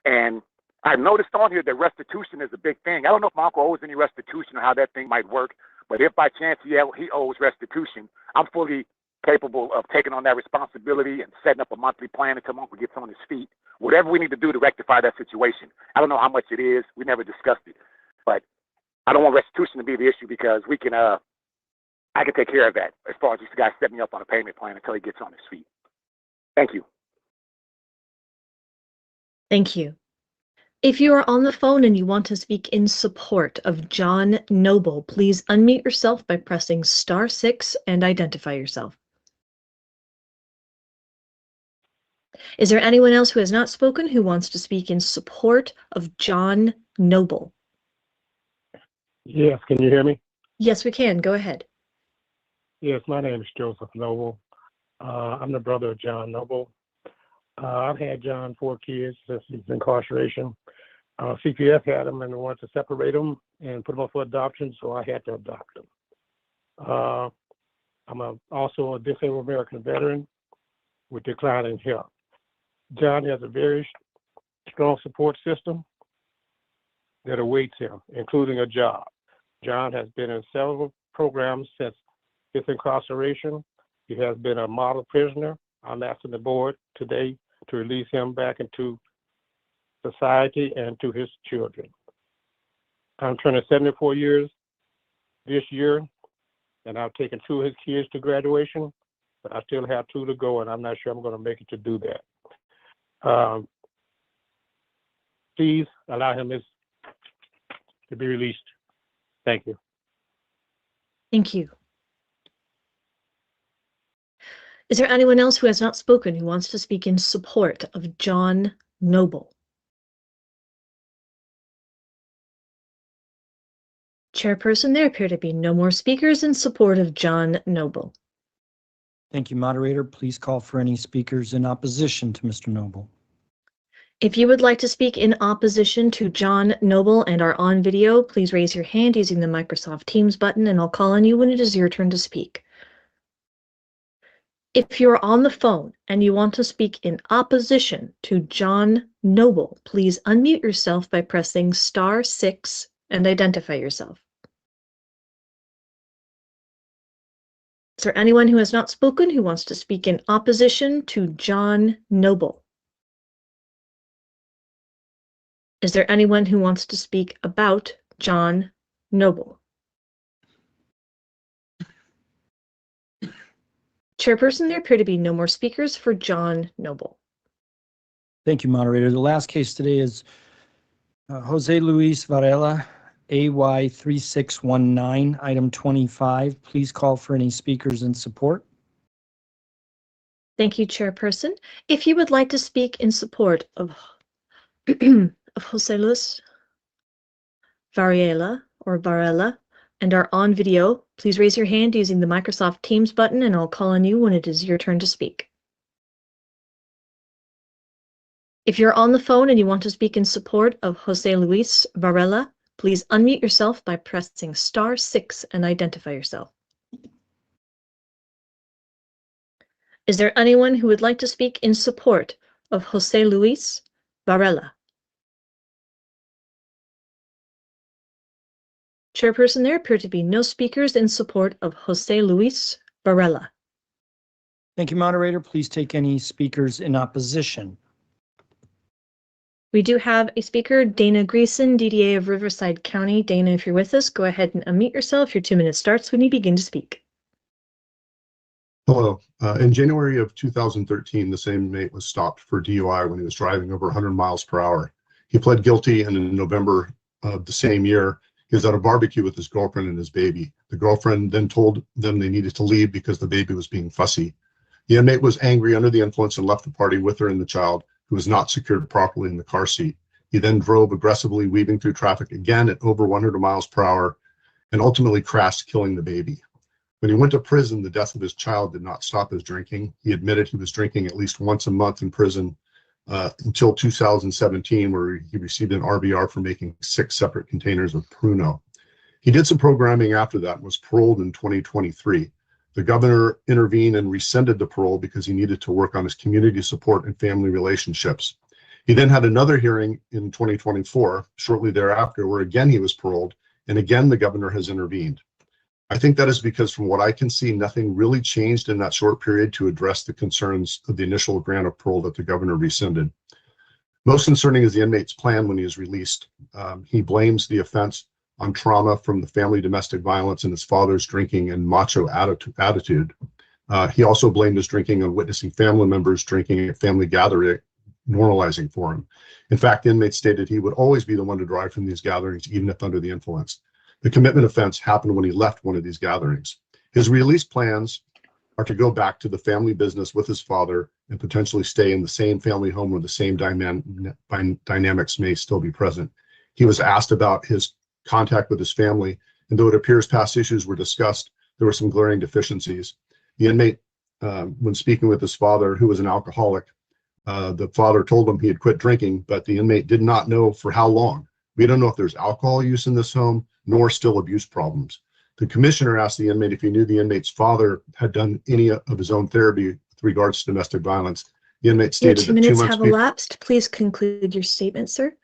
And I've noticed on here that restitution is a big thing. I don't know if my uncle owes any restitution or how that thing might work, but if by chance he owes restitution, I'm fully capable of taking on that responsibility and setting up a monthly plan until my uncle gets on his feet. Whatever we need to do to rectify that situation. I don't know how much it is. We never discussed it. But I don't want restitution to be the issue because we can, I can take care of that as far as this guy setting me up on a payment plan until he gets on his feet. Thank you. Thank you. If you are on the phone and you want to speak in support of John Noble, please unmute yourself by pressing *6 and identify yourself. Is there anyone else who has not spoken who wants to speak in support of John Noble? Yes, can you hear me? Yes, we can. Go ahead. Yes, my name is Joseph Noble. I'm the brother of John Noble. I've had John 4 kids since his incarceration. CPF had him and wanted to separate him and put him up for adoption, so I had to adopt him. I'm also a disabled American veteran with declining health. John has a very strong support system that awaits him, including a job. John has been in several programs since his incarceration. He has been a model prisoner. I'm asking the board today to release him back into society and to his children. I'm turning 74 years this year, and I've taken 2 of his kids to graduation, but I still have 2 to go, and I'm not sure I'm going to make it to do that. Please allow him to be released. Thank you. Thank you. Is there anyone else who has not spoken who wants to speak in support of John Noble? Chairperson, there appear to be no more speakers in support of John Noble. Thank you, moderator. Please call for any speakers in opposition to Mr. Noble. If you would like to speak in opposition to John Noble and are on video, please raise your hand using the Microsoft Teams button, and I'll call on you when it is your turn to speak. If you're on the phone and you want to speak in opposition to John Noble, please unmute yourself by pressing *6 and identify yourself. Is there anyone who has not spoken who wants to speak in opposition to John Noble? Is there anyone who wants to speak about John Noble? Chairperson, there appear to be no more speakers for John Noble. Thank you, moderator. The last case today is Jose Luis Varela, AY 3619, item 25. Please call for any speakers in support. Thank you, Chairperson. If you would like to speak in support of Jose Luis Varela and are on video, please raise your hand using the Microsoft Teams button, and I'll call on you when it is your turn to speak. If you're on the phone and you want to speak in support of Jose Luis Varela, please unmute yourself by pressing *6 and identify yourself. Is there anyone who would like to speak in support of Jose Luis Varela? Chairperson, there appear to be no speakers in support of Jose Luis Varela. Thank you, moderator. Please take any speakers in opposition. We do have a speaker, Dana Greason, DDA of Riverside County. Dana, if you're with us, go ahead and unmute yourself. Your 2 minutes starts when you begin to speak. Hello. In January of 2013, the same inmate was stopped for DUI when he was driving over 100 miles per hour. He pled guilty, and in November of the same year, he was at a barbecue with his girlfriend and his baby. The girlfriend then told them they needed to leave because the baby was being fussy. The inmate was angry, under the influence, and left the party with her and the child, who was not secured properly in the car seat. He then drove aggressively, weaving through traffic again at over 100 miles per hour, and ultimately crashed, killing the baby. When he went to prison, the death of his child did not stop his drinking. He admitted he was drinking at least once a month in prison until 2017, where he received an RVR for making 6 separate containers of Pruno. He did some programming after that and was paroled in 2023. The governor intervened and rescinded the parole because he needed to work on his community support and family relationships. He then had another hearing in 2024, shortly thereafter, where again he was paroled, and again the governor has intervened. I think that is because, from what I can see, nothing really changed in that short period to address the concerns of the initial grant of parole that the governor rescinded. Most concerning is the inmate's plan when he is released. He blames the offense on trauma from the family domestic violence and his father's drinking and macho attitude. He also blamed his drinking on witnessing family members drinking at family gathering, normalizing for him. In fact, the inmate stated he would always be the one to drive from these gatherings, even if under the influence. The commitment offense happened when he left one of these gatherings. His release plans are to go back to the family business with his father and potentially stay in the same family home where the same dynamics may still be present. He was asked about his contact with his family, and though it appears past issues were discussed, there were some glaring deficiencies. The inmate, when speaking with his father, who was an alcoholic, the father told him he had quit drinking, but the inmate did not know for how long. We don't know if there's alcohol use in this home, nor still abuse problems. The commissioner asked the inmate if he knew the inmate's father had done any of his own therapy with regards to domestic violence. The inmate Your stated 2 that 2 minutes months have elapsed. Please conclude your statement, sir.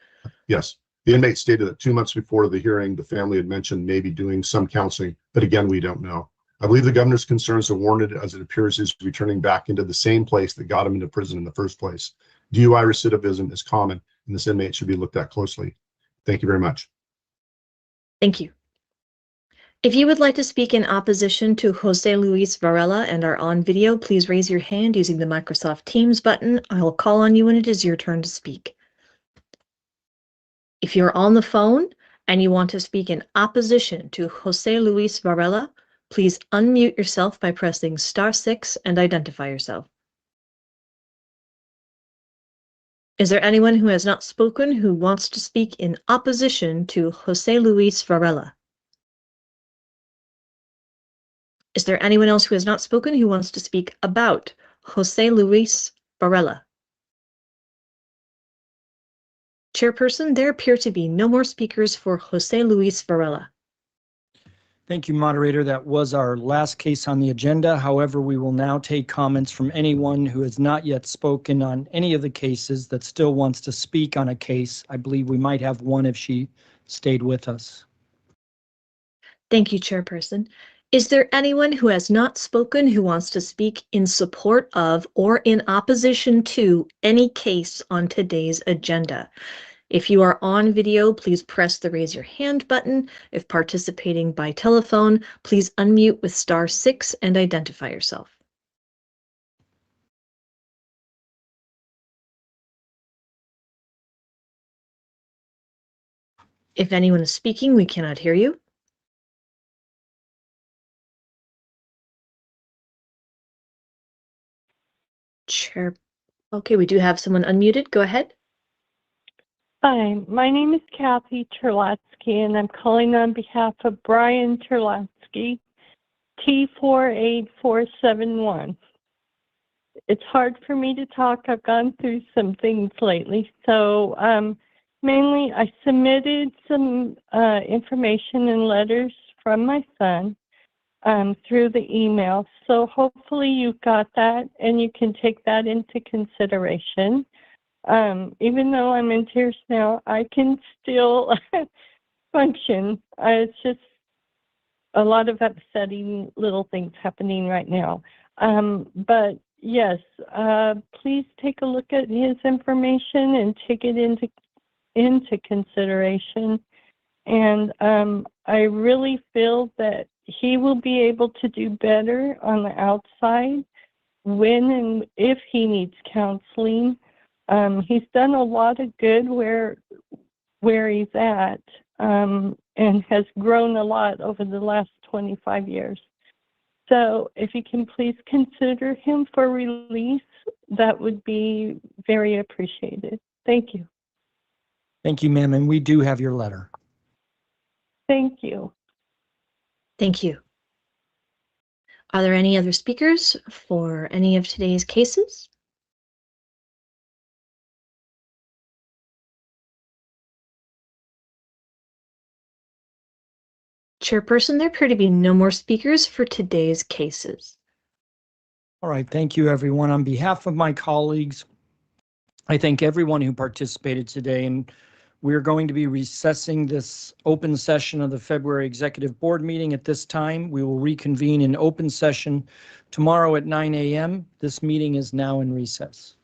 Yes. The inmate stated that 2 months before the hearing, the family had mentioned maybe doing some counseling, but again, we don't know. I believe the governor's concerns are warranted, as it appears he's returning back into the same place that got him into prison in the first place. DUI recidivism is common, and this inmate should be looked at closely. Thank you very much. Thank you. If you would like to speak in opposition to Jose Luis Varela and are on video, please raise your hand using the Microsoft Teams button. I will call on you when it is your turn to speak. If you're on the phone and you want to speak in opposition to Jose Luis Varela, please unmute yourself by pressing *6 and identify yourself. Is there anyone who has not spoken who wants to speak in opposition to Jose Luis Varela? Is there anyone else who has not spoken who wants to speak about Jose Luis Varela? Chairperson, there appear to be no more speakers for Jose Luis Varela. Thank you, moderator. That was our last case on the agenda. However, we will now take comments from anyone who has not yet spoken on any of the cases that still wants to speak on a case. I believe we might have one if she stayed with us. Thank you, Chairperson. Is there anyone who has not spoken who wants to speak in support of or in opposition to any case on today's agenda? If you are on video, please press the raise your hand button. If participating by telephone, please unmute with *6 and identify yourself. If anyone is speaking, we cannot hear you. Chair. Okay, we do have someone unmuted. Go ahead. Hi, my name is Kathy Terlatsky, and I'm calling on behalf of Brian Terlatsky, T48471. It's hard for me to talk. I've gone through some things lately. So mainly I submitted some information and letters from my son through the email. So hopefully you've got that and you can take that into consideration. Even though I'm in tears now, I can still function. It's just a lot of upsetting little things happening right now. But yes, please take a look at his information and take it into consideration. And I really feel that he will be able to do better on the outside when and if he needs counseling. He's done a lot of good where he's at, and has grown a lot over the last 25 years. So if you can please consider him for release, that would be very appreciated. Thank you. Thank you, ma'am, and we do have your letter. Thank you. Thank you. Are there any other speakers for any of today's cases? Chairperson, there appear to be no more speakers for today's cases. All right, thank you, everyone. On behalf of my colleagues, I thank everyone who participated today, and we're going to be recessing this open session of the February Executive Board meeting at this time. We will reconvene in open session tomorrow at 9 a.m. This meeting is now in recess.